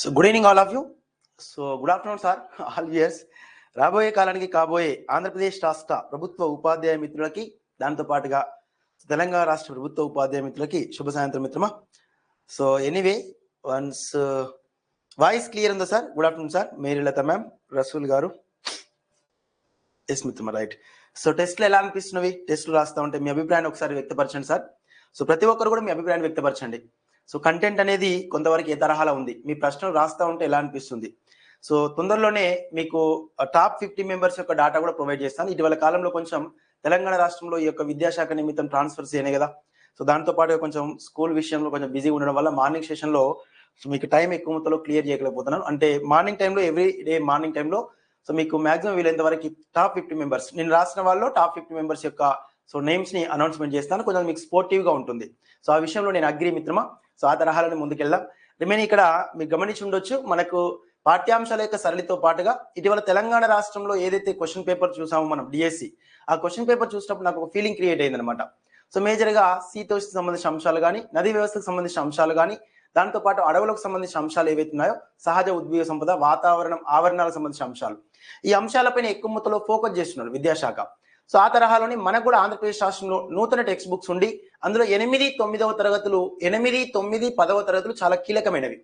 So good evening all of you. So good afternoon sir all viewers. రాబోయే కాలానికి కాబోయే ఆంధ్రప్రదేశ్ రాష్ట్ర ప్రభుత్వ ఉపాధ్యాయ మిత్రులకి, దాంతో పాటుగా తెలంగాణ రాష్ట్ర ప్రభుత్వ ఉపాధ్యాయ మిత్రులకి శుభ సాయంత్రం మిత్రమా. So anyway once voice clear ఉందా sir? Good afternoon sir. Merilatha ma'am, Rasool garu. Yes మిత్రమా, రైట్. సో టెస్ట్లు ఎలా అనిపిస్తున్నవి? టెస్టులు రాస్తా ఉంటే మీ అభిప్రాయాన్ని ఒకసారి వ్యక్తపరచండి సార్. సో ప్రతి ఒక్కరు కూడా మీ అభిప్రాయాన్ని వ్యక్తపరచండి. సో కంటెంట్ అనేది కొంతవరకు ఏ తరహాలో ఉంది, మీ ప్రశ్నలు రాస్తా ఉంటే ఎలా అనిపిస్తుంది? సో తొందరలోనే మీకు టాప్ 50 మెంబర్స్ యొక్క డాటా కూడా ప్రొవైడ్ చేస్తాను. ఇటీవల కాలంలో కొంచెం తెలంగాణ రాష్ట్రంలో ఈ యొక్క విద్యాశాఖ నిమిత్తం ట్రాన్స్ఫర్స్ అయినాయి కదా. సో దాంతో పాటు కొంచెం స్కూల్ విషయంలో కొంచెం బిజీగా ఉండడం వల్ల మార్నింగ్ సెషన్ లో మీకు టైం ఎక్కువ మొత్తంలో క్లియర్ చేయలేకపోతున్నాను. అంటే మార్నింగ్ టైంలో ఎవ్రీ డే మార్నింగ్ టైంలో సో మీకు మాక్సిమం వీలైనంత వరకు టాప్ 50 మెంబర్స్, నేను రాసిన వాళ్ళు టాప్ 50 మెంబర్స్ యొక్క సో నేమ్స్ ని అనౌన్స్మెంట్ చేస్తాను. కొంచెం మీకు స్పోర్టివ్ గా ఉంటుంది. సో ఆ విషయంలో నేను అగ్రి మిత్రమా. సో ఆ తరహాలను ముందుకెళ్దాం. రిమైనింగ్ ఇక్కడ మీరు గమనించి ఉండొచ్చు, మనకు పాఠ్యాంశాల యొక్క సరళితో పాటుగా ఇటీవల తెలంగాణ రాష్ట్రంలో ఏదైతే క్వశ్చన్ పేపర్ చూసామో మనం డిఎస్సి, ఆ క్వశ్చన్ పేపర్ చూసినప్పుడు నాకు ఒక ఫీలింగ్ క్రియేట్ అయింది అనమాట. సో మేజర్ గా శీతోష్ణకు సంబంధించిన అంశాలు కానీ, నదీ వ్యవస్థకు సంబంధించిన అంశాలు కానీ, దాంతో పాటు అడవులకు సంబంధించిన అంశాలు ఏవైతే ఉన్నాయో, సహజ ఉద్భవ సంపద, వాతావరణం, ఆవరణాలకు సంబంధించిన అంశాలు, ఈ అంశాలపైన ఎక్కువ మొత్తంలో ఫోకస్ చేస్తున్నారు విద్యాశాఖ. సో ఆ తరహాలోని మనకు కూడా ఆంధ్రప్రదేశ్ రాష్ట్రంలో నూతన టెక్స్ట్ బుక్స్ ఉండి అందులో 8, 9వ తరగతులు, 8, 9, 10వ తరగతులు చాలా కీలకమైనవి.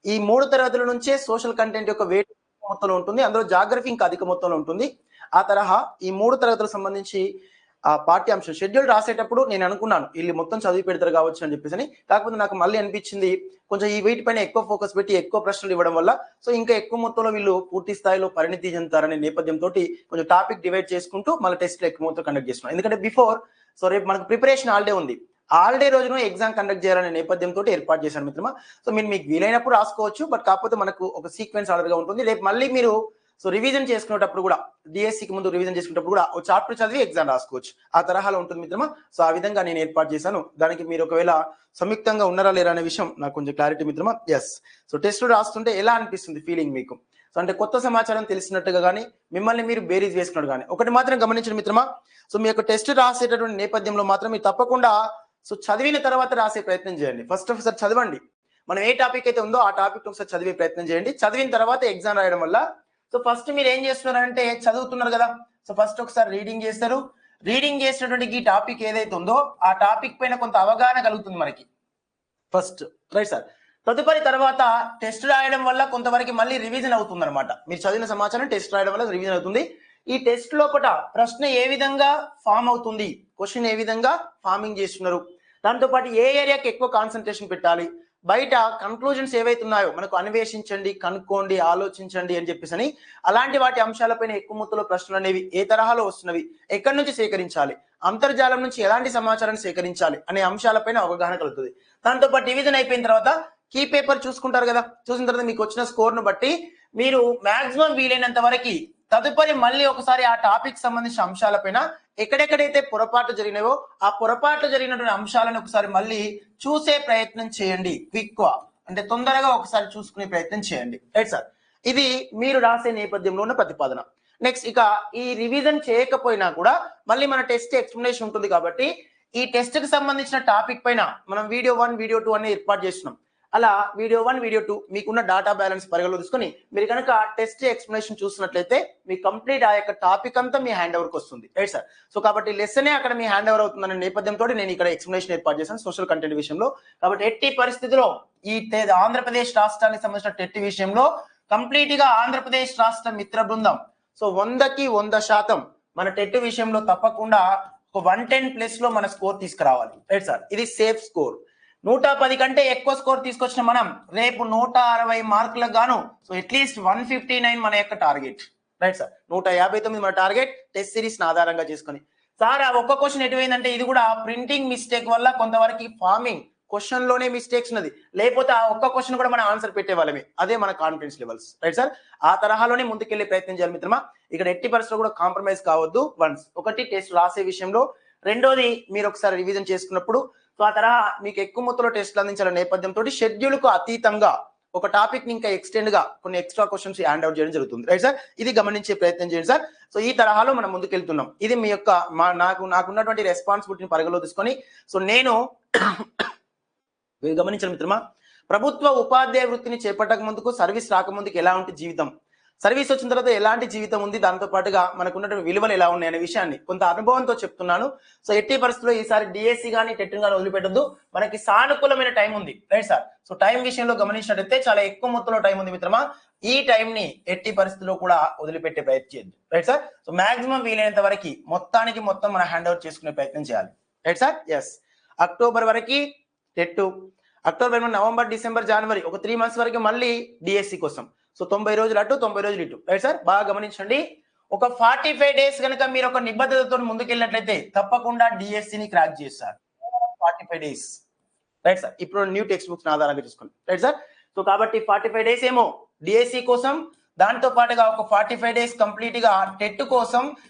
ఈ 3 తరగతుల నుంచే సోషల్ కంటెంట్ యొక్క వెయిట్ మొత్తంలో ఉంటుంది, అందులో జాగ్రఫీ ఇంకా అధిక మొత్తంలో ఉంటుంది. ఆ తరహా ఈ 3 తరగతులకు సంబంధించి ఆ పాఠ్యాంశం షెడ్యూల్ రాసేటప్పుడు నేను అనుకున్నాను వీళ్ళు మొత్తం చదివి పెడతారు కావచ్చు అని చెప్పేసి. కాకపోతే నాకు మళ్ళీ అనిపించింది కొంచెం ఈ వీటిపైన ఎక్కువ ఫోకస్ పెట్టి ఎక్కువ ప్రశ్నలు ఇవ్వడం వల్ల సో ఇంకా ఎక్కువ మొత్తంలో వీళ్ళు పూర్తి స్థాయిలో పరిణితి చెందుతారనే నేపథ్యంతో కొంచెం టాపిక్ డివైడ్ చేసుకుంటూ మళ్ళీ టెస్ట్లు ఎక్కువ మొత్తం కండక్ట్ చేస్తున్నాం. ఎందుకంటే బిఫోర్ సో రేపు మనకు ప్రిపరేషన్ హాలిడే ఉంది, హాలిడే రోజున ఎగ్జామ్ కండక్ట్ చేయాలనే నేపథ్యంతో ఏర్పాటు చేశాను మిత్రమా. సో మీరు మీకు వీలైనప్పుడు రాసుకోవచ్చు, బట్ కాకపోతే మనకు ఒక సీక్వెన్స్ ఆర్డర్ గా ఉంటుంది. రేపు మళ్ళీ మీరు సో రివిజన్ చేసుకునేటప్పుడు కూడా, డిఎస్సికి ముందు రివిజన్ చేసుకునేటప్పుడు కూడా ఒక చాప్టర్ చదివి ఎగ్జామ్ రాసుకోవచ్చు, ఆ తరహాలో ఉంటుంది మిత్రమా. సో ఆ విధంగా నేను ఏర్పాటు చేశాను. దానికి మీరు ఒకవేళ సంయుక్తంగా ఉన్నారా లేరా అనే విషయం నాకు కొంచెం క్లారిటీ మిత్రమా. ఎస్. సో టెస్ట్ రాస్తుంటే ఎలా అనిపిస్తుంది ఫీలింగ్ మీకు? సో అంటే కొత్త సమాచారం తెలిసినట్టుగా కానీ, మిమ్మల్ని మీరు బేరీజ్ వేసుకున్నట్టు కానీ. ఒకటి మాత్రం గమనించండి మిత్రమా, సో మీ యొక్క టెస్ట్ రాసేటటువంటి నేపథ్యంలో మాత్రం మీరు తప్పకుండా సో చదివిన తర్వాత రాసే ప్రయత్నం చేయండి. ఫస్ట్ ఒకసారి చదవండి, మనం ఏ టాపిక్ అయితే ఉందో ఆ టాపిక్ ఒకసారి చదివే ప్రయత్నం చేయండి. చదివిన తర్వాత ఎగ్జామ్ రాయడం వల్ల సో ఫస్ట్ మీరు ఏం చేస్తున్నారంటే చదువుతున్నారు కదా, సో ఫస్ట్ ఒకసారి రీడింగ్ చేస్తారు. రీడింగ్ చేసినటువంటి ఈ టాపిక్ ఏదైతే ఉందో ఆ టాపిక్ పైన కొంత అవగాహన కలుగుతుంది మనకి ఫస్ట్, రైట్ సార్. తదుపరి తర్వాత టెస్ట్ రాయడం వల్ల కొంతవరకు మళ్ళీ రివిజన్ అవుతుంది అనమాట. మీరు చదివిన సమాచారం టెస్ట్ రాయడం వల్ల రివిజన్ అవుతుంది. ఈ టెస్ట్ లోపల ప్రశ్న ఏ విధంగా ఫామ్ అవుతుంది, క్వశ్చన్ ఏ విధంగా ఫార్మింగ్ చేస్తున్నారు, దాంతో పాటు ఏ ఏరియాకి ఎక్కువ కాన్సన్ట్రేషన్ పెట్టాలి, బయట కన్క్లూజన్స్ ఏవైతే ఉన్నాయో మనకు అన్వేషించండి, కనుక్కోండి, ఆలోచించండి అని చెప్పేసి అలాంటి వాటి అంశాలపైన ఎక్కువ మొత్తంలో ప్రశ్నలు అనేవి ఏ తరహాలో వస్తున్నవి, ఎక్కడి నుంచి సేకరించాలి, అంతర్జాలం నుంచి ఎలాంటి సమాచారాన్ని సేకరించాలి అనే అంశాలపైన అవగాహన కలుగుతుంది. దాంతో పాటు డివిజన్ అయిపోయిన తర్వాత కీ పేపర్ చూసుకుంటారు కదా, చూసిన తర్వాత మీకు వచ్చిన స్కోర్ ను బట్టి మీరు మాక్సిమం వీలైనంత వరకు తదుపరి మళ్ళీ ఒకసారి ఆ టాపిక్ సంబంధించిన అంశాలపైన ఎక్కడెక్కడైతే పొరపాట్లు జరిగినాయో ఆ పొరపాట్లు జరిగినటువంటి అంశాలను ఒకసారి మళ్ళీ చూసే ప్రయత్నం చేయండి. క్విక్ గా అంటే తొందరగా ఒకసారి చూసుకునే ప్రయత్నం చేయండి, రైట్ సార్. ఇది మీరు రాసే నేపథ్యంలో ఉన్న ప్రతిపాదన. నెక్స్ట్ ఇక ఈ రివిజన్ చేయకపోయినా కూడా మళ్ళీ మన టెస్ట్ ఎక్స్ప్లెనేషన్ ఉంటుంది కాబట్టి ఈ టెస్ట్ కి సంబంధించిన టాపిక్ పైన మనం వీడియో 1, వీడియో 2 అనేది ఏర్పాటు చేస్తున్నాం. అలా వీడియో 1, వీడియో 2 మీకున్న డాటా బ్యాలెన్స్ పరిగణలో తీసుకొని మీరు కనుక టెస్ట్ ఎక్స్ప్లెనేషన్ చూసినట్లయితే మీ కంప్లీట్ ఆ యొక్క టాపిక్ అంతా మీ హ్యాండ్ ఓవర్కి వస్తుంది, రైట్ సార్. సో కాబట్టి లెసనే అక్కడ మీ హ్యాండ్ ఓవర్ అవుతుందనే నేపథ్యంతో నేను ఇక్కడ ఎక్స్ప్లెనేషన్ ఏర్పాటు చేశాను సోషల్ కంటెంట్ విషయంలో. కాబట్టి ఎట్టి పరిస్థితిలో ఈ ఆంధ్రప్రదేశ్ రాష్ట్రానికి సంబంధించిన టెట్ విషయంలో కంప్లీట్ గా ఆంధ్రప్రదేశ్ రాష్ట్ర మిత్ర బృందం సో 100కి 100% మన టెట్ విషయంలో తప్పకుండా ఒక 110+ లో మన స్కోర్ తీసుకురావాలి, రైట్ సార్. ఇది సేఫ్ స్కోర్. 110 కంటే ఎక్కువ స్కోర్ తీసుకొచ్చిన మనం రేపు 160 మార్కులకు గాను సో అట్లీస్ట్ 159 మన యొక్క టార్గెట్, రైట్ సార్. 159 మన టార్గెట్ టెస్ట్ సిరీస్ ఆధారంగా చేసుకొని. సార్ ఆ ఒక్క క్వశ్చన్ ఎటువైందంటే ఇది కూడా ప్రింటింగ్ మిస్టేక్ వల్ల కొంతవరకు ఫార్మింగ్ క్వశ్చన్ లోనే మిస్టేక్స్ ఉన్నది, లేకపోతే ఆ ఒక్క క్వశ్చన్ కూడా మనం ఆన్సర్ పెట్టే వాళ్ళమే. అదే మన కాన్ఫిడెన్స్ లెవెల్స్, రైట్ సార్. ఆ తరహాలోనే ముందుకెళ్లే ప్రయత్నం చేయాలి మిత్రమా. ఇక్కడ ఎట్టి పరిస్థితుల్లో కూడా కాంప్రమైజ్ కావద్దు. వన్స్ ఒకటి టెస్ట్ రాసే విషయంలో, రెండోది మీరు ఒకసారి రివిజన్ చేసుకున్నప్పుడు సో ఆ తరహా మీకు ఎక్కువ మొత్తంలో టెస్ట్లు అందించాలనే నేపథ్యంతో షెడ్యూల్ కు అతీతంగా ఒక టాపిక్ ని ఇంకా ఎక్స్టెండ్ గా కొన్ని ఎక్స్ట్రా క్వశ్చన్స్ హ్యాండ్ అవుట్ చేయడం జరుగుతుంది, రైట్ సార్. ఇది గమనించే ప్రయత్నం చేయండి సార్. సో ఈ తరహాలో మనం ముందుకెళ్తున్నాం. ఇది మీ యొక్క నాకున్నటువంటి రెస్పాన్సిబిలిటీని పరిగణలో తీసుకొని సో నేను గమనించాలి మిత్రమా. ప్రభుత్వ ఉపాధ్యాయ వృత్తిని చేపట్టక ముందుకు, సర్వీస్ రాకముందుకు ఎలా ఉంటుంది జీవితం, సర్వీస్ వచ్చిన తర్వాత ఎలాంటి జీవితం ఉంది, దాంతో పాటుగా మనకు ఉన్నటువంటి విలువలు ఎలా ఉన్నాయి అనే విషయాన్ని కొంత అనుభవంతో చెప్తున్నాను. సో ఎట్టి పరిస్థితుల్లో ఈసారి డిఎస్సి కానీ టెట్ కానీ వదిలిపెట్టద్దు, మనకి సానుకూలమైన టైం ఉంది, రైట్ సార్. సో టైం విషయంలో గమనించినట్టయితే చాలా ఎక్కువ మొత్తంలో టైం ఉంది మిత్రమా. ఈ టైం ని ఎట్టి పరిస్థితుల్లో కూడా వదిలిపెట్టే ప్రయత్నం చేయొద్దు, రైట్ సార్. సో మాక్సిమం వీలైనంత వరకు మొత్తానికి మొత్తం మనం హ్యాండ్ ఓవర్ చేసుకునే ప్రయత్నం చేయాలి, రైట్ సార్. ఎస్, అక్టోబర్ వరకు టెట్, అక్టోబర్, నవంబర్, డిసెంబర్, జనవరి ఒక 3 months వరకు మళ్ళీ డిఎస్సి కోసం. సో 90 రోజులు అటు 90 రోజులు ఇటు, రైట్ సార్. బాగా గమనించండి, ఒక 45 days కనుక మీరు ఒక నిబద్ధతతో ముందుకెళ్ళినట్లయితే తప్పకుండా డిఎస్సిని క్రాక్ చేస్తారు. 45 days, రైట్ సార్. ఇప్పుడు న్యూ టెక్స్ట్ బుక్స్ ఆధారంగా చూసుకోండి, రైట్ సార్. సో కాబట్టి 45 days ఏమో డిఎస్సి కోసం, దాంతో పాటుగా ఒక 45 days కంప్లీట్ గా టెట్ కోసం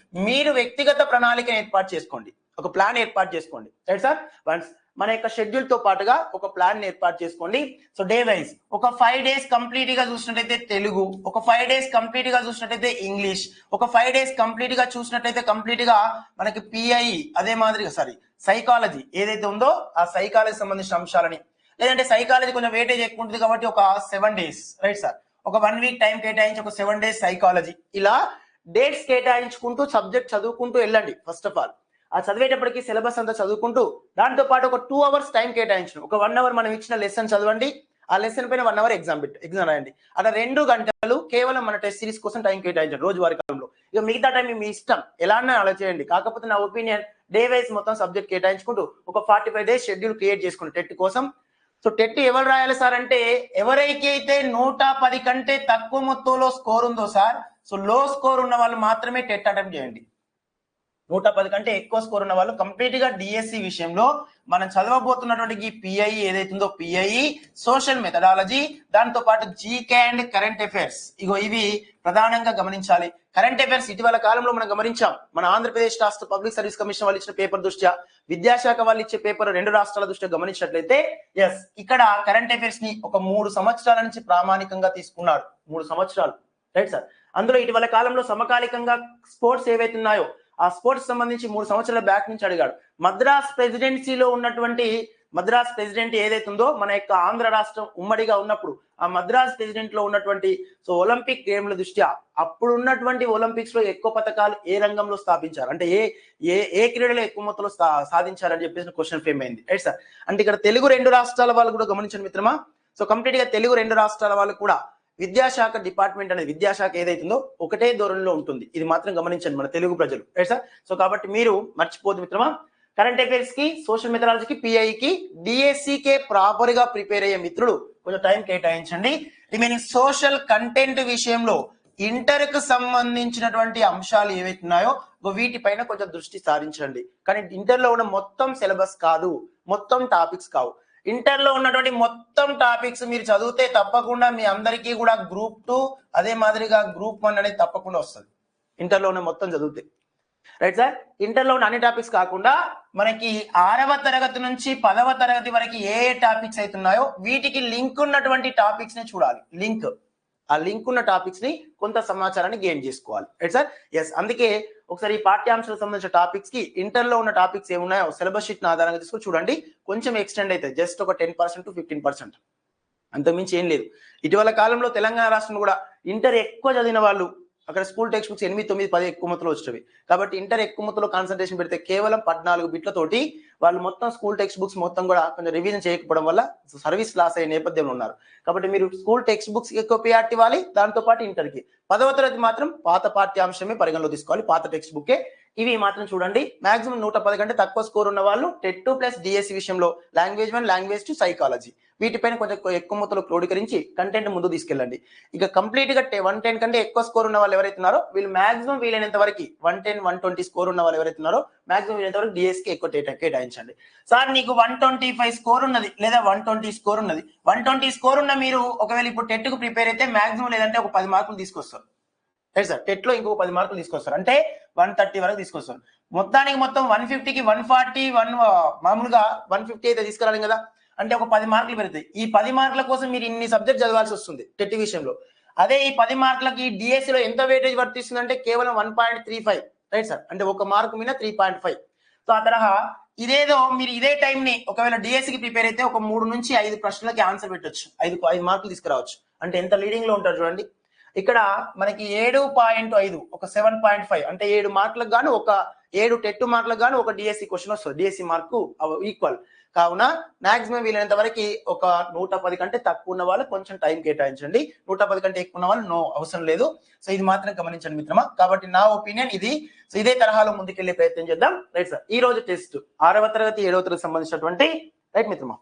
మీరు వ్యక్తిగత ప్రణాళిక ఏర్పాటు చేసుకోండి, ఒక ప్లాన్ ఏర్పాటు చేసుకోండి, రైట్ సార్. వన్స్ మన యొక్క షెడ్యూల్ తో పాటుగా ఒక ప్లాన్ ఏర్పాటు చేసుకోండి. సో డే వైజ్ ఒక 5 days కంప్లీట్ గా చూసినట్టయితే తెలుగు, ఒక 5 days కంప్లీట్ గా చూసినట్టయితే ఇంగ్లీష్, ఒక 5 days కంప్లీట్ గా చూసినట్టయితే కంప్లీట్ గా మనకి పిఐ, అదే మాదిరిగా సైకాలజీ ఏదైతే ఉందో ఆ సైకాలజీ సంబంధించిన అంశాలని, లేదంటే సైకాలజీ కొంచెం వెయిటేజ్ ఎక్కువ ఉంటుంది కాబట్టి ఒక 7 days, రైట్ సార్. ఒక 1 week టైం కేటాయించి ఒక 7 days సైకాలజీ, ఇలా డేట్స్ కేటాయించుకుంటూ సబ్జెక్ట్ చదువుకుంటూ వెళ్ళండి. ఫస్ట్ ఆఫ్ ఆల్ ఆ చదివేటప్పటికి సిలబస్ అంతా చదువుకుంటూ దాంతో పాటు ఒక 2 hours టైం కేటాయించడం, ఒక 1 hour మనం ఇచ్చిన లెసన్ చదవండి, ఆ లెసన్ పైన 1 hour ఎగ్జామ్ రాయండి. అలా 2 గంటలు కేవలం మన టెస్ట్ సిరీస్ కోసం టైం కేటాయించండి రోజువారీ కాలంలో. ఇక మిగతా టైం మీ ఇష్టం, ఎలా అలా చేయండి. కాకపోతే నా ఒపీనియన్ డే వైజ్ మొత్తం సబ్జెక్ట్ కేటాయించుకుంటూ ఒక 45 days షెడ్యూల్ క్రియేట్ చేసుకోండి టెట్ కోసం. సో టెట్ ఎవరు రాయాలి సార్ అంటే, ఎవరికైతే 110 కంటే తక్కువ మొత్తంలో స్కోర్ ఉందో సార్, సో లో స్కోర్ ఉన్న వాళ్ళు మాత్రమే టెట్ అటెంప్ట్ చేయండి. 110 కంటే ఎక్కువ స్కోర్ ఉన్న వాళ్ళు కంప్లీట్ గా డిఎస్సి విషయంలో మనం చదవబోతున్నటువంటి పిఐ ఏదైతుందో పిఐ, సోషల్ మెథడాలజీ, దాంతో పాటు జీకే అండ్ కరెంట్ అఫైర్స్, ఇగో ఇవి ప్రధానంగా గమనించాలి. కరెంట్ అఫైర్స్ ఇటీవల కాలంలో మనం గమనించాం, మన ఆంధ్రప్రదేశ్ రాష్ట్ర పబ్లిక్ సర్వీస్ కమిషన్ వాళ్ళు ఇచ్చిన పేపర్ దృష్ట్యా, విద్యాశాఖ వాళ్ళు ఇచ్చే పేపర్ 2 రాష్ట్రాల దృష్ట్యా గమనించినట్లయితే, ఎస్ ఇక్కడ కరెంట్ అఫైర్స్ ని ఒక 3 సంవత్సరాల నుంచి ప్రామాణికంగా తీసుకున్నారు. 3 సంవత్సరాలు, రైట్ సార్. అందులో ఇటీవల కాలంలో సమకాలికంగా స్పోర్ట్స్ ఏవైతే ఉన్నాయో ఆ స్పోర్ట్స్ సంబంధించి 3 సంవత్సరాల బ్యాక్ నుంచి అడిగాడు. మద్రాస్ ప్రెసిడెన్సీలో ఉన్నటువంటి మద్రాస్ ప్రెసిడెంట్ ఏదైతే ఉందో మన యొక్క ఆంధ్ర రాష్ట్రం ఉమ్మడిగా ఉన్నప్పుడు, ఆ మద్రాస్ ప్రెసిడెంట్ లో ఉన్నటువంటి ఒలింపిక్ గేమ్ల దృష్ట్యా అప్పుడు ఉన్నటువంటి ఒలింపిక్స్ లో ఎక్కువ పథకాలు ఏ రంగంలో స్థాపించారు అంటే ఏ క్రీడలో ఎక్కువ మొత్తంలో సాధించారని చెప్పేసి క్వశ్చన్ ఫేమ్ అయింది, రైట్ సార్. అంటే ఇక్కడ తెలుగు 2 రాష్ట్రాల వాళ్ళు కూడా గమనించండి మిత్రమా. సో కంప్లీట్ గా తెలుగు 2 రాష్ట్రాల వాళ్ళు కూడా విద్యాశాఖ డిపార్ట్మెంట్ అనేది, విద్యాశాఖ ఏదైతుందో ఒకటే ధోరణిలో ఉంటుంది. ఇది మాత్రం గమనించండి మన తెలుగు ప్రజలు, రైట్ సార్. సో కాబట్టి మీరు మర్చిపోదు మిత్రమా, కరెంట్ అఫైర్స్ కి, సోషల్ మెథడాలజీకి, పిఐకి, డిఎస్సికే ప్రాపర్ గా ప్రిపేర్ అయ్యే మిత్రులు కొంచెం టైం కేటాయించండి. రిమైనింగ్ సోషల్ కంటెంట్ విషయంలో ఇంటర్ కు సంబంధించినటువంటి అంశాలు ఏవైతే ఉన్నాయో వీటిపైన కొంచెం దృష్టి సారించండి. కానీ ఇంటర్ లో ఉన్న మొత్తం సిలబస్ కాదు, మొత్తం టాపిక్స్ కావు. ఇంటర్ లో ఉన్నటువంటి మొత్తం టాపిక్స్ మీరు చదివితే తప్పకుండా మీ అందరికీ కూడా గ్రూప్ 2 అదే మాదిరిగా గ్రూప్ 1 అనేది తప్పకుండా వస్తుంది ఇంటర్ లో ఉన్న మొత్తం చదివితే, రైట్ సార్. ఇంటర్ లో ఉన్న అన్ని టాపిక్స్ కాకుండా మనకి 6వ తరగతి నుంచి 10వ తరగతి వరకు ఏ టాపిక్స్ అవుతున్నాయో వీటికి లింక్ ఉన్నటువంటి టాపిక్స్ ని చూడాలి. ఆ లింక్ ఉన్న టాపిక్స్ ని కొంత సమాచారాన్ని గెయిన్ చేసుకోవాలి, రైట్ సార్. ఎస్, అందుకే ఒకసారి ఈ పాఠ్యాంశాలకు సంబంధించిన టాపిక్స్ కి ఇంటర్ లో ఉన్న టాపిక్స్ ఏమున్నాయో సిలబస్ షీట్ ఆధారంగా తీసుకొని చూడండి. కొంచెం ఎక్స్టెండ్ అయితే జస్ట్ ఒక 10% to 15%, అంతకుమించి ఏం లేదు. ఇటీవల కాలంలో తెలంగాణ రాష్ట్రం కూడా ఇంటర్ ఎక్కువ చదివిన వాళ్ళు అక్కడ స్కూల్ టెక్స్ట్ బుక్స్ 8, 9, 10 ఎక్కువ మొత్తంలో వచ్చేవి. కాబట్టి ఇంటర్ ఎక్కువ మొత్తంలో కాన్సన్ట్రేషన్ పెడితే కేవలం 14 బిట్లతోటి వాళ్ళు మొత్తం స్కూల్ టెక్స్ట్ బుక్స్ మొత్తం కూడా కొంచెం రివిజన్ చేయకపోవడం వల్ల సర్వీస్ లాస్ అయ్యే నేపథ్యంలో ఉన్నారు. కాబట్టి మీరు స్కూల్ టెక్స్ట్ బుక్స్ ఎక్కువ ప్రియారిటీ ఇవ్వాలి. దాంతో పాటు ఇంటర్కి 10వ తరగతి మాత్రం పాత పాఠ్యాంశమే పరిగణలో తీసుకోవాలి, పాత టెక్స్ట్ బుకే. ఇవి మాత్రం చూడండి. మాక్సిమం 110 కంటే తక్కువ స్కోర్ ఉన్న వాళ్ళు టెట్ ప్లస్ డిఎస్సి విషయంలో లాంగ్వేజ్ 1, లాంగ్వేజ్ 2, సైకాలజీ వీటిపైన కొంచెం ఎక్కువ మొత్తంలో క్రోడీకరించి కంటెంట్ ముందు తీసుకెళ్ళండి. ఇక కంప్లీట్ గా 110 కంటే ఎక్కువ స్కోర్ ఉన్న వాళ్ళు ఎవరైతే ఉన్నారో వీళ్ళు మాక్సిమం వీలైనంత వరకు 110, 120 స్కోర్ ఉన్న వాళ్ళు ఎవరైతే ఉన్నారో మాక్సిమం వీలైనంత వరకు డిఎస్కి ఎక్కువ కేటాయించండి. సార్ నీకు 125 స్కోర్ ఉన్నది లేదా 120 స్కోర్ ఉన్నది, 120 స్కోర్ ఉన్న మీరు ఒకవేళ ఇప్పుడు టెట్ కు ప్రిపేర్ అయితే మాక్సిమం లేదంటే ఒక 10 మార్కులు తీసుకొస్తారు, రైట్ సార్. టెట్ లో ఇంకొక 10 మార్కులు తీసుకొస్తారు, అంటే 130 వరకు తీసుకొస్తారు. మొత్తానికి మొత్తం 150కి 140 మామూలుగా 150 అయితే తీసుకురాలి కదా, అంటే ఒక 10 మార్కులు పెరుగుతాయి. ఈ 10 మార్కుల కోసం మీరు ఇన్ని సబ్జెక్ట్ చదవాల్సి వస్తుంది టెట్ విషయంలో. అదే ఈ 10 మార్కులకి డిఎస్సిలో ఎంత వెయిటేజ్ వర్తిస్తుంది అంటే కేవలం 1.35, రైట్ సార్. అంటే ఒక మార్కు మీద 3.5. సో ఆ తరహా ఇదేదో మీరు ఇదే టైం ని ఒకవేళ డిఎస్సికి ప్రిపేర్ అయితే ఒక 3 నుంచి 5 ప్రశ్నలకి ఆన్సర్ పెట్టొచ్చు, 5 మార్కులు తీసుకురావచ్చు. అంటే ఎంత లీడింగ్ లో ఉంటారు చూడండి. ఇక్కడ మనకి 7.5 ఒక 7.5 అంటే 7 మార్కులకు గాను ఒక 7 టెట్ మార్కులకు గాను ఒక డిఎస్సి క్వశ్చన్ వస్తుంది. డిఎస్సి మార్కు ఈక్వల్ కావున మాక్సిమం వీలైనంత వరకు ఒక 110 కంటే తక్కువ ఉన్న వాళ్ళు కొంచెం టైం కేటాయించండి. 110 కంటే ఎక్కువ ఉన్న వాళ్ళు నో అవసరం లేదు. సో ఇది మాత్రం గమనించండి మిత్రమా. కాబట్టి నా ఒపీనియన్ ఇది. సో ఇదే తరహాలో ముందుకెళ్లే ప్రయత్నం చేద్దాం. Right sir. ఈ రోజు టెస్ట్ 6వ తరగతి 7వ తరగతి సంబంధించినటువంటి రైట్ మిత్రమా.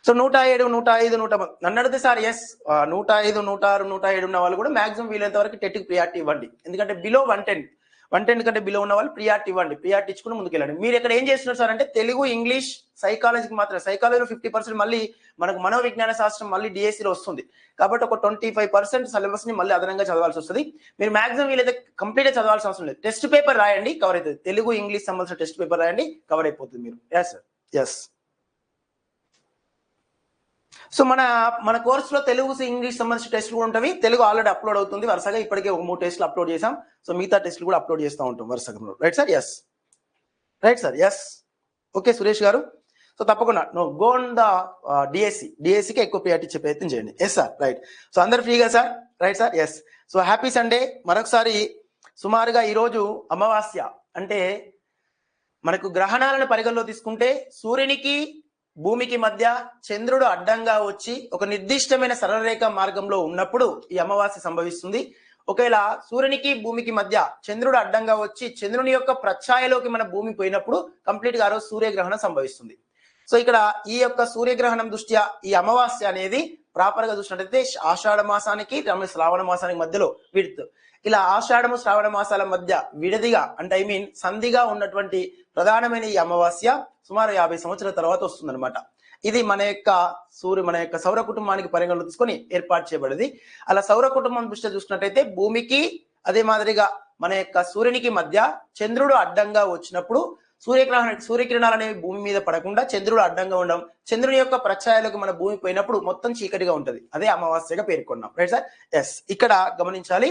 సో 107, 105, 110 నన్ను అడిగితే సార్ ఎస్ 105, 106, 107 ఉన్న వాళ్ళు కూడా మాక్సిమం వీలైనంత వరకు టెట్కి ప్రియారిటీ ఇవ్వండి. ఎందుకంటే బిలో 110 కంటే బిలో ఉన్న వాళ్ళు ప్రియారిటీ ఇవ్వండి. ప్రియారిటీ ఇచ్చుకుని ముందుకెళ్ళండి. మీరు ఇక్కడ ఏం చేస్తున్నారు సార్ అంటే తెలుగు, ఇంగ్లీష్, సైకాలజీకి మాత్రం. సైకాలజీలో 50% మళ్ళీ మనకు మనోవిజ్ఞాన శాస్త్రం మళ్ళీ డిఎస్సిలో వస్తుంది. కాబట్టి ఒక 25% సిలబస్ ని మళ్ళీ అదనంగా చదవాల్సి వస్తుంది. మీరు మాక్సిమం వీలైతే కంప్లీట్ గా చదవాల్సిన అవసరం లేదు. టెస్ట్ పేపర్ రాయండి, కవర్ అవుతుంది. తెలుగు, ఇంగ్లీష్ సంబంధించిన టెస్ట్ పేపర్ రాయండి, కవర్ అయిపోతుంది మీరు. Yes sir. ఎస్. సో మన కోర్సులో తెలుగు, ఇంగ్లీష్ సంబంధించిన టెస్ట్లు కూడా ఉంటాయి. తెలుగు ఆల్రెడీ అప్లోడ్ అవుతుంది వరుసగా. ఇప్పటికే ఒక 3 టెస్ట్లు అప్లోడ్ చేసాం. సో మిగతా టెస్ట్లు కూడా అప్లోడ్ చేస్తూ ఉంటాం వరుసగా. Right sir. Yes. Right sir. Yes. Okay Suresh గారు. సో తప్పకుండా గో ఆన్ ద డిఎస్సికి ఎక్కువ ప్రియారిటీ ఇచ్చే ప్రయత్నం చేయండి. Yes sir. రైట్. సో అందరు ఫ్రీగా sir. Right sir. Yes. So happy Sunday మరొకసారి. సుమారుగా ఈరోజు అమావాస్య అంటే మనకు గ్రహణాలను పరిగణలో తీసుకుంటే సూర్యునికి భూమికి మధ్య చంద్రుడు అడ్డంగా వచ్చి ఒక నిర్దిష్టమైన సరళరేఖ మార్గంలో ఉన్నప్పుడు ఈ అమావాస్య సంభవిస్తుంది. ఒకవేళ సూర్యునికి భూమికి మధ్య చంద్రుడు అడ్డంగా వచ్చి చంద్రుని యొక్క ప్రఛాయలోకి మన భూమి పోయినప్పుడు కంప్లీట్ గా ఆ రోజు సూర్యగ్రహణం సంభవిస్తుంది. సో ఇక్కడ ఈ యొక్క సూర్యగ్రహణం దృష్ట్యా ఈ అమావాస్య అనేది ప్రాపర్ గా చూసినట్లయితే ఆషాఢ మాసానికి శ్రావణ మాసానికి మధ్యలో విడుతు ఇలా ఆషాఢము శ్రావణ మాసాల మధ్య విడదిగా అంటే సంధిగా ఉన్నటువంటి ప్రధానమైన ఈ అమావాస్య సుమారు 50 సంవత్సరాల తర్వాత వస్తుందన్నమాట. ఇది మన యొక్క సౌర కుటుంబానికి పరిగణలో తీసుకొని ఏర్పాటు చేయబడింది. అలా సౌర కుటుంబం దృష్ట్యా చూసినట్టయితే భూమికి అదే మాదిరిగా మన యొక్క సూర్యునికి మధ్య చంద్రుడు అడ్డంగా వచ్చినప్పుడు సూర్యకిరణాలు అనేవి భూమి మీద పడకుండా చంద్రుడు అడ్డంగా ఉండడం, చంద్రుని యొక్క ప్రఛాయలకు మన భూమి పోయినప్పుడు మొత్తం చీకటిగా ఉంటది. అదే అమావాస్యగా పేర్కొన్నాం. Right sir. ఎస్. ఇక్కడ గమనించాలి.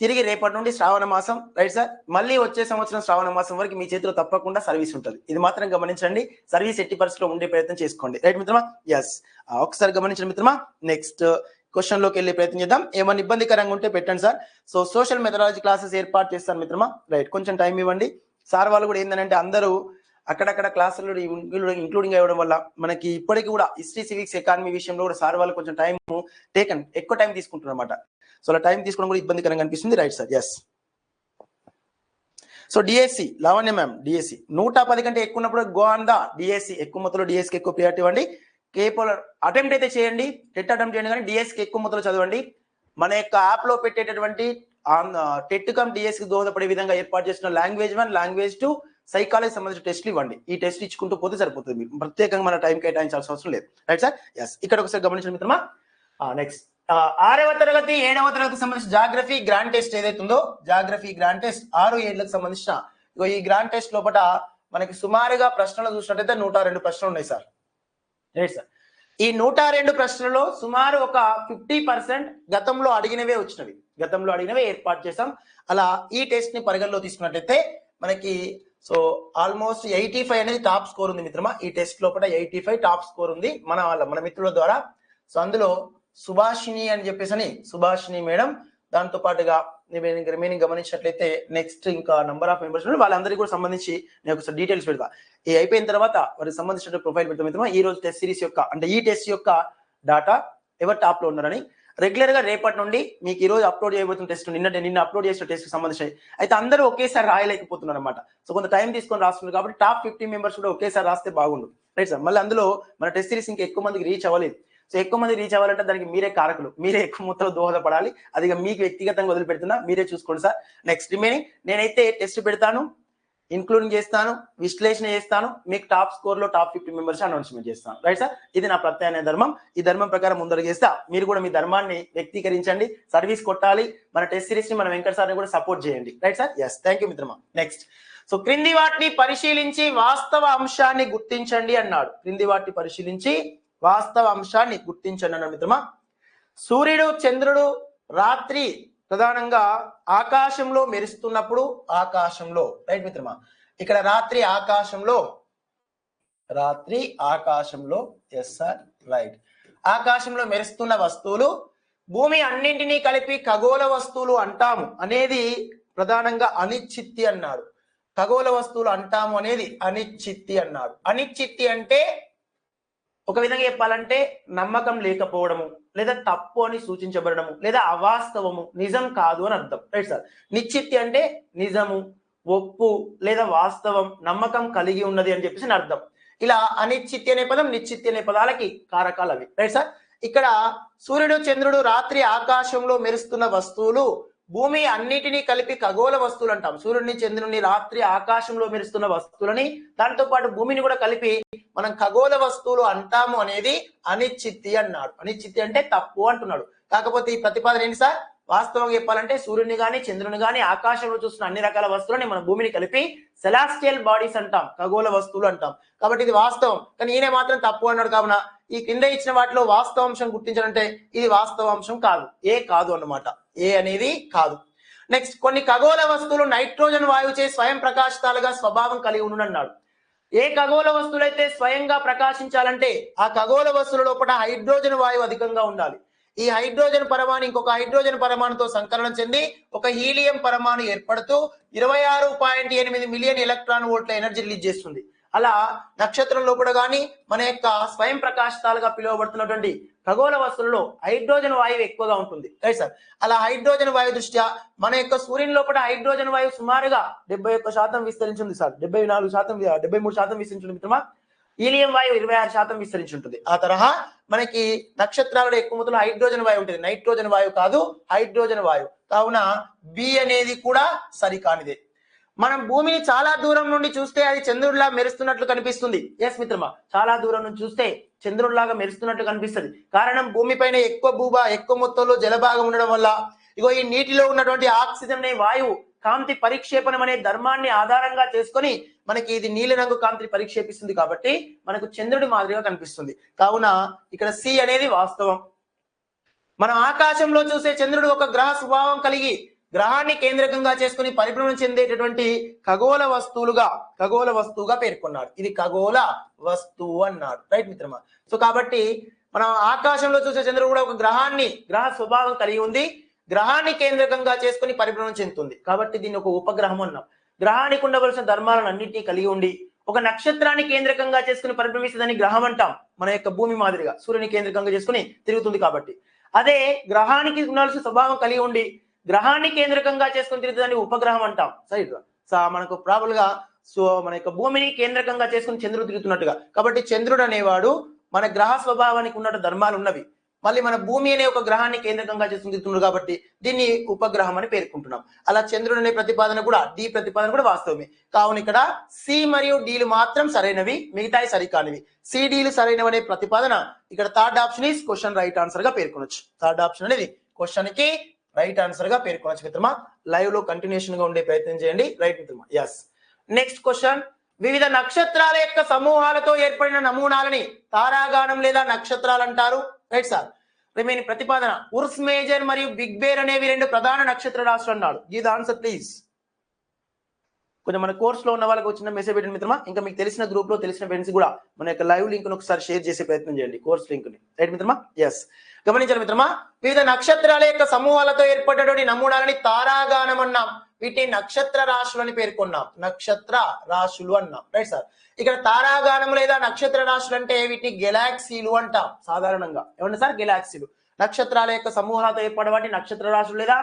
తిరిగి రేపటి నుండి శ్రావణ మాసం. Right sir. మళ్ళీ వచ్చే సంవత్సరం శ్రావణ మాసం వరకు మీ చేతిలో తప్పకుండా సర్వీస్ ఉంటుంది. ఇది మాత్రం గమనించండి. సర్వీస్ ఎట్టి పరిస్థితిలో ఉండే ప్రయత్నం చేసుకోండి. రైట్ మిత్రమా. ఎస్. ఒకసారి గమనించండి మిత్రమా. నెక్స్ట్ క్వశ్చన్ లోకి వెళ్ళే ప్రయత్నం చేద్దాం. ఏమైనా ఇబ్బందికరంగా ఉంటే పెట్టండి sir. So social methodology classes ఏర్పాటు చేస్తాను మిత్రమా. రైట్. కొంచెం టైం ఇవ్వండి. సార్ వాళ్ళు కూడా ఏంటంటే అందరూ అక్కడక్కడ క్లాసులు ఇంక్లూడింగ్ అవ్వడం వల్ల మనకి ఇప్పటికీ కూడా హిస్టరీ, సివిక్స్, ఎకానమీ విషయంలో కూడా సార్ వాళ్ళు కొంచెం ఎక్కువ టైం తీసుకుంటున్నారు అనమాట. సో అలా టైం తీసుకోవడం కూడా ఇబ్బందికరంగా అనిపిస్తుంది. Right sir. Yes. So DSC Lavanya ma'am DSC 110 కంటే ఎక్కువ ఉన్నప్పుడు గో ఆన్ ద డిఎస్సి. ఎక్కువ మొత్తంలో డిఎస్సికి ఎక్కువ ప్రియారిటీ ఇవ్వండి. కేవలం అటెంప్ట్ అయితే చేయండి, టెట్ అటెంప్ట్ చేయండి, కానీ డిఎస్సికి ఎక్కువ మొత్తంలో చదవండి. మన యొక్క యాప్ లో పెట్టేటటువంటి టెట్ కమ్ డిఎస్సికి దోహదపడే విధంగా ఏర్పాటు చేసిన లాంగ్వేజ్ 1, లాంగ్వేజ్ 2, సైకాలజీ సంబంధించిన టెస్ట్లు ఇవ్వండి. ఈ టెస్ట్ ఇచ్చుకుంటూ పోతే సరిపోతుంది. మీరు ప్రత్యేకంగా మన టైం కేటాయించాల్సిన అవసరం లేదు. Right sir. ఎస్. ఇక్కడ ఒకసారి గమనించండి మిత్రమా. నెక్స్ట్ 6వ తరగతి 7వ తరగతికి సంబంధించిన జాగ్రఫీ గ్రాండ్ టెస్ట్ ఏదైతే ఉందో, జాగ్రఫీ గ్రాండ్ టెస్ట్ 6-7లకు సంబంధించిన ఈ గ్రాండ్ టెస్ట్ లోపల మనకి సుమారుగా ప్రశ్నలు చూసినట్టయితే 102 ప్రశ్నలు ఉన్నాయి సార్. Right sir. ఈ 102 ప్రశ్నలలో సుమారు ఒక 50% గతంలో అడిగినవే ఏర్పాటు చేసాం. అలా ఈ టెస్ట్ ని పరిగణలో తీసుకున్నట్టయితే మనకి సో ఆల్మోస్ట్ 85 అనేది టాప్ స్కోర్ ఉంది మిత్రమా. ఈ టెస్ట్ లోపల 85 టాప్ స్కోర్ ఉంది మన మిత్రుల ద్వారా. సో అందులో సుభాషిణి అని చెప్పేసి సుభాషిణి మేడం, దాంతో పాటుగా రిమైనింగ్ గమనించినట్లయితే నెక్స్ట్ ఇంకా నంబర్ ఆఫ్ మెంబర్స్ వాళ్ళందరికీ కూడా సంబంధించి నేను ఒకసారి డీటెయిల్స్ పెడతా. ఈ అయిపోయిన తర్వాత వారికి సంబంధించిన ప్రొఫైల్ పెడతాం మిత్రమా. ఈ రోజు టెస్ట్ సిరీస్ యొక్క అంటే ఈ టెస్ట్ యొక్క డాటా ఎవరు టాప్ లో ఉన్నారని రెగ్యులర్ గా రేపటి నుండి మీకు ఈ రోజు అప్లోడ్ చేయబోతున్న టెస్ట్ నిన్న అప్లోడ్ చేసిన టెస్ట్ సంబంధించి అయితే అందరూ ఒకేసారి రాయలేకపోతున్నారు అనమాట. సో కొంత టైం తీసుకొని రాస్తున్నారు కాబట్టి టాప్ 50 మెంబర్స్ కూడా ఒకేసారి రాస్తే బాగుండు. Right sir. మళ్ళీ అందులో మన టెస్ట్ సిరీస్ ఇంకా ఎక్కువ మందికి రీచ్ అవ్వలేదు. సో ఎక్కువ మంది రీచ్ అవ్వాలంటే దానికి మీరే కారకులు, మీరే ఎక్కువ మొత్తంలో దోహదపడాలి. అది మీకు వ్యక్తిగతంగా వదిలిపెడుతున్నా, మీరే చూసుకోండి సార్. నెక్స్ట్ రిమైనింగ్ నేనైతే టెస్ట్ పెడతాను, ఇంక్లూడింగ్ చేస్తాను, విశ్లేషణ చేస్తాను, మీకు టాప్ స్కోర్ లో టాప్ 50 మెంబర్స్ అనౌన్స్మెంట్ చేస్తాను. Right sir. ఇది నా ప్రత్యామ్నాయ ధర్మం. ఈ ధర్మం ప్రకారం ముందర చేస్తా. మీరు కూడా మీ ధర్మాన్ని వ్యక్తీకరించండి, సర్వీస్ కొట్టాలి. మన టెస్ట్ సిరీస్ ని మన వెంకట సార్ని కూడా సపోర్ట్ చేయండి. Right sir. Yes. Thank you మిత్రమా. నెక్స్ట్ సో క్రింది వాటిని పరిశీలించి వాస్తవ అంశాన్ని గుర్తించండి అన్నాడు. క్రింది వాటిని పరిశీలించి వాస్తవ అంశాన్ని గుర్తించండి అన్నాడు మిత్రమా. సూర్యుడు, చంద్రుడు రాత్రి ప్రధానంగా ఆకాశంలో మెరుస్తున్నప్పుడు, ఆకాశంలో రైట్ మిత్రమా, ఇక్కడ రాత్రి ఆకాశంలో ఎస్ సార్ రైట్, ఆకాశంలో మెరుస్తున్న వస్తువులు భూమి అన్నింటినీ కలిపి ఖగోళ వస్తువులు అంటాము అనేది ప్రధానంగా అనిశ్చితి అన్నాడు. ఖగోళ వస్తువులు అంటాము అనేది అనిశ్చితి అన్నాడు. అనిశ్చితి అంటే ఒక విధంగా చెప్పాలంటే నమ్మకం లేకపోవడము, లేదా తప్పు అని సూచించబడము, లేదా అవాస్తవము, నిజం కాదు అని అర్థం రైట్ సార్. నిశ్చితి అంటే నిజము, ఒప్పు లేదా వాస్తవం, నమ్మకం కలిగి ఉన్నది అని చెప్పేసి అర్థం. ఇలా అనిశ్చితి అనే పదం, నిశ్చితి అనే పదాలకి కారకాలు అవి రైట్ సార్. ఇక్కడ సూర్యుడు చంద్రుడు రాత్రి ఆకాశంలో మెరుస్తున్న వస్తువులు భూమి అన్నిటినీ కలిపి ఖగోళ వస్తువులు అంటాం. సూర్యుడిని చంద్రుడిని రాత్రి ఆకాశంలో మెరుస్తున్న వస్తువులని దాంతో పాటు భూమిని కూడా కలిపి మనం ఖగోళ వస్తువులు అంటాము అనేది అనిశ్చితి అన్నాడు. అనిశ్చితి అంటే తప్పు అంటున్నాడు. కాకపోతే ఈ ప్రతిపాదన ఏంటి సార్, వాస్తవంగా చెప్పాలంటే సూర్యుని గాని చంద్రుని గాని ఆకాశంలో చూస్తున్న అన్ని రకాల వస్తువులని మన భూమిని కలిపి సెలాస్టియల్ బాడీస్ అంటాం, ఖగోళ వస్తువులు అంటాం. కాబట్టి ఇది వాస్తవం. కానీ ఈయన మాత్రం తప్పు అన్నాడు. కావున ఈ కింద ఇచ్చిన వాటిలో వాస్తవాంశం గుర్తించాలంటే ఇది వాస్తవాంశం కాదు, ఏ కాదు అన్నమాట, ఏ అనేది కాదు. నెక్స్ట్, కొన్ని ఖగోళ వస్తువులు నైట్రోజన్ వాయువుచే స్వయం ప్రకాశితాలుగా స్వభావం కలిగి ఉండునన్నాడు. ఏ ఖగోళ వస్తువులైతే స్వయంగా ప్రకాశించాలంటే ఆ ఖగోళ వస్తువుల లోపల హైడ్రోజన్ వాయువు అధికంగా ఉండాలి. ఈ హైడ్రోజన్ పరమాణు ఇంకొక హైడ్రోజన్ పరమాణుతో సంకలనం చెంది ఒక హీలియం పరమాణు ఏర్పడుతూ 26.8 మిలియన్ ఎలక్ట్రాన్ వోల్ట్ల ఎనర్జీ రిలీజ్ చేస్తుంది. అలా నక్షత్రం లోపల కానీ మన యొక్క స్వయం ప్రకాశితాలుగా పిలువబడుతున్నటువంటి ఖగోళ వస్తువులలో హైడ్రోజన్ వాయువు ఎక్కువగా ఉంటుంది రైట్ సార్. అలా హైడ్రోజన్ వాయువు దృష్ట్యా మన యొక్క సూర్యుని లోపల హైడ్రోజన్ వాయువు సుమారుగా 71% విస్తరించి ఉంది సార్, 74%, 73% విస్తరించి మిత్రమా. హీలియం వాయువు 26% విస్తరించి ఉంటుంది. ఆ తరహా మనకి నక్షత్రాలలో ఎక్కువ మొత్తంలో హైడ్రోజన్ వాయువు ఉంటుంది, నైట్రోజన్ వాయువు కాదు, హైడ్రోజన్ వాయువు. కావున బి అనేది కూడా సరికానిదే. మనం భూమిని చాలా దూరం నుండి చూస్తే అది చంద్రుడిలా మెరుస్తున్నట్లు కనిపిస్తుంది. ఎస్ మిత్రమా, చాలా దూరం నుంచి చూస్తే చంద్రుడిలాగా మెరుస్తున్నట్లు కనిపిస్తుంది. కారణం భూమిపైన ఎక్కువ మొత్తంలో జలభాగం ఉండడం వల్ల ఇగో ఈ నీటిలో ఉన్నటువంటి ఆక్సిజన్ అనే వాయువు కాంతి పరిక్షేపణం అనే ధర్మాన్ని ఆధారంగా చేసుకొని మనకి ఇది నీలిరంగు కాంతిని పరిక్షేపిస్తుంది. కాబట్టి మనకు చంద్రుడి మాదిరిగా కనిపిస్తుంది. కావున ఇక్కడ సి అనేది వాస్తవం. మనం ఆకాశంలో చూసే చంద్రుడు ఒక గ్రహ స్వభావం కలిగి గ్రహాన్ని కేంద్రకంగా చేసుకుని పరిభ్రమణం చెందేటటువంటి ఖగోళ వస్తువుగా పేర్కొన్నాడు. ఇది ఖగోళ వస్తువు అన్నాడు రైట్ మిత్రమా. సో కాబట్టి మనం ఆకాశంలో చూసే చంద్రుడు కూడా ఒక గ్రహ స్వభావం కలిగి ఉంది, గ్రహాన్ని కేంద్రకంగా చేసుకుని పరిభ్రమణం చెందుతుంది. కాబట్టి దీన్ని ఒక ఉపగ్రహం అన్నాం. గ్రహానికి ఉండవలసిన ధర్మాలను అన్నింటినీ కలిగి ఉండి ఒక నక్షత్రాన్ని కేంద్రకంగా చేసుకుని పరిభ్రమిస్తుందని గ్రహం అంటాం. మన యొక్క భూమి మాదిరిగా సూర్యుని కేంద్రకంగా చేసుకుని తిరుగుతుంది కాబట్టి. అదే గ్రహానికి ఉండాల్సిన స్వభావం కలిగి ఉండి గ్రహాన్ని కేంద్రకంగా చేసుకుని తిరుగుతుందని ఉపగ్రహం అంటాం. సరే మనకు ప్రాబుల్ గా మన యొక్క భూమిని కేంద్రకంగా చేసుకుని చంద్రుడు తిరుగుతున్నట్టుగా. కాబట్టి చంద్రుడు అనేవాడు మన గ్రహ స్వభావానికి ఉన్న ధర్మాలు ఉన్నవి. మళ్ళీ మన భూమి అనే ఒక గ్రహాన్ని కేంద్రకంగా చేసుకుని తిరుగుతున్నాడు కాబట్టి దీన్ని ఉపగ్రహం అని పేర్కొంటున్నాం. అలా చంద్రుడు అనే ప్రతిపాదన కూడా, డి ప్రతిపాదన కూడా వాస్తవమే. కావున ఇక్కడ సి మరియు డీలు మాత్రం సరైనవి, మిగతాయి సరికానివి. సి డీలు సరైనవి అనే ప్రతిపాదన ఇక్కడ third option is question right answer గా పేర్కొనొచ్చు. థర్డ్ ఆప్షన్ అనేది క్వశ్చన్ కి రైట్ ఆన్సర్ గా పేర్కొనొచ్చు మిత్రమా. లైవ్ లో కంటిన్యూషన్ గా ఉండే ప్రయత్నం చేయండి రైట్ మిత్రమా. ఎస్. నెక్స్ట్ క్వశ్చన్, వివిధ నక్షత్రాల యొక్క సమూహాలతో ఏర్పడిన నమూనాలని తారాగాణం లేదా నక్షత్రాలు అంటారు రైట్ సార్. రిమైనింగ్ ప్రతిపాదన, ఉర్స్ మేజర్ మరియు బిగ్ బేర్ అనేవి రెండు ప్రధాన నక్షత్ర రాశులు అన్నాడు. Give the answer please. కొంచెం మన కోర్స్ లో ఉన్న వాళ్ళకి వచ్చిన మెసేజ్ పెట్టండి మిత్రమా. ఇంకా మీకు తెలిసిన గ్రూప్ లో తెలిసిన ఫ్రెండ్స్ కూడా మన యొక్క లైవ్ లింక్ ను ఒకసారి షేర్ చేసే ప్రయత్నం చేయండి, కోర్స్ లింక్ ని రైట్ మిత్రమా. ఎస్, గమనించాలి మిత్రమా. వివిధ నక్షత్రాల యొక్క సమూహాలతో ఏర్పడ్డటువంటి నమూనాలని తారాగానం అన్నాం. వీటిని నక్షత్ర రాశులు అని పేర్కొన్నాం, నక్షత్ర రాశులు అన్నాం రైట్ సార్. ఇక్కడ తారాగానం లేదా నక్షత్ర రాశులు అంటే వీటిని గెలాక్సీలు అంటాం సాధారణంగా. ఏమన్నా సార్, గెలాక్సీలు నక్షత్రాల యొక్క సమూహాలతో ఏర్పడే వాటిని నక్షత్ర రాశులు, లేదా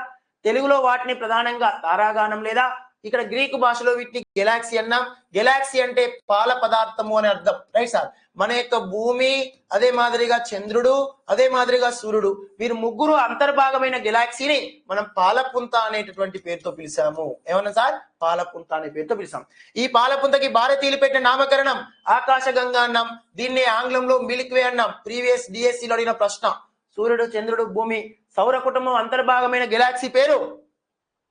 తెలుగులో వాటిని ప్రధానంగా తారాగానం, లేదా ఇక్కడ గ్రీకు భాషలో వీటిని గెలాక్సీ అన్నాం. గెలాక్సీ అంటే పాల పదార్థము అని అర్థం రైట్ సార్. మన యొక్క భూమి, అదే మాదిరిగా చంద్రుడు, అదే మాదిరిగా సూర్యుడు, వీరు ముగ్గురు అంతర్భాగమైన గెలాక్సీని మనం పాలపుంత అనేటటువంటి పేరుతో పిలిచాము. ఏమన్నా సార్, పాలపుంత అనే పేరుతో పిలిచాం. ఈ పాలపుంతకి భారతీయులు పెట్టిన నామకరణం ఆకాశగంగా అన్నాం. దీన్ని ఆంగ్లంలో మిల్క్ వే అన్నాం. ప్రీవియస్ డిఎస్సిలో అడిగిన ప్రశ్న, సూర్యుడు, చంద్రుడు, భూమి, సౌర కుటుంబం అంతర్భాగమైన గెలాక్సీ పేరు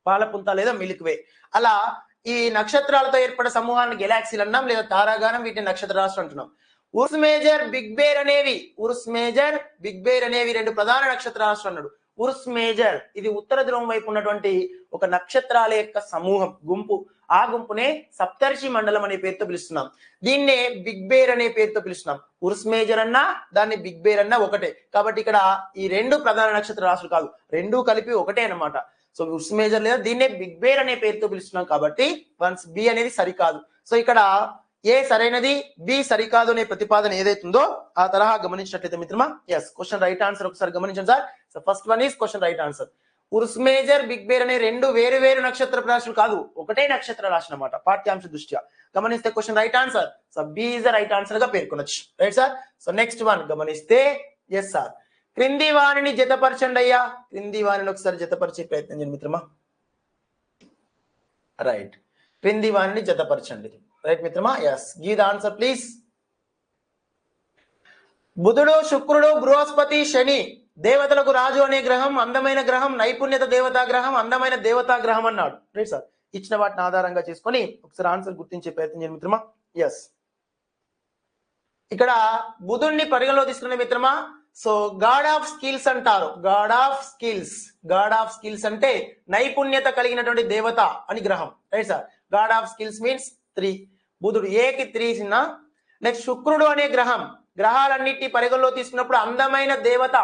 పాలపుంత లేదా మిల్క్ వే. అలా ఈ నక్షత్రాలతో ఏర్పడే సమూహాన్ని గెలాక్సీలు అన్నాం, లేదా తారాగానం, వీటిని నక్షత్ర రాశులు అంటున్నాం. ఉర్స్ మేజర్, బిగ్ బేర్ అనేవి రెండు ప్రధాన నక్షత్ర రాశులు అన్నాడు. ఉర్స్ మేజర్, ఇది ఉత్తర ధ్రువం వైపు ఉన్నటువంటి ఒక నక్షత్రాల యొక్క సమూహం, గుంపు. ఆ గుంపునే సప్తర్షి మండలం అనే పేరుతో పిలుస్తున్నాం. దీన్నే బిగ్ బేర్ అనే పేరుతో పిలుస్తున్నాం. ఉర్స్ మేజర్ అన్నా దాన్ని బిగ్ బేర్ అన్నా ఒకటే. కాబట్టి ఇక్కడ ఈ రెండు ప్రధాన నక్షత్ర రాశులు కాదు, రెండు కలిపి ఒకటే అన్నమాట. సో ఉర్స్ మేజర్ లేదా దీన్నే బిగ్ బేర్ అనే పేరుతో పిలుస్తున్నాం కాబట్టి వన్స్ బి అనేది సరికాదు. సో ఇక్కడ ఏ సరైనది, బి సరికాదు అనే ప్రతిపాదన ఏదైతుందో ఆ తరహా గమనించినట్లయితే మిత్రమా, ఎస్ క్వశ్చన్ రైట్ ఆన్సర్ ఒకసారి గమనించండి sir. So first one is question right answer. Ursa major big bear అనే రెండు వేరు వేరు నక్షత్ర రాశులు కాదు, ఒకటే నక్షత్ర రాశి అన్నమాట పాఠ్యాంశ దృష్ట్యా. గమనిస్తే question right answer. So B is the right answer గా పేర్కొనొచ్చు. Right sir. So next one గమనిస్తే, ఎస్ సార్, క్రింది వాణిని జతపరచండి అయ్యా. క్రింది వాణిని ఒకసారి జతపరిచే ప్రయత్నం చేయండి మిత్రమా. రైట్, క్రింది వాణిని జతపరచండి. రైట్ మిత్రమా, yes give the answer please. బుధుడు, శుక్రుడు, బృహస్పతి, శని దేవతలకు రాజు అనే గ్రహం, అందమైన గ్రహం, నైపుణ్యత దేవతా గ్రహం, అందమైన దేవతా గ్రహం అన్నాడు. Right sir. ఇచ్చిన వాటిని ఆధారంగా చేసుకొని ఒకసారి ఆన్సర్ గుర్తించే ప్రయత్నం చేయండి మిత్రమా. ఎస్, ఇక్కడ బుధుడిని పరిగణలో తీసుకునే మిత్రమా. సో గాడ్ ఆఫ్ స్కిల్స్ అంటారు. God of skills, God of skills అంటే నైపుణ్యత కలిగినటువంటి దేవత అని గ్రహం. Right sir. God of skills means 3. బుధుడు ఏకి 3 చిన్న. నెక్స్ట్ శుక్రుడు అనే గ్రహం, గ్రహాలన్నిటి పరిగణలో తీసుకున్నప్పుడు అందమైన దేవత.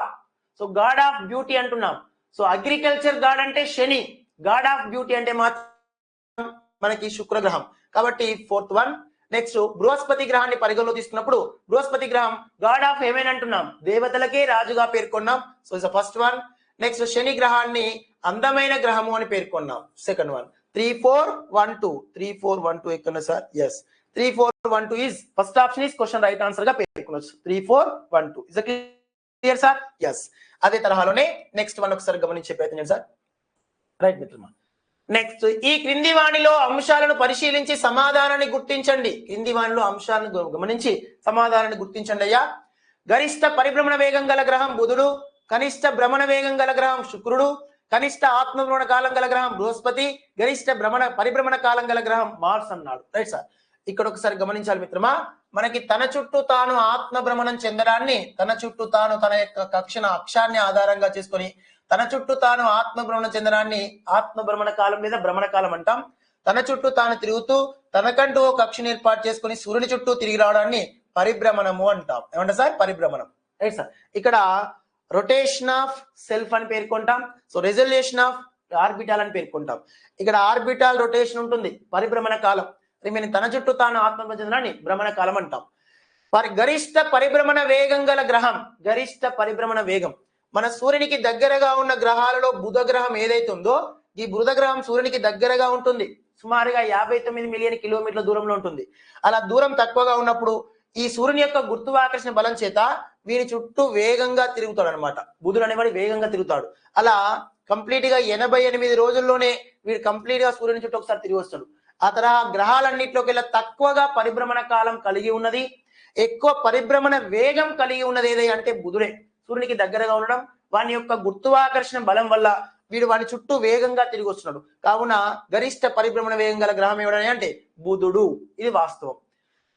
సో గాడ్ ఆఫ్ బ్యూటీ అంటున్నాం. సో అగ్రికల్చర్ గాడ్ అంటే శని, గాడ్ ఆఫ్ బ్యూటీ అంటే మాత్రం మనకి శుక్రగ్రహం. కాబట్టి 4th వన్. నెక్స్ట్ బృహస్పతి గ్రహాన్ని పరిగణలో తీసుకున్నప్పుడు బృహస్పతి గ్రహం గాడ్ ఆఫ్ హెవెన్ అంటున్నాం, దేవతలకే రాజుగా పేర్కొన్నాం. So is first one. Next Shani గ్రహాన్ని అందమైన గ్రహము అని పేర్కొన్నాం, సెకండ్ వన్. 3 4 1 2 3 4 1 2 ఎక్కడ sir? Yes, 3 4 1 2 is first option is question right answer గా పేర్కొనొచ్చు. 3 4 1 2 ఇస్ క్లియర్ సార్. ఎస్, అదే తరహాలోనే నెక్స్ట్ వన్ ఒకసారి గమనించే ప్రయత్నం చేయండి సార్. రైట్ మిత్రమా. నెక్స్ట్, ఈ క్రింది వాణిలో అంశాలను పరిశీలించి సమాధానాన్ని గుర్తించండి. క్రింది వాణిలో అంశాలను గమనించి సమాధానాన్ని గుర్తించండి అయ్యా. గరిష్ట పరిభ్రమణ వేగం గల గ్రహం బుధుడు, కనిష్ట భ్రమణ వేగం గల గ్రహం శుక్రుడు, కనిష్ట ఆత్మభ్రమణ కాలం గల గ్రహం బృహస్పతి, గరిష్ట పరిభ్రమణ కాలం గల గ్రహం మార్స్ అన్నాడు. Right sir. ఇక్కడ ఒకసారి గమనించాలి మిత్రమా. మనకి తన చుట్టూ తాను ఆత్మభ్రమణం చెందడాన్ని, తన చుట్టూ తాను తన యొక్క అక్షాన్ని ఆధారంగా చేసుకొని తన చుట్టూ తాను ఆత్మభ్రమణం చెందడాన్ని ఆత్మభ్రమణ కాలం లేదా భ్రమణ కాలం అంటాం. తన చుట్టూ తాను తిరుగుతూ తనకంటూ ఒక కక్షను ఏర్పాటు చేసుకుని సూర్యుని చుట్టూ తిరిగి రావడాన్ని పరిభ్రమణము అంటాం. ఏమంటారు సార్? పరిభ్రమణం. Right sir. ఇక్కడ రొటేషన్ ఆఫ్ సెల్ఫ్ అని పేర్కొంటాం. సో రెజల్యూషన్ ఆఫ్ ఆర్బిటాల్ అని పేర్కొంటాం. ఇక్కడ ఆర్బిటాల్ రొటేషన్ ఉంటుంది, పరిభ్రమణ కాలం. తన చుట్టూ తాను ఆత్మభ్రమణ చెందడాన్ని భ్రమణ కాలం అంటాం. గరిష్ట పరిభ్రమణ వేగం గల గ్రహం, గరిష్ట పరిభ్రమణ వేగం మన సూర్యునికి దగ్గరగా ఉన్న గ్రహాలలో బుధ గ్రహం ఏదైతే ఉందో, ఈ బుధ గ్రహం సూర్యునికి దగ్గరగా ఉంటుంది, సుమారుగా 59 మిలియన్ కిలోమీటర్ల దూరంలో ఉంటుంది. అలా దూరం తక్కువగా ఉన్నప్పుడు ఈ సూర్యుని యొక్క గురుత్వాకర్షణ బలం చేత వీరి చుట్టూ వేగంగా తిరుగుతాడు అనమాట. బుధుడు అనేవాడు వేగంగా తిరుగుతాడు. అలా కంప్లీట్ గా 88 రోజుల్లోనే వీడు కంప్లీట్ గా సూర్యుని చుట్టూ ఒకసారి తిరిగి వస్తాడు. ఆ తరహా గ్రహాలన్నింటిలోకి తక్కువగా పరిభ్రమణ కాలం కలిగి ఉన్నది, ఎక్కువ పరిభ్రమణ వేగం కలిగి ఉన్నది ఏదై అంటే బుధుడే. సూర్యునికి దగ్గరగా ఉండడం, వాని యొక్క గురుత్వాకర్షణ బలం వల్ల వీడు వాని చుట్టూ వేగంగా తిరిగి వస్తున్నాడు. కావున గరిష్ట పరిభ్రమణ వేగం గల గ్రహం ఎవడని అంటే బుధుడు. ఇది వాస్తవం.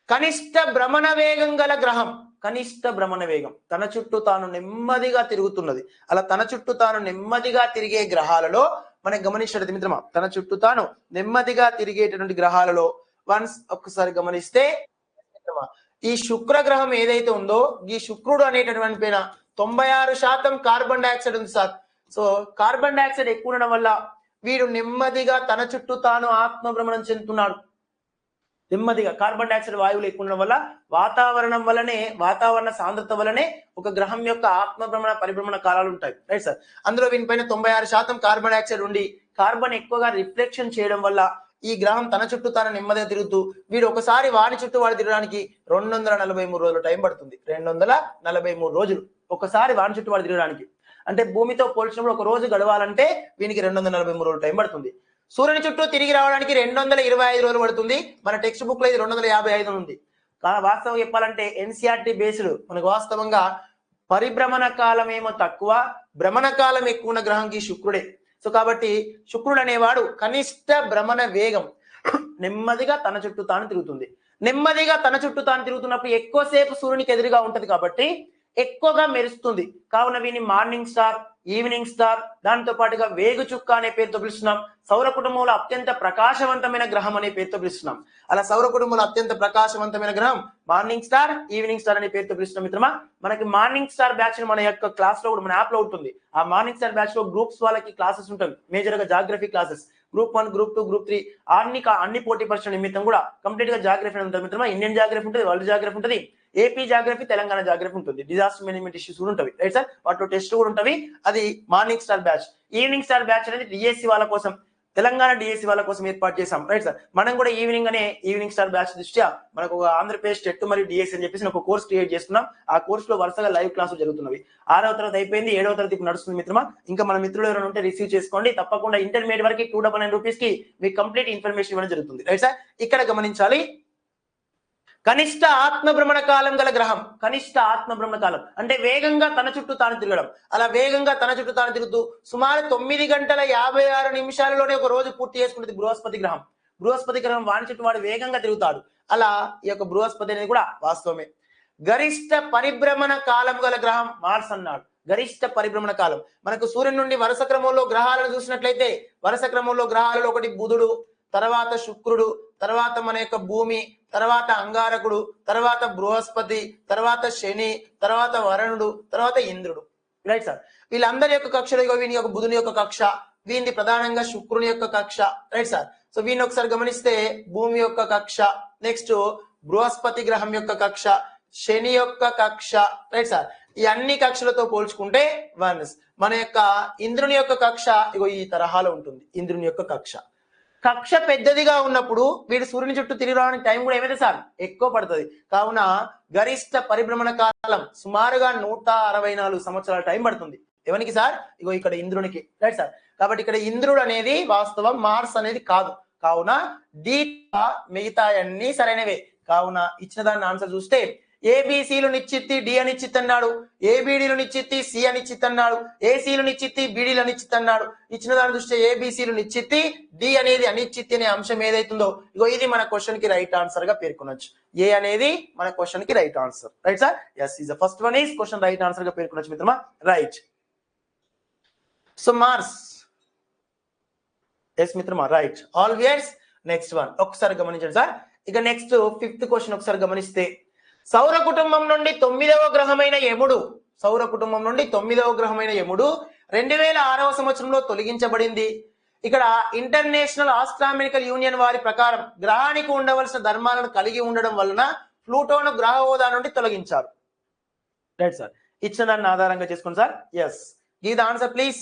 కనిష్ట భ్రమణ వేగం గల గ్రహం, కనిష్ట భ్రమణ వేగం తన చుట్టూ తాను నెమ్మదిగా తిరుగుతున్నది. అలా తన చుట్టూ తాను నెమ్మదిగా తిరిగే గ్రహాలలో మనకి గమనించినట్టు మిత్రమా, తన చుట్టూ తాను నెమ్మదిగా తిరిగేటటువంటి గ్రహాలలో వన్స్ ఒక్కసారి గమనిస్తే ఈ శుక్ర గ్రహం ఏదైతే ఉందో, ఈ శుక్రుడు అనేటటువంటి పైన 96% కార్బన్ డైఆక్సైడ్ ఉంది సార్. సో కార్బన్ డైఆక్సైడ్ ఎక్కువ ఉండడం వల్ల వీడు నెమ్మదిగా తన చుట్టూ తాను ఆత్మభ్రమణం చెందుతున్నాడు. నెమ్మదిగా కార్బన్ డైఆక్సైడ్ వాయువులు ఎక్కువ ఉండడం వల్ల వాతావరణం వల్లనే, వాతావరణ సాంద్రత వల్లనే ఒక గ్రహం యొక్క ఆత్మభ్రమణ పరిభ్రమణ కాలాలు ఉంటాయి. Right sir. అందులో వీనిపైన 96% కార్బన్ డైఆక్సైడ్ ఉండి కార్బన్ ఎక్కువగా రిఫ్లెక్షన్ చేయడం వల్ల ఈ గ్రహం తన చుట్టూ తాను నెమ్మదిగా తిరుగుతూ వీడు ఒకసారి వాడి చుట్టూ వాడు తిరగడానికి 243 రోజులు టైం పడుతుంది. 243 రోజులు ఒకసారి వాడి చుట్టూ వాడు తిరగడానికి. అంటే భూమితో పోల్చినప్పుడు ఒక రోజు గడవాలంటే వీనికి 243 రోజులు టైం పడుతుంది. సూర్యుని చుట్టూ తిరిగి రావడానికి 225 రోజులు పడుతుంది. మన టెక్స్ట్ బుక్ లో ఇది 255 ఉంది. వాస్తవం చెప్పాలంటే ఎన్సీఆర్టీ బేస్డ్ మనకు వాస్తవంగా పరిభ్రమణ కాలం ఏమో తక్కువ, భ్రమణ కాలం ఎక్కువ ఉన్న గ్రహంకి శుక్రుడే. సో కాబట్టి శుక్రుడు అనేవాడు కనిష్ట భ్రమణ వేగం, నెమ్మదిగా తన చుట్టూ తాను తిరుగుతుంది. నెమ్మదిగా తన చుట్టూ తాను తిరుగుతున్నప్పుడు ఎక్కువసేపు సూర్యునికి ఎదురుగా ఉంటది కాబట్టి ఎక్కువగా మెరుస్తుంది. కావున వీని మార్నింగ్ స్టార్, ఈవినింగ్ స్టార్, దాంతో పాటుగా వేగు చుక్క అనే పేరుతో పిలుస్తున్నాం. సౌర కుటుంబంలో అత్యంత ప్రకాశవంతమైన గ్రహం అనే పేరుతో పిలుస్తున్నాం. అలా సౌర కుటుంబంలో అత్యంత ప్రకాశవంతమైన గ్రహం మార్నింగ్ స్టార్, ఈవినింగ్ స్టార్ అనే పేరుతో పిలుస్తున్నాం మిత్రమా. మనకి మార్నింగ్ స్టార్ బ్యాచ్ మన యొక్క క్లాస్ లో కూడా మన యాప్ లో ఉంటుంది. ఆ మార్నింగ్ స్టార్ బ్యాచ్ లో గ్రూప్స్ వాళ్ళకి క్లాసెస్ ఉంటాయి. మేజర్ గా geography classes, group 1, group 2, group 3 అన్ని పోటీ పరీక్షల నిమిత్తం కూడా కంప్లీట్ గా జాగ్రఫీ ఉంటుంది మిత్రమా. ఇండియన్ జాగ్రఫీ ఉంటుంది, వరల్డ్ జాగ్రఫీ ఉంటుంది, ఏపీ జాగ్రఫీ, తెలంగాణ జాగ్రఫీ ఉంటుంది, డిజాస్టర్ మేనేజ్మెంట్ ఇష్యూస్ కూడా ఉంటాయి రైట్ సార్. వాటిలో టెస్ట్ కూడా ఉంటాయి. అది morning star batch. Evening star batch అనేది డిఎస్సి వాళ్ళ కోసం, తెలంగాణ డిఎస్సి వాళ్ళ కోసం ఏర్పాటు చేశాం రైట్ సార్. మనం కూడా ఈవినింగ్ స్టార్ బ్యాచ్ దృష్ట్యా మనకు ఒక ఆంధ్రప్రదేశ్ టెట్ మరియు డిఎస్సి అని చెప్పేసి ఒక కోర్స్ క్రియేట్ చేస్తున్నాం. ఆ కోర్స్ లో వరుసగా లైవ్ క్లాసులు జరుగుతున్నవి. 6వ తరగతి అయిపోయింది, 7వ తరగతి ఇప్పుడు నడుస్తుంది మిత్రమా. ఇంకా మన మిత్రులు ఎవరైనా ఉంటే రిసీవ్ చేసుకోండి. తప్పకుండా ఇంటర్మీడియట్ వరకు 299 రూపీస్ కి మీకు కంప్లీట్ ఇన్ఫర్మేషన్ ఇవ్వడం జరుగుతుంది రైట్ సార్. ఇక్కడ గమనించాలి, కనిష్ట ఆత్మభ్రమణ కాలం గల గ్రహం. కనిష్ట ఆత్మభ్రమణ కాలం అంటే వేగంగా తన చుట్టూ తాను తిరగడం. అలా వేగంగా తన చుట్టూ తాను తిరుగుతూ సుమారు 9 గంటల 56 నిమిషాలలోనే ఒక రోజు పూర్తి చేసుకుంటుంది బృహస్పతి గ్రహం. బృహస్పతి గ్రహం వాని చుట్టూ వాడు వేగంగా తిరుగుతాడు. అలా ఈ యొక్క బృహస్పతి అనేది కూడా వాస్తవమే. గరిష్ట పరిభ్రమణ కాలం గల గ్రహం మార్స్ అన్నాడు. గరిష్ట పరిభ్రమణ కాలం మనకు సూర్యుని నుండి వరుస క్రమంలో గ్రహాలను చూసినట్లయితే వరుస క్రమంలో గ్రహాలలో ఒకటి బుధుడు, తర్వాత శుక్రుడు, తర్వాత మన యొక్క భూమి, తర్వాత అంగారకుడు, తర్వాత బృహస్పతి, తర్వాత శని, తర్వాత వరుణుడు, తర్వాత ఇంద్రుడు రైట్ సార్. వీళ్ళందరి యొక్క కక్షలు వీని యొక్క బుధుని యొక్క కక్ష, వీని ప్రధానంగా శుక్రుని యొక్క కక్ష రైట్ సార్. సో వీని ఒకసారి గమనిస్తే భూమి యొక్క కక్ష, నెక్స్ట్ బృహస్పతి గ్రహం యొక్క కక్ష, శని యొక్క కక్ష రైట్ సార్. ఈ అన్ని కక్షలతో పోల్చుకుంటే మన యొక్క ఇంద్రుని యొక్క కక్ష ఈ తరహాలో ఉంటుంది. ఇంద్రుని యొక్క కక్ష పెద్దదిగా ఉన్నప్పుడు వీడు సూర్యుని చుట్టూ తిరిగి రావడానికి టైం కూడా ఏమైతే సార్ ఎక్కువ పడుతుంది. కావున గరిష్ట పరిభ్రమణ కాలం సుమారుగా 164 సంవత్సరాల టైం పడుతుంది. ఎవరికి సార్? ఇక్కడ ఇంద్రునికి రైట్ సార్. కాబట్టి ఇక్కడ ఇంద్రుడు అనేది వాస్తవం, మార్స్ అనేది కాదు. కావున డి మిగతా అన్ని సరైనవే. కావున ఇచ్చిన దాన్ని ఆన్సర్ చూస్తే ఏబిసిలు నిశ్చిత్తి డి అని ఇచ్చిత్ అన్నాడు, ఏబిడిలు నిశ్చిత్తి సి అని ఇచ్చిత్ అన్నాడు, ఏసీలు నిశ్చిత్తి బిడిలు అనిచ్చిత్ అన్నాడు. ఇచ్చిన దాన్ని చూస్తే ఏబిసిలు నిశ్చిత్తి, డి అనేది అనిశ్చిత్తి అనే అంశం ఏదైతుందో ఇది మన క్వశ్చన్ కి రైట్ ఆన్సర్ గా పేర్కొనొచ్చు. ఏ అనేది మన క్వశ్చన్ కి right answer right sir. Yes is the first one is question right answer గా పేర్కొనొచ్చు మిత్రమా రైట్. సో మార్స్ ఎస్ మిత్రమా రైట్ ఆల్ వియర్స్. నెక్స్ట్ వన్ ఒకసారి గమనించండి సార్. ఇక నెక్స్ట్ 5th క్వశ్చన్ ఒకసారి గమనిస్తే సౌర కుటుంబం నుండి 9వ గ్రహమైన యముడు, సౌర కుటుంబం నుండి 9వ గ్రహమైన యముడు 2006వ సంవత్సరంలో తొలగించబడింది. ఇక్కడ ఇంటర్నేషనల్ ఆస్ట్రానామికల్ యూనియన్ వారి ప్రకారం గ్రహానికి ఉండవలసిన ధర్మాలను కలిగి ఉండడం వలన ప్లూటోను గ్రహ హోదా నుండి తొలగించారు రైట్ సార్. ఇచ్చిన దాన్ని ఆధారంగా చేసుకోండి sir. Yes give the answer please.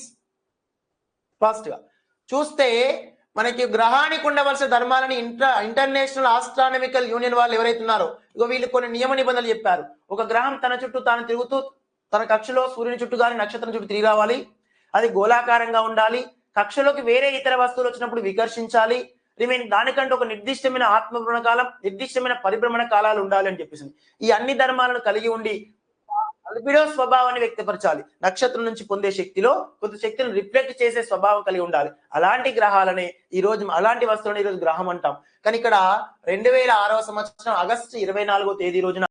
Fast గా చూస్తే మనకి గ్రహానికి ఉండవలసిన ధర్మాలని ఇంటర్నేషనల్ ఆస్ట్రానామికల్ యూనియన్ వాళ్ళు ఎవరైతే ఉన్నారో వీళ్ళు కొన్ని నియమ నిబంధనలు చెప్పారు. ఒక గ్రహం తన చుట్టూ తాను తిరుగుతూ తన కక్షలో సూర్యుని చుట్టూ కానీ నక్షత్రం చుట్టూ తిరిగి రావాలి, అది గోళాకారంగా ఉండాలి, కక్షలోకి వేరే ఇతర వస్తువులు వచ్చినప్పుడు వికర్షించాలి, దానికంటే ఒక నిర్దిష్టమైన ఆత్మభ్రమణ కాలం, నిర్దిష్టమైన పరిభ్రమణ కాలాలు ఉండాలి అని చెప్పేసి ఈ అన్ని ధర్మాలను కలిగి ఉండి అల్బిడో స్వభావాన్ని వ్యక్తపరచాలి. నక్షత్రం నుంచి పొందే శక్తిలో కొంత శక్తిని రిఫ్లెక్ట్ చేసే స్వభావం కలిగి ఉండాలి. అలాంటి గ్రహాలనే ఈ రోజు అలాంటి వస్తువులను ఈ రోజు గ్రహం అంటాం. కానీ ఇక్కడ 2006వ సంవత్సరం ఆగస్టు 24వ తేదీ రోజున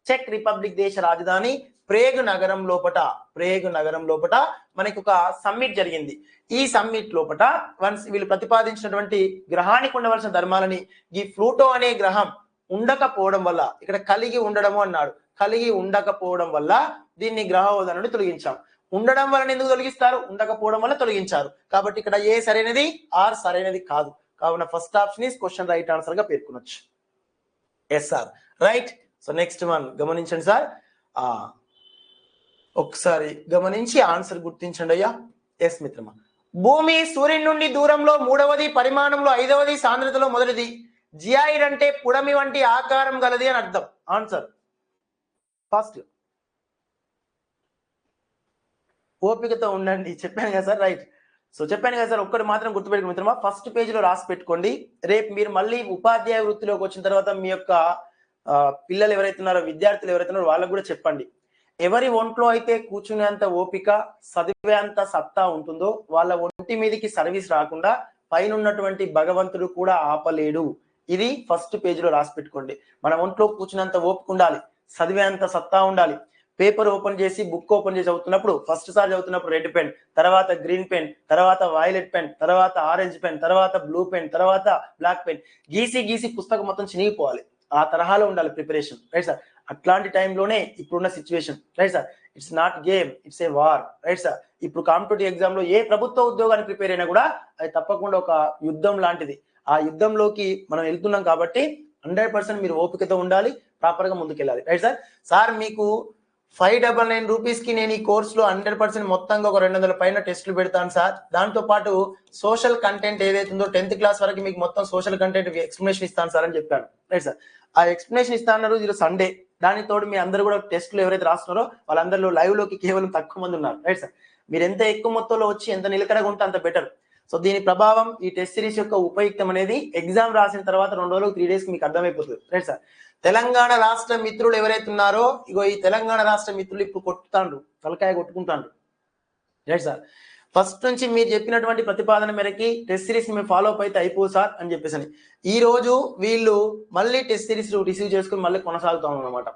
చెక్ రిపబ్లిక్ దేశ రాజధాని ప్రేగ్ నగరం లోపట మనకి ఒక సమ్మిట్ జరిగింది. ఈ సమ్మిట్ లోపట వీళ్ళు ప్రతిపాదించినటువంటి గ్రహానికి ఉండవలసిన ధర్మాలని ఈ ప్లూటో అనే గ్రహం ఉండకపోవడం వల్ల, ఇక్కడ కలిగి ఉండడము అన్నాడు, కలిగి ఉండకపోవడం వల్ల దీన్ని గ్రహ హోదా నుండి తొలగించాం. ఉండడం వలన ఎందుకు తొలగిస్తారు? ఉండకపోవడం వల్ల తొలగించారు. కాబట్టి ఇక్కడ ఏ సరైనది, ఆర్ సరైనది కాదు. కావున first option is question right answer గా పేర్కొనొచ్చు. Yes sir right. So next one గమనించండి సార్. ఒకసారి గమనించి ఆన్సర్ గుర్తించండి అయ్యా. ఎస్ మిత్రమా. భూమి సూర్యుని నుండి దూరంలో 3వది, పరిమాణంలో 5వది, సాంద్రతలో మొదటిది. జియాయిడ్ అంటే పుడమి వంటి ఆకారం గలది అని అర్థం. Answer first. ఓపికతో ఉండండి, చెప్పాను కదా సార్ రైట్. సో చెప్పాను కదా సార్, ఒక్కటి మాత్రం గుర్తుపెట్టుకుని మిత్రమా, ఫస్ట్ పేజీలో రాసి పెట్టుకోండి. రేపు మీరు మళ్ళీ ఉపాధ్యాయ వృత్తిలోకి వచ్చిన తర్వాత మీ యొక్క పిల్లలు ఎవరైతే ఉన్నారో, విద్యార్థులు ఎవరైతే ఉన్నారో వాళ్ళకు కూడా చెప్పండి. ఎవరి ఒంట్లో అయితే కూర్చునేంత ఓపిక, చదివేంత సత్తా ఉంటుందో వాళ్ళ ఒంటి మీదకి సర్వీస్ రాకుండా పైన ఉన్నటువంటి భగవంతుడు కూడా ఆపలేడు. ఇది ఫస్ట్ పేజీలో రాసి పెట్టుకోండి. మన ఒంట్లో కూర్చునేంత ఓపిక ఉండాలి, చదివేంత సత్తా ఉండాలి, పేపర్ ఓపెన్ చేసి బుక్ ఓపెన్ చేసి చదువుతున్నప్పుడు ఫస్ట్ సారి చదువుతున్నప్పుడు రెడ్ పెన్, తర్వాత గ్రీన్ పెన్, తర్వాత వైలెట్ పెన్, తర్వాత ఆరెంజ్ పెన్, తర్వాత బ్లూ పెన్, తర్వాత బ్లాక్ పెన్ గీసి గీసి పుస్తకం మొత్తం చినిగిపోవాలి. ఆ తరహాలో ఉండాలి ప్రిపరేషన్, రైట్ సార్. అట్లాంటి టైంలోనే ఇప్పుడున్న situation, right sir. It's not game, it's a war, right sir. ఇప్పుడు కాంపిటేటివ్ ఎగ్జామ్ లో ఏ ప్రభుత్వ ఉద్యోగాన్ని ప్రిపేర్ అయినా కూడా అది తప్పకుండా ఒక యుద్ధం లాంటిది. ఆ యుద్ధంలోకి మనం వెళ్తున్నాం కాబట్టి 100% మీరు ఓపికతో ఉండాలి, ప్రాపర్ గా ముందుకెళ్ళాలి, రైట్ సార్. సార్ మీకు 599 రూపీస్ కి నేను ఈ కోర్సులో 100% మొత్తంగా ఒక 200 పైన టెస్టులు పెడతాను సార్. దాంతో పాటు సోషల్ కంటెంట్ ఏదైతే ఉందో 10th క్లాస్ వరకు మీకు మొత్తం సోషల్ కంటెంట్ ఎక్స్ప్లెనేషన్ ఇస్తాను సార్ అని చెప్పాను, రైట్ సార్. ఆ ఎక్స్ప్లెనేషన్ ఇస్తాను ఈరోజు సండే. దానితోడు మీ అందరూ కూడా టెస్టులు ఎవరైతే రాస్తున్నారో వాళ్ళందరిలో లైవ్ లోకి కేవలం తక్కువ మంది ఉన్నారు, రైట్ సార్. మీరు ఎంత ఎక్కువ మొత్తంలో వచ్చి ఎంత నిలకడగా ఉంటే అంత బెటర్. సో దీని ప్రభావం ఈ టెస్ట్ సిరీస్ యొక్క ఉపయుక్తం అనేది ఎగ్జామ్ రాసిన తర్వాత 2 రోజులు 3 days మీకు అర్థమైపోతుంది, రైట్ సార్. తెలంగాణ రాష్ట్ర మిత్రులు ఎవరైతే ఉన్నారో ఇగో ఈ తెలంగాణ రాష్ట్ర మిత్రులు ఇప్పుడు కొట్టుతాండ్రు, తలకాయ కొట్టుకుంటాండ్రు, రైట్ సార్. ఫస్ట్ నుంచి మీరు చెప్పినటువంటి ప్రతిపాదన మేరకి టెస్ట్ సిరీస్ మేము ఫాలో అప్ అయితే అయిపో సార్ అని చెప్పేసి ఈ రోజు వీళ్ళు మళ్ళీ టెస్ట్ సిరీస్ రిసీవ్ చేసుకుని మళ్ళీ కొనసాగుతాం అనమాట.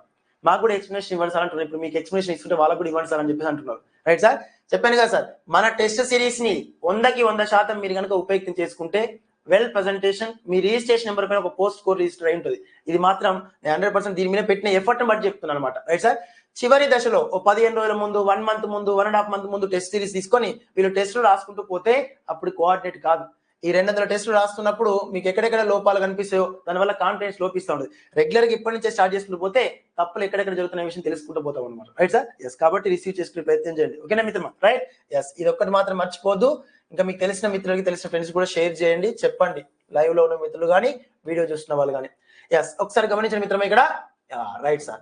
మాకు కూడా ఎక్స్ప్లెనేషన్ ఇవ్వండి సార్ అంటున్నారు. ఇప్పుడు మీకు ఎక్స్ప్లెనేషన్ ఇస్తుంటే వాళ్ళకు కూడా ఇవ్వండి సార్ అని చెప్పేసి అంటున్నారు, రైట్ సార్. చెప్పాను కదా సార్, మన టెస్ట్ సిరీస్ ని 100కి 100% మీరు కనుక ఉపయోగం చేసుకుంటే వెల్ ప్రజెంటేషన్ మీ రిజిస్ట్రేషన్ నెంబర్ పైన ఒక పోస్ట్ కోడ్ రిజిస్టర్ అయి ఉంటుంది. ఇది మాత్రం 100% దీని మీద పెట్టిన ఎఫర్ట్ బట్టి చెప్తున్నాను అనమాట, రైట్ సార్. చివరి దశలో ఓ 15 రోజుల ముందు, 1 month ముందు, 1.5 month ముందు టెస్ట్ సిరీస్ తీసుకొని వీళ్ళు టెస్టులు రాసుకుంటూ పోతే అప్పుడు కోఆర్డినేట్ కాదు. ఈ 200 టెస్టులు రాస్తున్నప్పుడు మీకు ఎక్కడెక్కడ లోపాలు కనిపిస్తాయో దానివల్ల కాన్ఫిడెన్స్ లోపిస్తూ ఉంటుంది. రెగ్యులర్ గా ఇప్పటి నుంచే స్టార్ట్ చేసుకుంటూ పోతే తప్పులు ఎక్కడెక్కడ జరుగుతున్న విషయం తెలుసుకుంటూ పోతాం అనమాట, రైట్ సార్. ఎస్, కాబట్టి రిసీవ్ చేసుకునే ప్రయత్నం చేయండి, ఓకేనా మిత్రమా, రైట్. ఎస్, ఇది ఒక్కటి మాత్రం మర్చిపోద్దు. ఇంకా మీకు తెలిసిన మిత్రులకి తెలిసిన ఫ్రెండ్స్ కూడా షేర్ చేయండి, చెప్పండి, లైవ్ లో ఉన్న మిత్రులు కానీ వీడియో చూస్తున్న వాళ్ళు కానీ. ఎస్, ఒకసారి గమనించిన మిత్రమా ఇక్కడ, రైట్ సార్.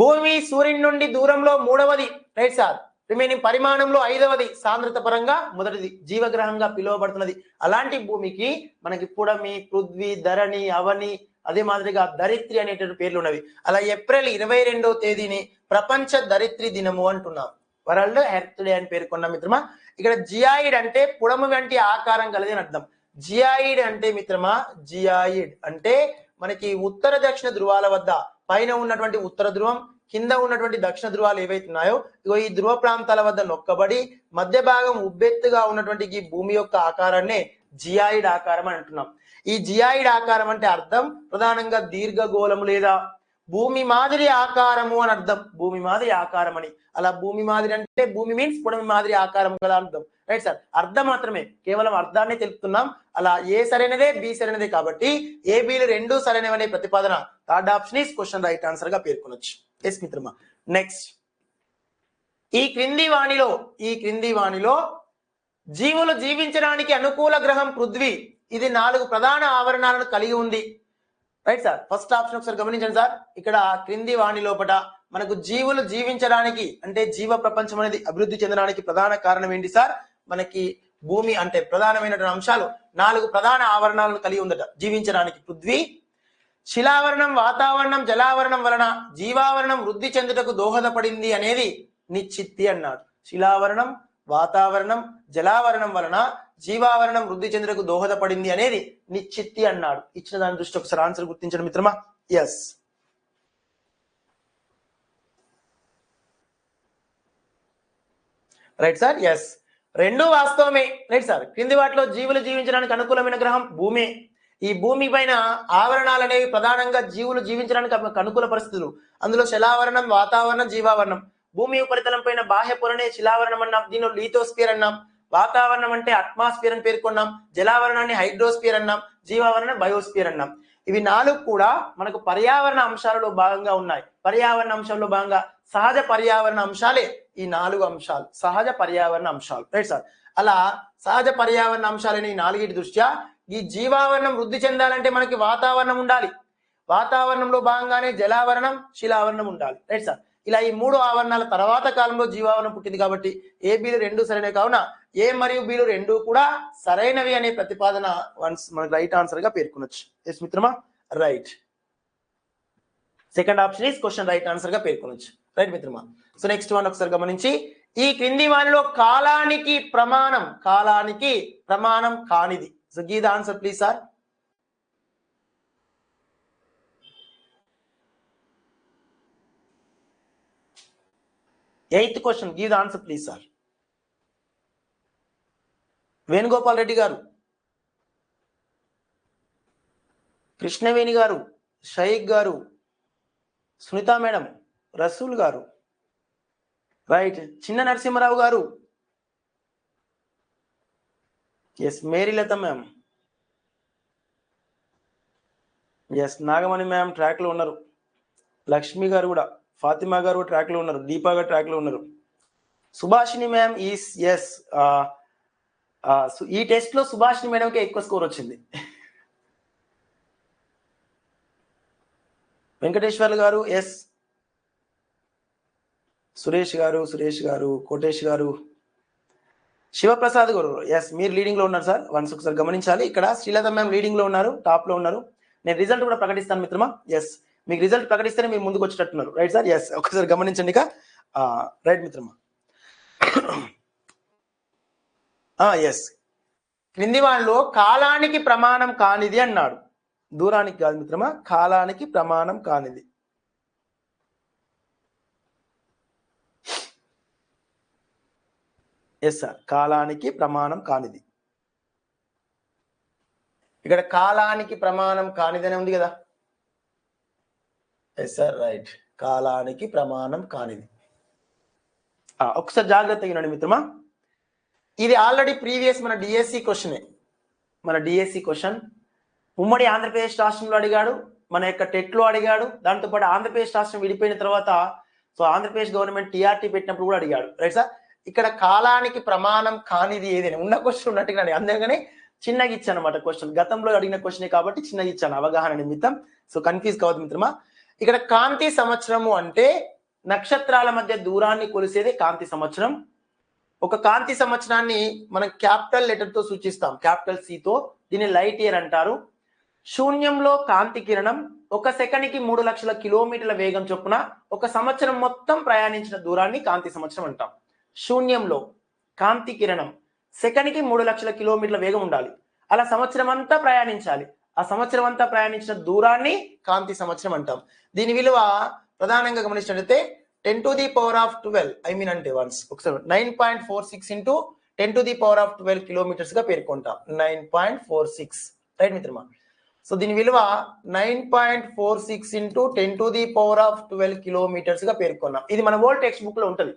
భూమి సూర్యుని నుండి దూరంలో 3వది, రైట్ సార్. రిమైనింగ్ పరిమాణంలో 5వది, సాంద్రత పరంగా మొదటిది, జీవగ్రహంగా పిలువబడుతున్నది. అలాంటి భూమికి మనకి పుడమి, పృథ్వీ, ధరణి, అవని, అదే మాదిరిగా ధరిత్రి అనేటువంటి పేర్లు ఉన్నవి. అలా ఏప్రిల్ 22వ తేదీని ప్రపంచ ధరిత్రి దినము అంటున్నాం, వరల్డ్ ఎర్త్ డే అని పేర్కొన్నాం మిత్రమా. ఇక్కడ జియాయిడ్ అంటే పుడమి వంటి ఆకారం కలది అని అర్థం. జియాయిడ్ అంటే మిత్రమా, జియాయిడ్ అంటే మనకి ఉత్తర దక్షిణ ధృవాల వద్ద పైన ఉన్నటువంటి ఉత్తర ధ్రువం, కింద ఉన్నటువంటి దక్షిణ ధృవాలు ఏవైతే ఉన్నాయో ఇగో ఈ ధ్రువ ప్రాంతాల వద్ద నొక్కబడి మధ్య భాగం ఉబ్బెత్తుగా ఉన్నటువంటి ఈ భూమి యొక్క ఆకారాన్నే జియాయిడ్ ఆకారం అని అంటున్నాం. ఈ జియాయిడ్ ఆకారం అంటే అర్థం ప్రధానంగా దీర్ఘగోళము లేదా భూమి మాదిరి ఆకారము అని అర్థం. భూమి మాదిరి ఆకారం అని, అలా భూమి మాదిరి అంటే భూమి మీన్స్ పుడమి మాదిరి ఆకారం కదా అర్థం, రైట్ సార్. అర్థం మాత్రమే, కేవలం అర్థాన్ని తెలుపుతున్నాం. అలా ఏ సరైనదే బి సరైనదే కాబట్టి ఏ బిలు రెండు సరైనవనే ప్రతిపాదన third option is question right answer గా పేర్కొనొచ్చు. ఎస్ మిత్రమా, నెక్స్ట్. ఈ క్రింది వాణిలో జీవులు జీవించడానికి అనుకూల గ్రహం పృథ్వీ. ఇది 4 ప్రధాన ఆవరణాలను కలిగి ఉంది, రైట్ సార్. ఫస్ట్ ఆప్షన్ ఒకసారి గమనించండి సార్. ఇక్కడ క్రింది వాణి లోపట మనకు జీవులు జీవించడానికి అంటే జీవ ప్రపంచం అనేది అభివృద్ధి చెందడానికి ప్రధాన కారణం ఏంటి సార్? మనకి భూమి అంటే ప్రధానమైనటువంటి అంశాలు 4 ప్రధాన ఆవరణాలను కలిగి ఉందట జీవించడానికి. పృథ్వీ, శిలావరణం, వాతావరణం, జలావరణం వలన జీవావరణం వృద్ధి చెందుటకు దోహదపడింది అనేది నిశ్చిత్తి అన్నాడు. శిలావరణం, వాతావరణం, జలావరణం వలన జీవావరణం వృద్ధి చెందుటకు దోహదపడింది అనేది నిశ్చిత్తి అన్నాడు. ఇచ్చిన దాని దృష్టి ఒకసారి ఆన్సర్ గుర్తించండి మిత్రమా. Yes, right sir. ఎస్, రెండు వాస్తవమే, రైట్ సార్. క్రింది వాటిలో జీవులు జీవించడానికి అనుకూలమైన గ్రహం భూమి. ఈ భూమి పైన ఆవరణాలు అనేవి ప్రధానంగా జీవులు జీవించడానికి అనుకూల పరిస్థితులు. అందులో శిలావరణం, వాతావరణం, జీవావరణం. భూమి ఉపరితలం పైన బాహ్య పొరనే శిలావరణం అన్నాం, దీనిలో లీథోస్పియర్ అన్నాం. వాతావరణం అంటే అట్మాస్ఫియర్ అని పేర్కొన్నాం. జలావరణాన్ని హైడ్రోస్పియర్ అన్నాం. జీవావరణం బయోస్పియర్ అన్నాం. ఇవి 4 కూడా మనకు పర్యావరణ అంశాలలో భాగంగా ఉన్నాయి. పర్యావరణ అంశాల్లో భాగంగా సహజ పర్యావరణ అంశాలే ఈ 4 అంశాలు, సహజ పర్యావరణ అంశాలు, రైట్ సార్. అలా సహజ పర్యావరణ అంశాలని 4 దృష్ట్యా ఈ జీవావరణం వృద్ధి చెందాలంటే మనకి వాతావరణం ఉండాలి. వాతావరణంలో భాగంగానే జలావరణం, శిలావరణం ఉండాలి, రైట్ సార్. ఇలా ఈ 3 ఆవరణాల తర్వాత కాలంలో జీవావరణం పుట్టింది కాబట్టి ఏ బీలు 2 సరైనవి కావున ఏ మరియు బీలు 2 కూడా సరైనవి అనే ప్రతిపాదన మనకు రైట్ ఆన్సర్ గా పేర్కొనొచ్చు. ఎస్ మిత్రమా, right. Second option is question right answer గా పేర్కొనొచ్చు, రైట్ మిత్రమా. సో నెక్స్ట్ వన్ ఒకసారి గమనించి, ఈ క్రింది వానిలో కాలానికి ప్రమాణం కానిది. So give the answer please sir. 8th question, give the answer please sir. Venugopal Reddy గారు, కృష్ణవేణి గారు, షైక్ గారు, సునీత మేడం, రసూల్ గారు, right. Chinna Narasimharao garu, yes. Merilatha ma'am, yes. Nagamani ma'am track లో ఉన్నారు. లక్ష్మి గారు కూడా, ఫాతిమా గారు ట్రాక్ లో ఉన్నారు, దీపా గారు ట్రాక్ లో ఉన్నారు. Subhashini ma'am is yes. ఈ టెస్ట్ లో సుభాషిణి మేడంకి ఎక్కువ స్కోర్ వచ్చింది. వెంకటేశ్వర్లు గారు, ఎస్. సురేష్ గారు, కోటేష్ గారు, శివప్రసాద్ గారు, ఎస్. మీరు లీడింగ్ లో ఉన్నారు సార్. వన్స్ ఒకసారి గమనించాలి. ఇక్కడ శ్రీలత మ్యామ్ లీడింగ్ లో ఉన్నారు, టాప్ లో ఉన్నారు. నేను రిజల్ట్ కూడా ప్రకటిస్తాను మిత్రమా. ఎస్, మీకు రిజల్ట్ ప్రకటిస్తేనే మీరు ముందుకు వచ్చేటట్టున్నారు. Right sir. ఎస్, ఒకసారి గమనించండి. ఇక రైట్ మిత్రమా. ఎస్, క్రింది వాళ్ళలో కాలానికి ప్రమాణం కానిది అన్నాడు. దూరానికి కాదు మిత్రమా, కాలానికి ప్రమాణం కానిది. ఎస్ సార్, కాలానికి ప్రమాణం కానిది. ఇక్కడ కాలానికి ప్రమాణం కానిదనే ఉంది కదా. Yes sir, right. కాలానికి ప్రమాణం కానిది. ఒకసారి జాగ్రత్తగా వినండి మిత్రమా. ఇది ఆల్రెడీ ప్రీవియస్ మన డిఎస్సి క్వశ్చనే. మన డిఎస్సి క్వశ్చన్ ఉమ్మడి ఆంధ్రప్రదేశ్ రాష్ట్రంలో అడిగాడు, మన యొక్క టెట్లో అడిగాడు. దాంతోపాటు ఆంధ్రప్రదేశ్ రాష్ట్రం విడిపోయిన తర్వాత సో ఆంధ్రప్రదేశ్ గవర్నమెంట్ టీఆర్టీ పెట్టినప్పుడు కూడా అడిగాడు. Right sir. ఇక్కడ కాలానికి ప్రమాణం కానిది ఏదైనా ఉన్న క్వశ్చన్ ఉన్నట్టుగా అందుకని చిన్నగా ఇచ్చాను అనమాట క్వశ్చన్. గతంలో అడిగిన క్వశ్చనే కాబట్టి చిన్నగా ఇచ్చాను, అవగాహన నిమిత్తం. సో కన్ఫ్యూజ్ కావద్దు మిత్రమా. ఇక్కడ కాంతి సంవత్సరము అంటే నక్షత్రాల మధ్య దూరాన్ని కొలిసేదే కాంతి సంవత్సరం. ఒక కాంతి సంవత్సరాన్ని మనం క్యాపిటల్ లెటర్ తో సూచిస్తాం, క్యాపిటల్ సితో. దీన్ని లైట్ ఇయర్ అంటారు. శూన్యంలో కాంతి కిరణం 1 సెకండ్కి 3 లక్షల కిలోమీటర్ల వేగం చొప్పున 1 సంవత్సరం మొత్తం ప్రయాణించిన దూరాన్ని కాంతి సంవత్సరం అంటాం. శూన్యంలో కాంతి కిరణం సెకండ్కి 3 లక్షల కిలోమీటర్ల వేగం ఉండాలి. అలా సంవత్సరం అంతా ప్రయాణించాలి. ఆ సంవత్సరం అంతా ప్రయాణించిన దూరాన్ని కాంతి సంవత్సరం అంటాం. దీని విలువ ప్రధానంగా గమనించినట్లయితే 10⁻12 అంటే వన్స్ ఒకసారి 9.46 ఇంటూ 10⁻12 కిలోమీటర్స్ గా పేర్కొంటాం. 9.46 రైట్ మిత్రమా. సో దీని విలువ 9.46 ఇంటూ 10⁻12 కిలోమీటర్స్ గా పేర్కొన్నాం. ఇది మన ఓల్డ్ టెక్స్ట్ బుక్ లో ఉంటుంది,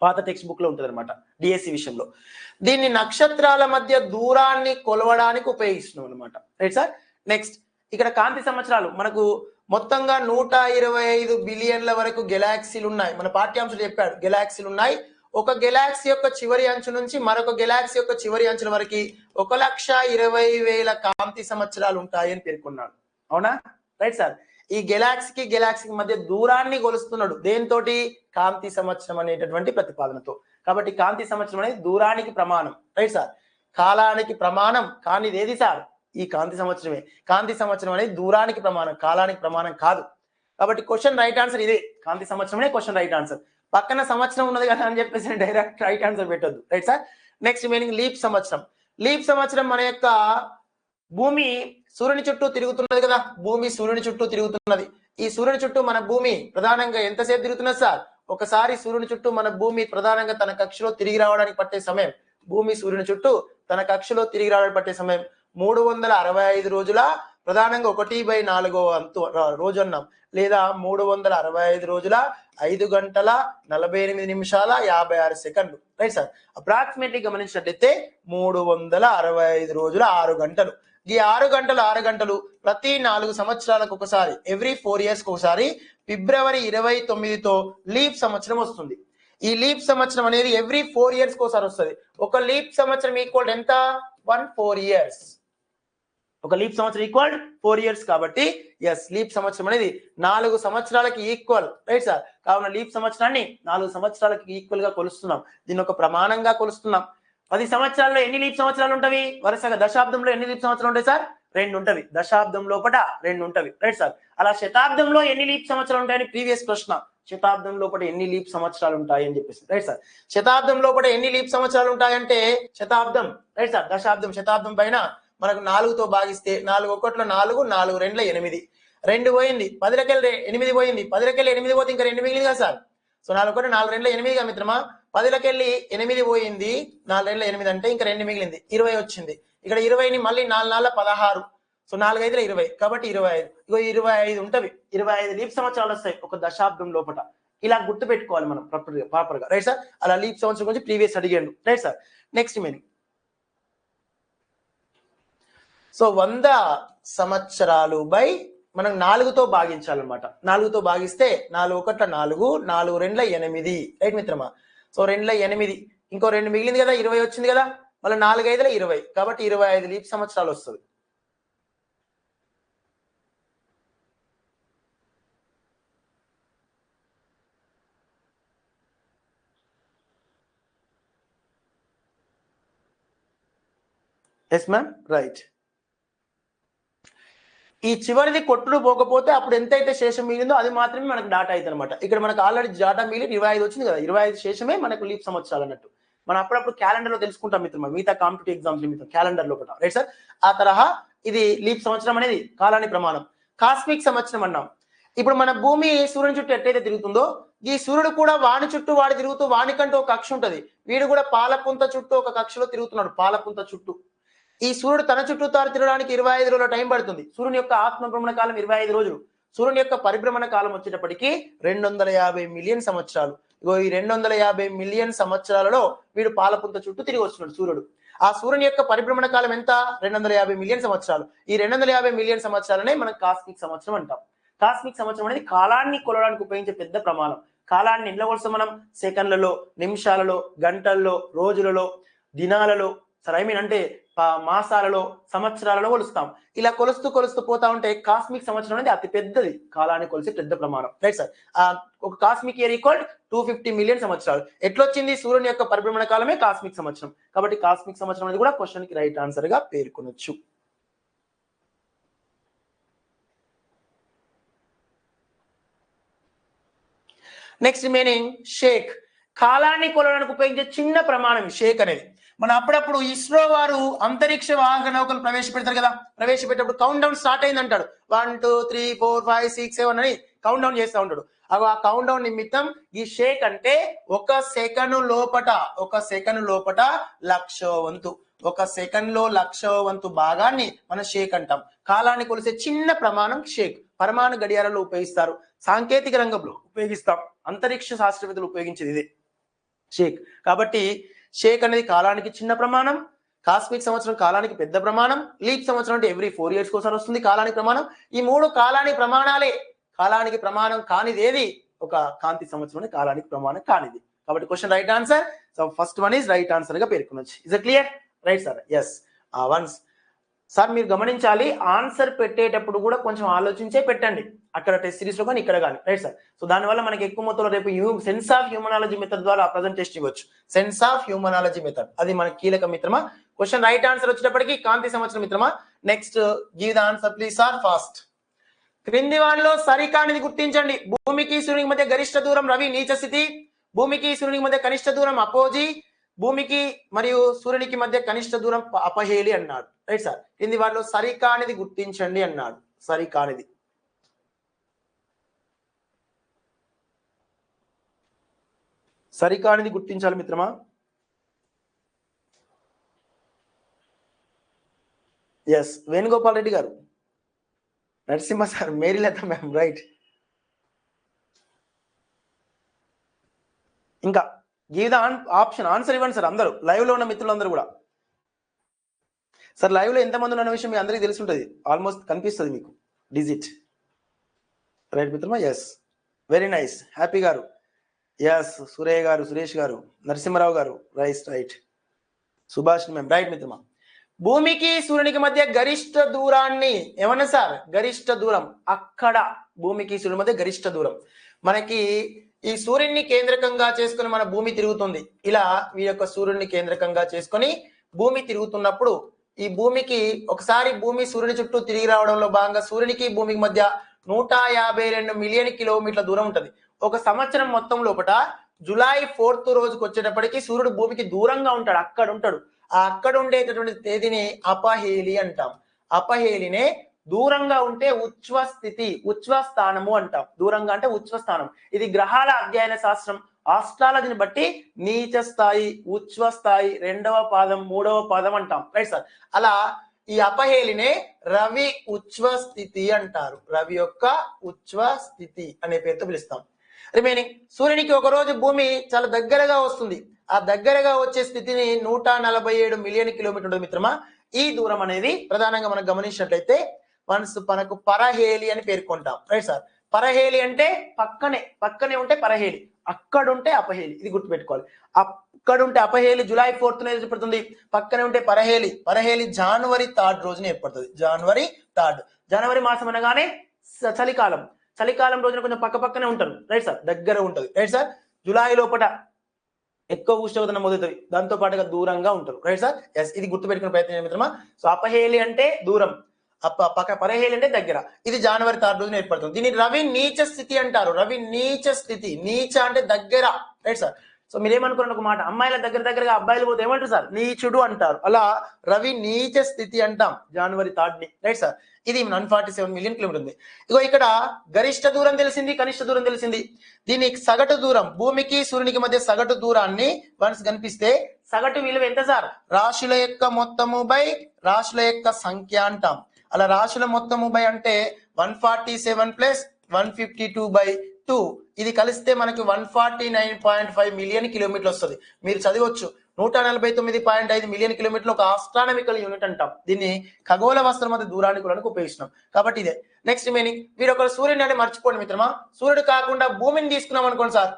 పాత టెక్స్ట్ బుక్ లో ఉంటుంది అనమాట డిఎస్సి విషయంలో. దీన్ని నక్షత్రాల మధ్య దూరాన్ని కొలవడానికి ఉపయోగిస్తున్నాం అనమాట. Right sir. నెక్స్ట్, ఇక్కడ కాంతి సంవత్సరాలు మనకు మొత్తంగా 125 బిలియన్ల వరకు గెలాక్సీలు ఉన్నాయి. మన పాఠ్యాంశాలు చెప్పాడు, గెలాక్సీలు ఉన్నాయి. ఒక గెలాక్సీ యొక్క చివరి అంచు నుంచి మరొక గెలాక్సీ యొక్క చివరి అంచుల వరకు 1,20,000 కాంతి సంవత్సరాలు ఉంటాయని పేర్కొన్నాడు. అవునా? Right sir. ఈ గెలాక్సీకి మధ్య దూరాన్ని కొలుస్తున్నాడు దేంతోటి? కాంతి సంవత్సరం అనేటటువంటి ప్రతిపాదనతో. కాబట్టి కాంతి సంవత్సరం అనేది దూరానికి ప్రమాణం. Right sir. కాలానికి ప్రమాణం కానిది ఏది సార్? ఈ కాంతి సంవత్సరమే. కాంతి సంవత్సరం అనేది దూరానికి ప్రమాణం, కాలానికి ప్రమాణం కాదు. కాబట్టి క్వశ్చన్ రైట్ ఆన్సర్ ఇదే, కాంతి సంవత్సరమే క్వశ్చన్ రైట్ ఆన్సర్. పక్కన సంవత్సరం ఉన్నది కదా అని చెప్పేసి డైరెక్ట్ రైట్ ఆన్సర్ పెట్టొద్దు. Right sir. Next meaning leap సంవత్సరం. లీప్ సంవత్సరం మన యొక్క భూమి సూర్యుని చుట్టూ తిరుగుతున్నది కదా, భూమి సూర్యుని చుట్టూ తిరుగుతున్నది. ఈ సూర్యుని చుట్టూ మన భూమి ప్రధానంగా ఎంతసేపు తిరుగుతున్నది సార్? ఒకసారి సూర్యుని చుట్టూ మన భూమి ప్రధానంగా తన కక్షలో తిరిగి రావడానికి పట్టే సమయం, భూమి సూర్యుని చుట్టూ తన కక్షలో తిరిగి రావడానికి పట్టే సమయం 365 రోజుల, ప్రధానంగా 1/4 రోజు అన్నాం, లేదా 365 రోజుల 5 గంటల 48 నిమిషాల 56 సెకండ్లు. Right sir. అప్రాక్సిమేట్లీ గమనించినట్లయితే 365 రోజుల 6 గంటలు. ఈ 6 గంటలు ప్రతి 4 సంవత్సరాలకు ఒకసారి, ఎవ్రీ 4 years ఒకసారి ఫిబ్రవరి 29తో లీప్ సంవత్సరం వస్తుంది. ఈ లీప్ సంవత్సరం అనేది ఎవ్రీ 4 years ఒకసారి వస్తుంది. ఒక లీప్ సంవత్సరం ఈక్వల్ ఎంత? 4 years. ఒక లీప్ సంవత్సరం ఈక్వల్ 4 years కాబట్టి ఎస్, లీప్ సంవత్సరం అనేది 4 సంవత్సరాలకి ఈక్వల్. Right sir. కావున లీప్ సంవత్సరాన్ని 4 సంవత్సరాలకి ఈక్వల్ గా కొలుస్తున్నాం. దీన్ని ఒక ప్రమాణంగా కొలుస్తున్నాం. 10 సంవత్సరాల్లో ఎన్ని లీప్ సంవత్సరాలు ఉంటవి? వరుసగా దశాబ్దంలో ఎన్ని లీప్ సంవత్సరాలు ఉంటాయి సార్? 2 ఉంటవి. దశాబ్దం లోపల 2 ఉంటవి. Right sir. అలా శతాబ్దంలో ఎన్ని లీప్ సంవత్సరాలు ఉంటాయని ప్రీవియస్ ప్రశ్న. శతాబ్దం లోపల ఎన్ని లీప్ సంవత్సరాలు ఉంటాయి అని చెప్పేసి. Right sir. శతాబ్దం లోపల ఎన్ని లీప్ సంవత్సరాలు ఉంటాయంటే శతాబ్దం. Right sir. దశాబ్దం, శతాబ్దం పైన మనకు 4తో భాగిస్తే 4 1 4, 4 2 8, 2 పోయింది, 10 8 పోయింది, 10 8 పోతే ఇంకా 2 మిగిలింది కదా సార్. సో 4 1 4 2 8గా మిత్రమా 10లకి వెళ్ళి 8 పోయింది, 4 2 8 అంటే ఇంకా 2 మిగిలింది, 20 వచ్చింది. ఇక్కడ 20ని మళ్ళీ 4 4 16, సో 4 5 20, కాబట్టి 25. ఇగో 25 ఉంటవి, 25 లీప్ సంవత్సరాలు వస్తాయి ఒక దశాబ్దం లోపల. ఇలా గుర్తు పెట్టుకోవాలి మనం ప్రాపర్ గా, రైట్ సార్. అలా లీప్ సంవత్సరం గురించి ప్రీవియస్ అడిగాడు, right sir. Next meaning, so 100 సంవత్సరాలు బై మనం 4తో భాగించాలన్నమాట. 4తో భాగిస్తే 4 1 4, 4 2 8, రైట్ మిత్రమా. సో 2 8, ఇంకో 2 మిగిలింది కదా, 20 వచ్చింది కదా, మళ్ళీ 4 5 20, కాబట్టి 25 లీప్ సంవత్సరాలు వస్తుంది. Yes ma'am, right. ఈ చివరిది కొట్టుడు పోకపోతే అప్పుడు ఎంతైతే శేషం మిగిలిందో అది మాత్రమే మనకు డాటా అవుతుంది అనమాట. ఇక్కడ మనకు ఆల్రెడీ డాటా మిగిలి 25 వచ్చింది కదా, 25 శేషమే మనకు లీప్ సంవత్సరాలు అన్నట్టు. మనం అప్పుడప్పుడు క్యాలెండర్ లో తెలుసుకుంటాం మిత్రమా, మిగతా కాంపిటేటివ్ ఎగ్జామ్స్ నిమిత్తం క్యాలెండర్ లో కూడా, రైట్ సార్. ఆ తరహా ఇది లీప్ సంవత్సరం అనేది కాలాని ప్రమాణం. కాస్మిక్ సంవత్సరం అన్నాం. ఇప్పుడు మన భూమి సూర్యుని చుట్టూ ఎట్లయితే తిరుగుతుందో, ఈ సూర్యుడు కూడా వాని చుట్టూ వాడి తిరుగుతూ, వానికంటూ ఒక కక్ష ఉంటది. వీడు కూడా పాలపుంత చుట్టూ ఒక కక్షలో తిరుగుతున్నాడు, పాలపుంత చుట్టూ. ఈ సూర్యుడు తన చుట్టూ తాను తిరగడానికి 25 రోజుల టైం పడుతుంది. సూర్యుని యొక్క ఆత్మ భ్రమణ కాలం 25 రోజులు. సూర్యుని యొక్క పరిభ్రమణ కాలం వచ్చేటప్పటికి 250 మిలియన్ సంవత్సరాలు. ఇగో ఈ 250 మిలియన్ సంవత్సరాలలో వీడు పాలపుంత చుట్టూ తిరిగి వస్తున్నాడు సూర్యుడు. ఆ సూర్యుని యొక్క పరిభ్రమణ కాలం ఎంత? 250 మిలియన్ సంవత్సరాలు. ఈ 250 మిలియన్ సంవత్సరాలనే మనం కాస్మిక్ సంవత్సరం అంటాం. కాస్మిక్ సంవత్సరం అనేది కాలాన్ని కొలవడానికి ఉపయోగించే పెద్ద ప్రమాణం. కాలాన్ని ఎట్లా కొలుస్తాం మనం? సెకండ్లలో, నిమిషాలలో, గంటల్లో, రోజులలో, దినాలలో, సరే ఐ మీన్ అంటే మాసాలలో, సంవత్సరాలలో కొలుస్తాం. ఇలా కొలుస్తూ కొలుస్తూ పోతా ఉంటే కాస్మిక్ సంవత్సరం అనేది అతి పెద్దది, కాలాన్ని కొలిసే పెద్ద ప్రమాణం, రైట్ సార్. ఒక కాస్మిక్ ఇయర్ ఈక్వల్ 250 మిలియన్ సంవత్సరాలు. ఎట్లొచ్చింది? సూర్యుని యొక్క పరిభ్రమణ కాలమే కాస్మిక్ సంవత్సరం. కాబట్టి కాస్మిక్ సంవత్సరం అనేది కూడా క్వశ్చన్ కి రైట్ ఆన్సర్ గా పేర్కొనొచ్చు. Next meaning Sheikh. కాలాన్ని కొలవడానికి ఉపయోగించే చిన్న ప్రమాణం షేక్ అనేది. మన అప్పుడప్పుడు ఇస్రో వారు అంతరిక్ష వాహక నౌకలు ప్రవేశపెడతారు కదా, ప్రవేశపెట్టేటప్పుడు కౌంట్ డౌన్ స్టార్ట్ అయింది అంటాడు. 1 2 3 4 5 6 7 అని కౌంట్ డౌన్ చేస్తూ ఉంటాడు. ఆ కౌంట్ డౌన్ నిమిత్తం ఈ షేక్ అంటే ఒక సెకండ్ లోపట 1,00,000వ వంతు, ఒక సెకండ్ లో 1,00,000వ వంతు భాగాన్ని మనం షేక్ అంటాం. కాలాన్ని కొలిసే చిన్న ప్రమాణం షేక్. పరమాణు గడియారాల్లో ఉపయోగిస్తారు, సాంకేతిక రంగంలో ఉపయోగిస్తాం, అంతరిక్ష శాస్త్రవేత్తలు ఉపయోగించేది ఇదే షేక్. కాబట్టి షేక్ అనేది కాలానికి చిన్న ప్రమాణం, కాస్మిక్ సంవత్సరం కాలానికి పెద్ద ప్రమాణం, లీప్ సంవత్సరం అంటే ఎవ్రీ 4 years కోసం వస్తుంది కాలానికి ప్రమాణం. ఈ 3 కాలానికి ప్రమాణాలే. కాలానికి ప్రమాణం కానిది ఏది? ఒక కాంతి సంవత్సరం కాలానికి ప్రమాణం కానిది. కాబట్టి question right answer. So first one is right answer గా పేర్కొనొచ్చు. Is it clear? Right sir. Yes. Once sir మీరు గమనించాలి, ఆన్సర్ పెట్టేటప్పుడు కూడా కొంచెం ఆలోచించే పెట్టండి, అక్కడ టెస్ట్ సిరీస్ లో కానీ ఇక్కడ కానీ, రైట్ సార్. సో దానివల్ల మనకి ఎక్కువ మొత్తంలో రేపు సెన్స్ ఆఫ్ హ్యూమనాలజీ మెథడ్ ద్వారా ప్రజెంట్ టెస్ట్ ఇవ్వచ్చు. సెన్స్ ఆఫ్ హ్యూమనాలజీ మెథడ్ అది మనకి కీలక మిత్రమా. క్వశ్చన్ రైట్ ఆన్సర్ వచ్చేటప్పటికి కాంతి సంవత్సరం మిత్రమా. Next give the answer please sir fast. క్రింది వాటిలో సరికానిది గుర్తించండి. భూమికి సూర్యునికి మధ్య గరిష్ట దూరం రవి నీచ స్థితి, భూమికి సూర్యునికి మధ్య కనిష్ట దూరం అపోజీ, భూమికి మరియు సూర్యునికి మధ్య కనిష్ట దూరం అపహేలి అన్నాడు, రైట్ సార్. కింది వాటిలో సరికానిది గుర్తించండి అన్నాడు. సరికానిది సరికానిది గుర్తించాలి మిత్రమా. ఎస్ వేణుగోపాల్ రెడ్డి గారు, Narasimha sir, Merilatha ma'am, right. ఇంకా గివ్ ద ఆప్షన్, ఆన్సర్ ఇవ్వండి సార్ అందరూ, లైవ్ లో ఉన్న మిత్రులందరూ కూడా. సార్ లైవ్ లో ఎంతమంది ఉన్న విషయం మీ అందరికీ తెలిసి ఉంటుంది, ఆల్మోస్ట్ కనిపిస్తుంది మీకు డిజిట్, రైట్ మిత్రమా. Yes very nice. హ్యాపీ గారు, ఎస్. సూరయ్య గారు, సురేష్ గారు, నరసింహరావు గారు, రైట్. సుభాష్ మ్యామ్, రైట్ మిత్రమా. భూమికి సూర్యునికి మధ్య గరిష్ట దూరాన్ని ఏమన్నా సార్? గరిష్ట దూరం అక్కడ భూమికి సూర్యుని మధ్య గరిష్ట దూరం. మనకి ఈ సూర్యుని కేంద్రకంగా చేసుకుని మన భూమి తిరుగుతుంది. ఇలా ఈ యొక్క సూర్యుని కేంద్రకంగా చేసుకొని భూమి తిరుగుతున్నప్పుడు ఈ భూమికి ఒకసారి భూమి సూర్యుని చుట్టూ తిరిగి రావడంలో భాగంగా సూర్యునికి భూమికి మధ్య 152 మిలియన్ కిలోమీటర్ల దూరం ఉంటుంది. ఒక సంవత్సరం మొత్తం లోపల జూలై 4th రోజుకి వచ్చేటప్పటికి సూర్యుడు భూమికి దూరంగా ఉంటాడు, అక్కడ ఉంటాడు. ఆ అక్కడ ఉండేటటువంటి తేదీని అపహేలి అంటాం. అపహేలినే దూరంగా ఉంటే ఉచ్ఛ్వ స్థితి, ఉచ్ఛ్వ స్థానము అంటాం. దూరంగా అంటే ఉచ్ఛ్వ స్థానం. ఇది గ్రహాల అధ్యయన శాస్త్రం. ఆస్ట్రాలజీని బట్టి నీచ స్థాయి, ఉచ్ఛ్వ స్థాయి, రెండవ పాదం, మూడవ పాదం అంటాం. Right sir. అలా ఈ అపహేలినే రవి ఉచ్ఛ్వ స్థితి అంటారు. రవి యొక్క ఉచ్ఛ్వ స్థితి అనే పేరుతో పిలుస్తాం. రిమైనింగ్ సూర్యునికి ఒక రోజు భూమి చాలా దగ్గరగా వస్తుంది. ఆ దగ్గరగా వచ్చే స్థితిని 147 మిలియన్ కిలోమీటర్ ఉంటుంది మిత్రమా. ఈ దూరం అనేది ప్రధానంగా మనం గమనించినట్లయితే మనకు పరహేలి అని పేర్కొంటాం. Right sir. పరహేలి అంటే పక్కనే ఉంటే పరహేలి, అక్కడుంటే అపహేలి. ఇది గుర్తుపెట్టుకోవాలి. అక్కడుంటే అపహేలి జూలై 4th ఏర్పడుతుంది. పక్కనే ఉంటే పరహేలి జనవరి 3rd రోజున ఏర్పడుతుంది. జనవరి 3rd. జనవరి మాసం అనగానే చలికాలం రోజున కొంచెం పక్కనే ఉంటారు. Right sir. దగ్గర ఉంటుంది. Right sir. జూలై లోపల ఎక్కువ ఉష్ణోగ్రత నమోదవుతుంది. దాంతో పాటుగా దూరంగా ఉంటారు. Right sir. ఎస్, ఇది గుర్తుపెట్టుకునే ప్రయత్నం మిత్రమా. సో అపహేలి అంటే దూరం, పరహేలి అంటే దగ్గర. ఇది జనవరి 3rd రోజున ఏర్పడుతుంది. దీన్ని రవి నీచ స్థితి అంటారు. రవి నీచ స్థితి. నీచ అంటే దగ్గర. Right sir. సో మీరేమనుకున్నారు ఒక మాట, అమ్మాయిల దగ్గరగా అబ్బాయిలు పోతే ఏమంటారు సార్? నీచుడు అంటారు. అలా రవి నీచ స్థితి అంటాం జనవరి 3rd ని. Right sir. ఇది 147 మిలియన్ కిలోమీటర్ ఉంది. ఇగో ఇక్కడ గరిష్ట దూరం తెలిసింది, కనిష్ట దూరం తెలిసింది. దీని సగటు దూరం, భూమికి సూర్యునికి మధ్య సగటు దూరాన్ని వన్స్ కనిపిస్తే సగటు విలువ ఎంత సార్? రాశుల యొక్క మొత్తము బై రాశుల యొక్క సంఖ్య అంటాం. అలా రాశుల మొత్తము బై అంటే 147 ప్లస్ 152/2. ఇది కలిస్తే మనకి 149.5 మిలియన్ కిలోమీటర్లు వస్తుంది. మీరు చదివచ్చు 149.5 మిలియన్ కిలోమీటర్లు ఒక ఆస్ట్రానమికల్ యూనిట్ అంటాం. దీన్ని ఖగోళ వస్తువుల మధ్య దూరాన్ని కూడా ఉపయోగిస్తున్నాం. కాబట్టి ఇదే. నెక్స్ట్ మీనింగ్, వీడు ఒక సూర్యుని అంటే మర్చిపోండి మిత్రమా. సూర్యుడు కాకుండా భూమిని తీసుకున్నాం అనుకోండి సార్.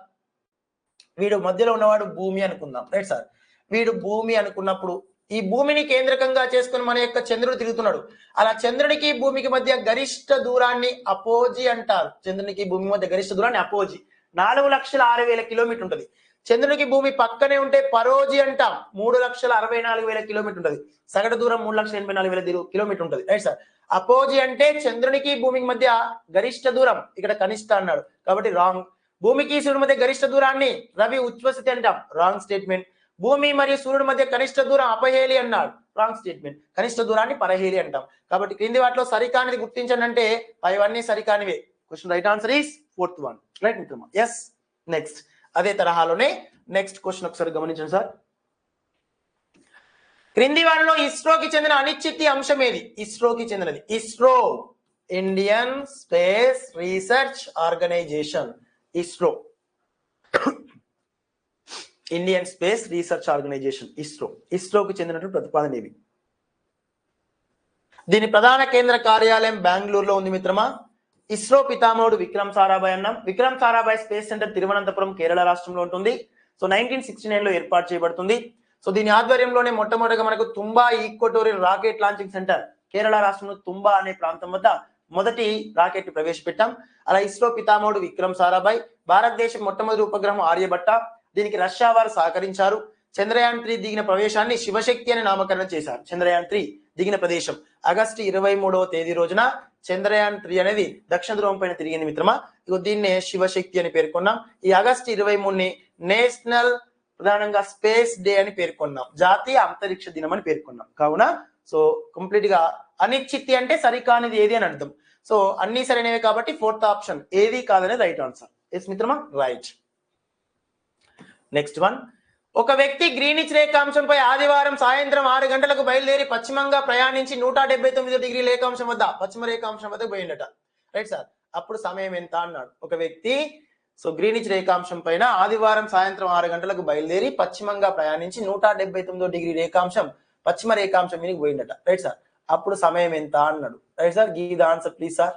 వీడు మధ్యలో ఉన్నవాడు భూమి అనుకుందాం. Right sir. వీడు భూమి అనుకున్నప్పుడు ఈ భూమిని కేంద్రకంగా చేసుకుని మన యొక్క చంద్రుడు తిరుగుతున్నాడు. అలా చంద్రుడికి భూమికి మధ్య గరిష్ట దూరాన్ని అపోజీ అంటారు. చంద్రునికి భూమి మధ్య గరిష్ట దూరాన్ని అపోజీ 4,06,000 కిలోమీటర్ ఉంటుంది. చంద్రునికి భూమి పక్కనే ఉంటే పరోజీ అంటాం. 3,64,000 కిలోమీటర్ ఉంటుంది. సగటు దూరం 3,84,000 కిలోమీటర్ ఉంటుంది. Right sir. అపోజీ అంటే చంద్రునికి భూమికి మధ్య గరిష్ట దూరం, ఇక్కడ కనిష్ట అన్నాడు కాబట్టి రాంగ్. భూమికి సూర్యుడి మధ్య గరిష్ట దూరాన్ని రవి ఉచ్ఛ్వస్థితి అంటాం. Wrong statement. భూమి మరియు సూర్యుడి మధ్య కనిష్ట దూరం అపహేలి అన్నాడు. Wrong statement. కనిష్ట దూరాన్ని పరహేలి అంటాం. కాబట్టి క్రింది వాటిలో సరికానిది గుర్తించండి అంటే పైవన్నీ సరికానివే. Question right answer is 4th one. Right మిత్రమా. ఎస్. నెక్స్ట్ అదే తరహాలోనే నెక్స్ట్ క్వశ్చన్ ఒకసారి గమనించండి సార్. క్రింది వారిలో ఇస్రోకి చెందిన అనిశ్చితి అంశం ఏది? ఇస్రోకి చెందినది ISRO, Indian space research organisation. ISRO, Indian space research organisation. ఇస్రోకి చెందినటువంటి ప్రతిపాదన ఏవి? దీని ప్రధాన కేంద్ర కార్యాలయం బెంగళూరులో ఉంది మిత్రమా. ఇస్రో పితామహుడు విక్రమ్ సారాభాయ్ అన్నాం. విక్రమ్ సారాభాయ్ స్పేస్ సెంటర్ తిరువనంతపురం, కేరళ రాష్ట్రంలో ఉంటుంది. సో 1969 లో ఏర్పాటు చేయబడుతుంది. సో దీని ఆధ్వర్యంలోనే మొట్టమొదటిగా మనకు Thumba equatorial rocket launching centre, Kerala రాష్ట్రంలో తుంబా అనే ప్రాంతం వద్ద మొదటి రాకెట్ ప్రవేశపెట్టాం. అలా ఇస్రో పితామహుడు విక్రమ్ సారాభాయ్, భారతదేశం మొట్టమొదటి ఉపగ్రహం ఆర్యభట్ట, దీనికి రష్యా వారు సహకరించారు. చంద్రయాన్ 3 దిగిన ప్రవేశాన్ని శివశక్తి అని నామకరణం చేశారు. చంద్రయాన్ 3 దిగిన ప్రదేశం ఆగస్టు 23వ తేదీ రోజున చంద్రయాన్ 3 అనేది దక్షిణ ధ్రువం పైన తిరిగింది మిత్రమా. ఇగో దీన్నే శివశక్తి అని పేర్కొన్నాం. ఈ ఆగస్టు 23ని నేషనల్ ప్రధానంగా స్పేస్ డే అని పేర్కొన్నాం. జాతీయ అంతరిక్ష దినం అని పేర్కొన్నాం. కావున సో కంప్లీట్ గా అనిశ్చితి అంటే సరికానిది ఏది అని అర్థం. సో అన్ని సరైనవే కాబట్టి 4th ఆప్షన్ ఏది కాదనే రైట్ ఆన్సర్. ఎస్ మిత్రమా, రైట్. నెక్స్ట్ వన్, ఒక వ్యక్తి గ్రీనిచ్ రేఖాంశంపై ఆదివారం సాయంత్రం 6 గంటలకు బయలుదేరి పశ్చిమంగా ప్రయాణించి 179 డిగ్రీ రేఖాంశం వద్ద పశ్చిమ రేఖాంశం వద్ద పోయిందట. Right sir. అప్పుడు సమయం ఎంత అన్నాడు. ఒక వ్యక్తి సో గ్రీనిచ్ రేఖాంశం పైన ఆదివారం సాయంత్రం 6 గంటలకు బయలుదేరి పశ్చిమంగా ప్రయాణించి 179 డిగ్రీ రేఖాంశం పశ్చిమ రేఖాంశం మీదకి పోయిందట. Right sir. అప్పుడు సమయం ఎంత అన్నాడు. Right sir. Give the answer please sir.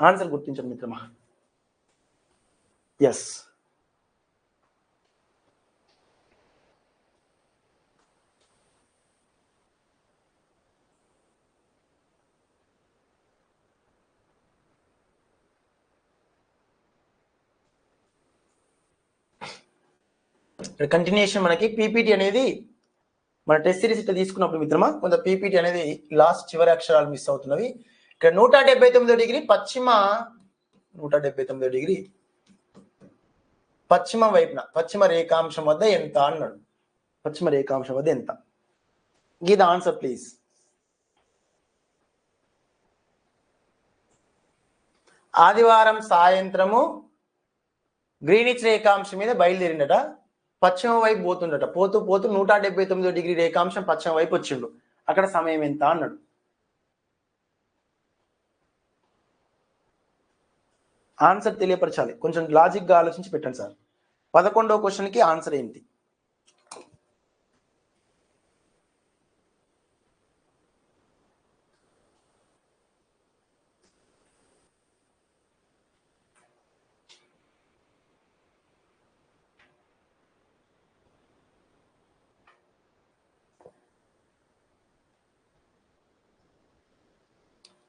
Answer గుర్తించండి మిత్రమా. ఎస్. కంటిన్యూషన్ మనకి పీపీటీ అనేది మన టెస్ట్ సిరీస్ ఇట్లా తీసుకున్నప్పుడు మిత్రమా కొంత పీపీటీ అనేది లాస్ట్ చివరి అక్షరాలు మిస్ అవుతున్నవి. ఇక్కడ 179 డిగ్రీ పశ్చిమ 179 డిగ్రీ పశ్చిమ వైపున పశ్చిమ రేఖాంశం వద్ద ఎంత అన్నాడు. పశ్చిమ రేఖాంశం వద్ద ఎంత? Give the answer please. ఆదివారం సాయంత్రము గ్రీనిచ్ రేఖాంశం మీద బయలుదేరిండట, పశ్చిమ వైపు పోతుండట, పోతూ పోతూ 179 డిగ్రీ రేఖాంశం పశ్చిమ వైపు వచ్చిండు. అక్కడ సమయం ఎంత అన్నాడు. ఆన్సర్ తెలియపరచాలి, కొంచెం లాజిక్ గా ఆలోచించి పెట్టండి సార్. 11వ క్వశ్చన్ కి ఆన్సర్ ఏంటి?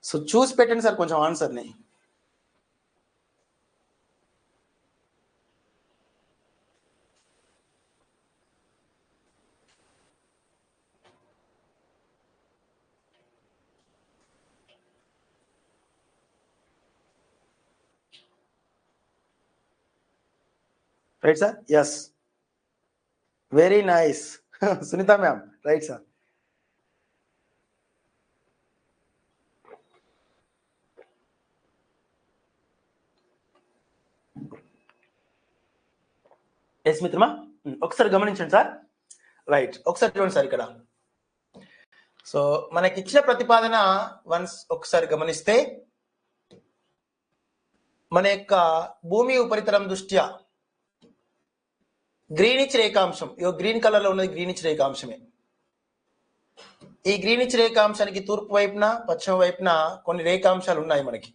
సో చూసి పెట్టండి సార్ కొంచెం ఆన్సర్ని. Right sir, yes, very nice Sunitha ma'am, right sir. Yes మిత్రమా, ఒకసారి గమనించండి సార్. రైట్, ఒకసారి చూడండి సార్ ఇక్కడ. సో మనకి ఇచ్చిన ప్రతిపాదన వన్స్ ఒకసారి గమనిస్తే, మన యొక్క భూమి ఉపరితలం దృష్ట్యా గ్రీనిచ్ రేఖాంశం, గ్రీన్ కలర్ లో ఉన్నది గ్రీనిచ్ రేఖాంశమే. ఈ గ్రీనిచ్ రేఖాంశానికి తూర్పు వైపున పశ్చిమ వైపున కొన్ని రేఖాంశాలు ఉన్నాయి మనకి.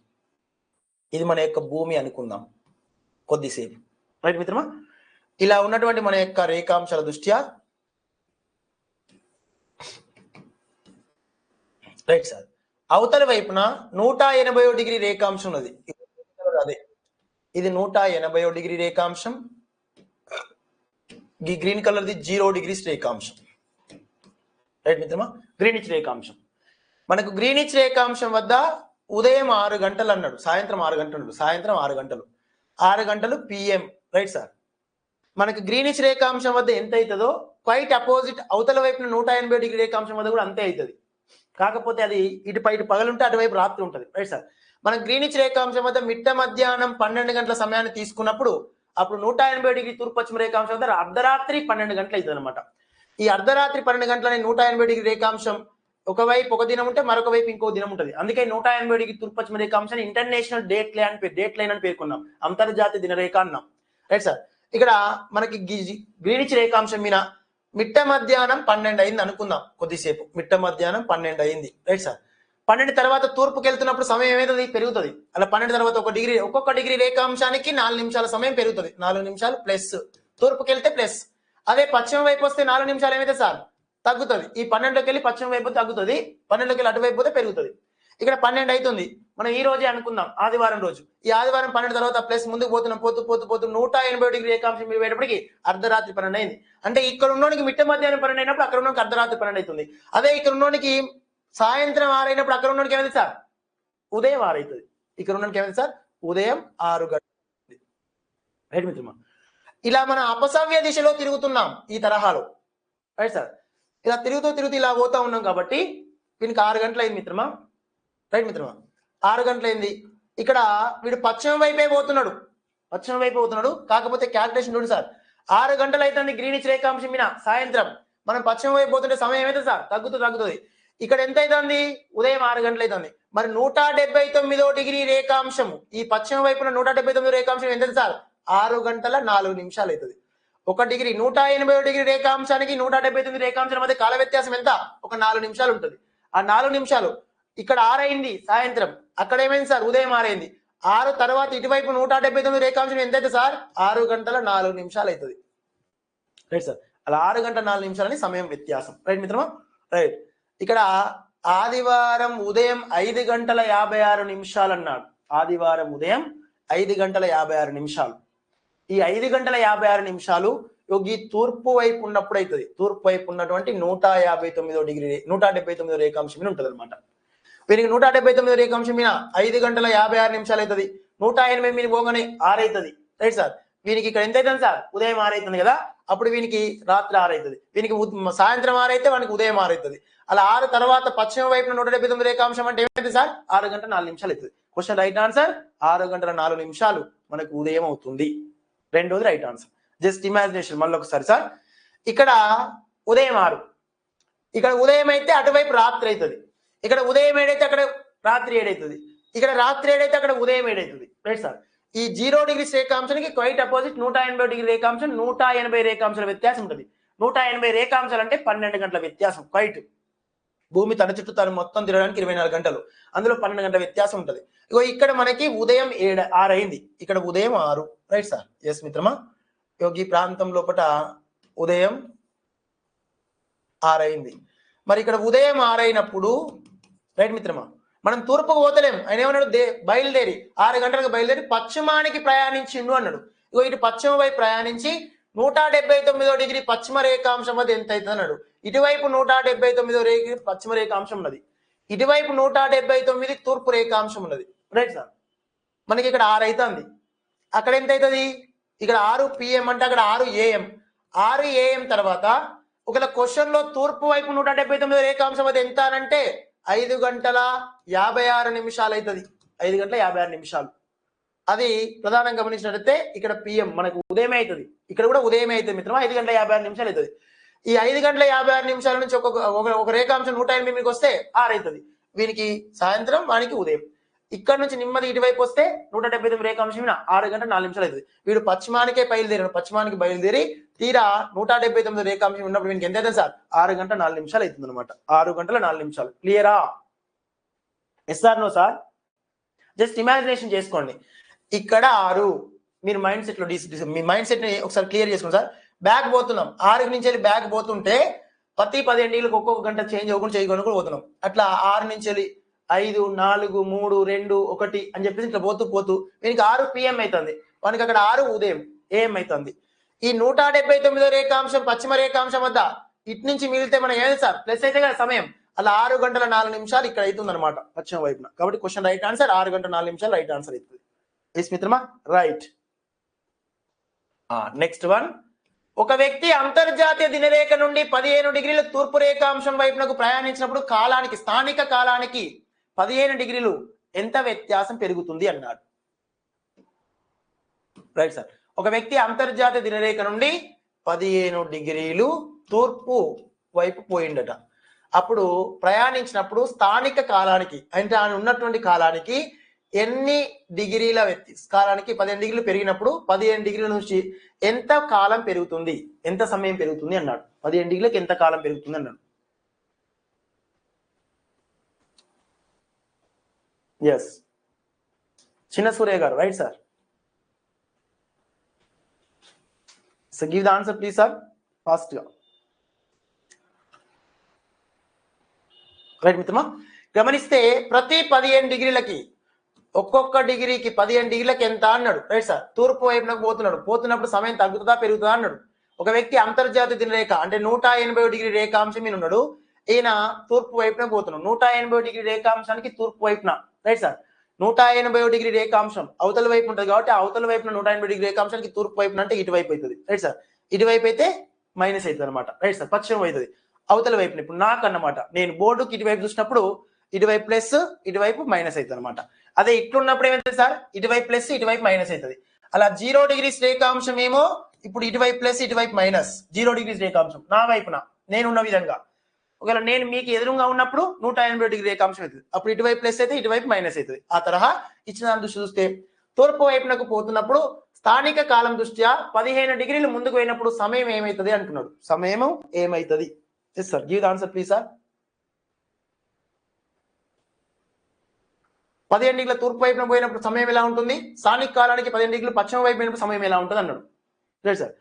ఇది మన యొక్క భూమి అనుకుందాం కొద్దిసేపు. రైట్ మిత్రమా, ఇలా ఉన్నటువంటి మన యొక్క రేఖాంశాల దృష్ట్యా, రైట్ సార్, అవతల వైపున 180 డిగ్రీ రేఖాంశం ఉన్నది. అదే ఇది 180 డిగ్రీ రేఖాంశం. ఈ గ్రీన్ కలర్ది 0 డిగ్రీస్ రేఖాంశం. రైట్ మిత్రమా, గ్రీనిచ్ రేఖాంశం. మనకు గ్రీనిచ్ రేఖాంశం వద్ద ఉదయం 6 గంటలు అన్నాడు, సాయంత్రం 6 గంటలు, సాయంత్రం 6 గంటలు, 6 గంటలు పిఎం. రైట్ సార్, మనకి గ్రీనిచ్ రేఖాంశం వద్ద ఎంత అవుతుందో క్వైట్ అపోజిట్ అవతల వైపున 180 డిగ్రీ రేఖాంశం వద్ద కూడా అంతే అవుతుంది. కాకపోతే అది ఇటు పగలుంటే అటువైపు రాత్రి ఉంటుంది. రైట్ సార్, మనం గ్రీనిచ్ రేఖాంశం వద్ద మిట్ట మధ్యాహ్నం 12 గంటల సమయాన్ని తీసుకున్నప్పుడు అప్పుడు 180 డిగ్రీ తూర్పు పశ్చిమ రేఖాంశం వద్ద అర్ధరాత్రి 12 గంటలు అవుతుంది అనమాట. ఈ అర్ధరాత్రి 12 గంటలని 180 డిగ్రీ రేఖాంశం ఒకవైపు ఒక దినం ఉంటే మరొక వైపు ఇంకో దినం ఉంటుంది. అందుకే 180 డిగ్రీ తూర్పు పశ్చిమ రేఖాంశాన్ని ఇంటర్నేషనల్ డేట్ లైన్ అని పేర్కొన్నాం, అంతర్జాతీయ దినరేఖ అన్నాం. రైట్ సార్, ఇక్కడ మనకి గ్రీనిచ్ రేఖాంశం మీద మిట్ట మధ్యాహ్నం 12 అయింది అనుకుందాం కొద్దిసేపు. మిట్ట మధ్యాహ్నం 12 అయింది. రైట్ సార్, 12 తర్వాత తూర్పుకి వెళ్తున్నప్పుడు సమయం ఏమవుతుంది, పెరుగుతుంది. అలా 12 తర్వాత ఒక్కొక్క డిగ్రీ రేఖాంశానికి 4 నిమిషాల సమయం పెరుగుతుంది. 4 నిమిషాలు ప్లస్, తూర్పుకి వెళ్తే ప్లస్. అదే పశ్చిమ వైపు వస్తే 4 నిమిషాలు ఏమైతే సార్ తగ్గుతుంది. ఈ 12లోకి వెళ్ళి పశ్చిమ వైపు తగ్గుతుంది, 12లోకి వెళ్ళి అటువైపు పోతే పెరుగుతుంది. ఇక్కడ 12 అవుతుంది. మనం ఈ రోజే అనుకుందాం ఆదివారం రోజు. ఈ ఆదివారం 12 తర్వాత ప్లస్ ముందుకు పోతున్నాం, పోతూ 180 డిగ్రీ రేఖాంశం మీద పోయేటప్పటికి అర్ధరాత్రి 12 అయింది. అంటే ఇక్కడ ఉన్నోనికి మిట్ట మధ్యాహ్నం 12 అయినప్పుడు అక్కడ ఉన్నోనికి అర్ధరాత్రి 12 అవుతుంది. అదే ఇక్కడ ఉన్నోనికి సాయంత్రం 6 అయినప్పుడు అక్కడ ఉన్నోనికి ఏమైంది సార్, ఉదయం 6 అవుతుంది. ఇక్కడ ఉన్నోనికి ఏమైంది సార్, ఉదయం 6 గంటలు. రైట్ మిత్రమా, ఇలా మనం అపసవ్య దిశలో తిరుగుతున్నాం ఈ తరహాలో. రైట్ సార్, ఇలా తిరుగుతూ ఇలా పోతా ఉన్నాం కాబట్టి వీనికి 6 గంటలు అయింది మిత్రమా. రైట్ మిత్రమా, 6 గంటలు అయింది. ఇక్కడ వీడు పశ్చిమ వైపే పోతున్నాడు, కాకపోతే క్యాల్కులేషన్ చూడండి సార్, 6 గంటలు అవుతుంది గ్రీనిచ్ రేఖాంశం మీద సాయంత్రం. మనం పశ్చిమ వైపు పోతుంటే సమయం ఏమైతే సార్ తగ్గుతుంది. ఇక్కడ ఎంత అవుతుంది, ఉదయం 6 గంటలు అవుతుంది. మరి 179 డిగ్రీ రేఖాంశం, ఈ పశ్చిమ వైపున 179 రేఖాంశం ఎంత సార్, 6 గంటల 4 నిమిషాలు అవుతుంది. 1 డిగ్రీ 180 డిగ్రీ రేఖాంశానికి 179 రేఖాంశాల మధ్య కాల వ్యత్యాసం ఎంత, ఒక 4 నిమిషాలు ఉంటుంది. ఆ 4 నిమిషాలు ఇక్కడ 6 అయింది సాయంత్రం, అక్కడ ఏమైంది సార్, ఉదయం 6 అయింది. 6 తర్వాత ఇటువైపు 179 రేఖాంశం ఎంత అయితే సార్, 6 గంటల 4 నిమిషాలు అవుతుంది. రైట్ సార్, అలా 6 గంటల 4 నిమిషాలని సమయం వ్యత్యాసం. రైట్ మిత్రమా, రైట్. ఇక్కడ ఆదివారం ఉదయం 5 గంటల 56 నిమిషాలు అన్నాడు. ఆదివారం ఉదయం 5 గంటల 56 నిమిషాలు. ఈ 5 గంటల 56 నిమిషాలు ఈ తూర్పు వైపు ఉన్నప్పుడు అవుతుంది. తూర్పు వైపు ఉన్నటువంటి 179 రేఖాంశం మీద ఉంటుంది అనమాట. వీరికి 179 రేఖాంశం మీద 5 గంటల 56 నిమిషాలు అవుతుంది. 180 మీద పోగానే 6 అవుతుంది. రైట్ సార్, వీనికి ఇక్కడ ఎంత అవుతుంది సార్? ఉదయం 6 అవుతుంది కదా, అప్పుడు వీనికి రాత్రి 6 అవుతుంది, వీనికి సాయంత్రం 6 అయితే వానికి ఉదయం 6 అవుతుంది. అలా 6 తర్వాత పశ్చిమ వైపున 179 రేఖాంశం అంటే ఏమైంది సార్? 6 గంటల 4 నిమిషాలు అవుతుంది. క్వశ్చన్ రైట్ ఆన్సర్ 6 గంటల 4 నిమిషాలు మనకు ఉదయం అవుతుంది. రెండోది రైట్ ఆన్సర్. జస్ట్ ఇమాజినేషన్ మళ్ళీ ఒకసారి సార్. ఇక్కడ ఉదయం 6, ఇక్కడ ఉదయం అయితే అటువైపు రాత్రి అవుతుంది, ఇక్కడ ఉదయం 7 అయితే అక్కడ రాత్రి 7 అవుతుంది, ఇక్కడ రాత్రి 7 అయితే అక్కడ ఉదయం 7 అవుతుంది. Right sir. ఈ 0 డిగ్రీ రేఖాంశానికి క్వైట్ అపోజిట్ 180 డిగ్రీ రేఖాంశం 180 రేఖాంశాల వ్యత్యాసం ఉంటుంది. 180 రేఖాంశాలు అంటే 12 గంటల వ్యత్యాసం. క్వైట్ భూమి తన చుట్టూ తను మొత్తం తిరగడానికి 24 గంటలు, అందులో 12 గంటల వ్యత్యాసం ఉంటుంది. ఇగో ఇక్కడ మనకి ఉదయం 6 అయింది, ఇక్కడ ఉదయం 6. Right sir. ఎస్ మిత్రమా, ఈ ప్రాంతం లోపల ఉదయం 6 అయింది. మరి ఇక్కడ ఉదయం 6 అయినప్పుడు రైట్ మిత్రమా, మనం తూర్పుకు పోతలేం. ఆయన ఏమన్నాడు? బయలుదేరి 6 గంటలకు బయలుదేరి పశ్చిమానికి ప్రయాణించిండు అన్నాడు. ఇగో ఇటు పశ్చిమ వైపు ప్రయాణించి 179 డిగ్రీ పశ్చిమ రేఖాంశం అది ఎంత అవుతుంది అన్నాడు. ఇటువైపు 179 డిగ్రీ పశ్చిమ రేఖాంశం ఉన్నది, ఇటువైపు 179 తూర్పు రేఖాంశం ఉన్నది. Right sir. మనకి ఇక్కడ 6 అవుతుంది, అక్కడ ఎంత అవుతుంది? ఇక్కడ 6 PM అంటే అక్కడ 6 AM. 6 AM తర్వాత ఒకవేళ క్వశ్చన్ లో తూర్పు వైపు 179 రేఖాంశం అది ఎంత అంటే 5 గంటల 56 నిమిషాలు అవుతుంది. 5 గంటల 56 నిమిషాలు. అది ప్రధానంగా గమనించినట్లయితే ఇక్కడ PM మనకు ఉదయమే అవుతుంది, ఇక్కడ కూడా ఉదయమే అవుతుంది మిత్రమా. 5 గంటల 56 నిమిషాలు అవుతుంది. ఈ 5 గంటల 56 నిమిషాల నుంచి ఒక రేఖాంశం 180 వస్తే 6 అవుతుంది, వీనికి సాయంత్రం వానికి ఉదయం. ఇక్కడ నుంచి నెమ్మది ఇటువైపు వస్తే 179 రేఖాంశం 6 గంటల 4 నిమిషాలు అవుతుంది. వీడు పశ్చిమానికే బయలుదేరాడు, పశ్చిమానికి బయలుదేరి తీరా 179 రేఖాంశం ఉన్నప్పుడు వీనికి ఎంత అవుతుంది సార్? 6 గంటల 4 నిమిషాలు అవుతుంది అనమాట. 6 గంటల 4 నిమిషాలు. క్లియరా? Yes sir no sir? Just imagination చేసుకోండి. ఇక్కడ 6 మీరు మైండ్ సెట్ లో మీ మైండ్ సెట్ ని ఒకసారి క్లియర్ చేసుకోండి సార్. బ్యాక్ పోతున్నాం, 6 నుంచి వెళ్ళి బ్యాక్ పోతుంటే ప్రతి 15 నిమిషాలకు ఒక్కొక్క గంట చేంజ్ అవ్వకుండా చేయకుండా కూడా పోతున్నాం. అట్లా 6 నుంచి వెళ్ళి 5, 4, 3, 2, 1 అని చెప్పేసి ఇట్లా పోతూ వీనికి 6 PM అవుతుంది, వానికి అక్కడ 6 ఉదయం AM అవుతుంది. ఈ 179 రేఖాంశం పశ్చిమ రేఖాంశం వద్ద ఇటు నుంచి మిగిలితే మనం ఏది సార్? ప్లస్ అయితే కదా సమయం. అలా 6 గంటల 4 నిమిషాలు ఇక్కడ అవుతుంది అనమాట పశ్చిమ వైపున. కాబట్టి క్వశ్చన్ రైట్ ఆన్సర్ 6 గంటల 4 నిమిషాలు రైట్ ఆన్సర్ అవుతుంది. ఎస్ మిత్రమా, రైట్. Next one. ఒక వ్యక్తి అంతర్జాతీయ దినరేఖ నుండి 15 డిగ్రీల తూర్పు రేఖాంశం వైపునకు ప్రయాణించినప్పుడు కాలానికి స్థానిక కాలానికి 15 డిగ్రీలు ఎంత వ్యత్యాసం పెరుగుతుంది అన్నాడు. Right sir. ఒక వ్యక్తి అంతర్జాతీయ దినరేఖ నుండి 15 డిగ్రీలు తూర్పు వైపు పోయిండట. అప్పుడు ప్రయాణించినప్పుడు స్థానిక కాలానికి అంటే ఆయన ఉన్నటువంటి కాలానికి ఎన్ని డిగ్రీల కాలానికి 15 డిగ్రీలు పెరిగినప్పుడు 15 డిగ్రీల నుంచి ఎంత కాలం పెరుగుతుంది, ఎంత సమయం పెరుగుతుంది అన్నాడు. 15 డిగ్రీలకు ఎంత కాలం పెరుగుతుంది అన్నాడు. ఎస్ చిన్న సూర్య గారు. Right sir. So give the answer please sir, fast గా. రైట్ మిత్రమా, గమనిస్తే ప్రతి 15 డిగ్రీలకి ఒక్కొక్క డిగ్రీకి 15 డిగ్రీలకి ఎంత అన్నాడు. Right sir. తూర్పు వైపునకు పోతున్నప్పుడు సమయం తగ్గుతుందా పెరుగుతుందా అన్నాడు. ఒక వ్యక్తి అంతర్జాతీయ దినరేఖ అంటే 180 డిగ్రీ రేఖాంశం మీద ఉన్నాడు, ఈయన తూర్పు వైపున పోతున్నాడు. 180 డిగ్రీ రేఖాంశానికి తూర్పు వైపున. Right sir. 180 డిగ్రీ రేఖాంశం అవతల వైపు ఉంటుంది కాబట్టి అవతల వైపున 180 డిగ్రీ రేఖాంశానికి తూర్పు వైపున అంటే ఇటువైపు అవుతుంది. Right sir. ఇటువైపు అయితే మైనస్ అవుతుంది అనమాట. Right sir. పశ్చిమ అవుతుంది అవతల వైపున. ఇప్పుడు నాకు అన్నమాట, నేను బోర్డుకి ఇటువైపు చూసినప్పుడు ఇటువైపు ప్లస్ ఇటువైపు మైనస్ అవుతుంది అనమాట. అదే ఇట్లున్నప్పుడు ఏమవుతుంది సార్? ఇటువైపు ప్లస్ ఇటువైపు మైనస్ అవుతుంది. అలా 0 డిగ్రీస్ రేఖాంశం ఏమో ఇప్పుడు ఇటువైపు ప్లస్ ఇటువైపు మైనస్. 0 డిగ్రీస్ రేఖాంశం నా వైపున నేనున్న విధంగా. ఒకవేళ నేను మీకు ఎదురుగా ఉన్నప్పుడు 180 డిగ్రీ రేఖాంశం అవుతుంది, అప్పుడు ఇటువైపు ప్లస్ అయితే ఇటువైపు మైనస్ అవుతుంది. ఆ తరహా ఇచ్చిన దాని దృష్టి చూస్తే తూర్పు వైపునకు పోతున్నప్పుడు స్థానిక కాలం దృష్ట్యా 15 డిగ్రీలు ముందుకు పోయినప్పుడు సమయం ఏమవుతుంది అంటున్నాడు. సమయం ఏమవుతుంది? Yes sir. Give the answer please sir. 15 డిగ్రీల తూర్పు వైపున పోయినప్పుడు సమయం ఎలా ఉంటుంది? స్థానిక కాలానికి 15 డిగ్రీలు పశ్చిమ వైపు పోయినప్పుడు సమయం ఎలా ఉంటుంది అన్నాడు. Right sir.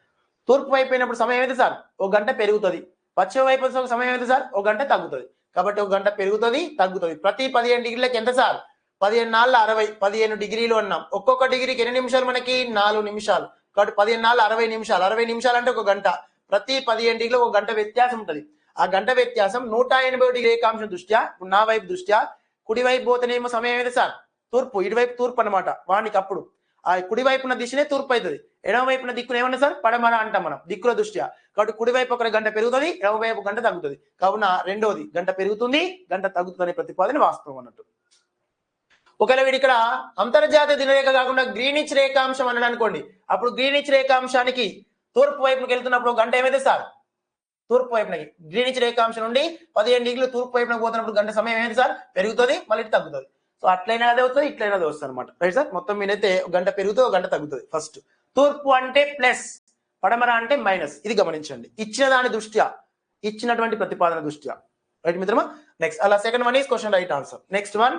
తూర్పు వైపు పోయినప్పుడు సమయం ఏది సార్? 1 గంట పెరుగుతుంది. పశ్చిమ వైపు సమయం ఏది సార్? 1 గంట తగ్గుతుంది. కాబట్టి 1 గంట పెరుగుతుంది తగ్గుతుంది. ప్రతి 15 డిగ్రీలకు ఎంత సార్? 15 నాలుగు 60, 15 డిగ్రీలు అన్నాం. ఒక్కొక్క డిగ్రీకి ఎన్ని నిమిషాలు మనకి? 4 నిమిషాలు. కాబట్టి 15 నాలుగు 60 నిమిషాలు. 60 నిమిషాలు అంటే 1 గంట. ప్రతి 15 డిగ్రీలో 1 గంట వ్యత్యాసం ఉంటుంది. ఆ గంట వ్యత్యాసం 180 డిగ్రీ రేఖాంశం దృష్ట్యా నా వైపు దృష్ట్యా కుడివైపు పోతేనేమో సమయం ఏది సార్? తూర్పు. ఇటువైపు తూర్పు అనమాట వానికి. అప్పుడు ఆ కుడివైపున దిశనే తూర్పు అవుతుంది, ఎడమ వైపున దిక్కును ఏమన్నా సార్ పడమర అంటాం మనం దిక్కుల దృష్ట్యా. కాబట్టి కుడివైపు ఒక గంట పెరుగుతుంది, ఎడమ వైపు గంట తగ్గుతుంది. కావున రెండోది గంట పెరుగుతుంది గంట తగ్గుతుంది అనే ప్రతిపాదన వాస్తవం అన్నట్టు. ఒకవేళ వీడి ఇక్కడ అంతర్జాతీయ దినరేఖ కాకుండా గ్రీనిచ్ రేఖాంశం అన్నాడు అనుకోండి, అప్పుడు గ్రీనిచ్ రేఖాంశానికి తూర్పు వైపుకి వెళ్తున్నప్పుడు గంట ఏమైతే సార్ తూర్పు వైపునకి గ్రీనిచ్ రేఖాంశం నుండి 15 డిగ్రీలు తూర్పు వైపునకు పోతున్నప్పుడు గంట సమయం ఏంటి సార్ పెరుగుతుంది, మళ్ళీ తగ్గుతుంది. సో అట్లయినా అదే వస్తుంది, ఇట్లయినా అదే వస్తుంది అనమాట. రైట్ సార్, మొత్తం మీదైతే గంట పెరుగుతుంది గంట తగ్గుతుంది. ఫస్ట్ తూర్పు అంటే ప్లస్, పడమర అంటే మైనస్, ఇది గమనించండి ఇచ్చిన దాని దృష్ట్యా, ఇచ్చినటువంటి ప్రతిపాదన దృష్ట్యా. రైట్ మిత్రమా. నెక్స్ట్ అలా second one is question right answer. Next one,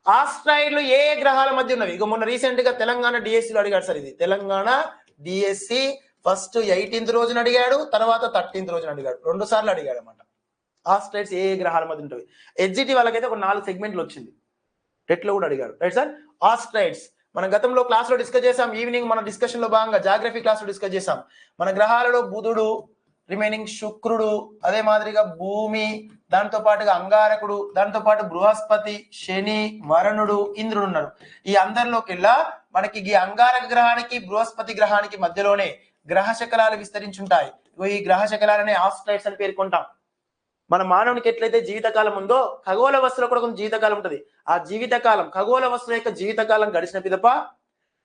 ఆస్ట్రాయిడ్లు ఏ గ్రహాల మధ్య ఉన్నవి? ఇక మొన్న రీసెంట్ గా తెలంగాణ డిఎస్సిలో అడిగాడు సార్. ఇది తెలంగాణ డిఎస్సి ఫస్ట్ 18th రోజున అడిగాడు, తర్వాత 13th రోజున అడిగాడు, 2 సార్లు అడిగాడు అనమాట. ఆస్ట్రాయిడ్స్ ఏ గ్రహాల మధ్య ఉంటుంది? ఎగ్జిటి వాళ్ళకైతే ఒక 4 సెగ్మెంట్లు వచ్చింది, టెట్లో కూడా అడిగాడు. రైట్ సార్, ఆస్ట్రాయిడ్స్ మనం గతంలో క్లాస్ లో డిస్కస్ చేసాం. ఈవినింగ్ మన డిస్కషన్ లో భాగంగా జాగ్రఫీ క్లాస్ లో డిస్కస్ చేసాం. మన గ్రహాలలో బుధుడు, రిమైనింగ్ శుక్రుడు, అదే మాదిరిగా భూమి, దాంతో పాటుగా అంగారకుడు, దాంతో పాటు బృహస్పతి, శని, వరుణుడు, ఇంద్రుడు ఉన్నారు. ఈ అందరిలోకెల్లా మనకి ఈ అంగారక గ్రహానికి బృహస్పతి గ్రహానికి మధ్యలోనే గ్రహ శకలాలు విస్తరించుంటాయి. ఈ గ్రహ శకలాలనే ఆస్ట్రాయిడ్స్ అని పేర్కొంటాం. మన మానవునికి ఎట్లయితే జీవితకాలం ఉందో ఖగోళ వస్తువులో కూడా కొంత జీవితకాలం ఉంటుంది. ఆ జీవితకాలం ఖగోళ వస్తువుల యొక్క జీవితకాలం గడిచిన పిదప,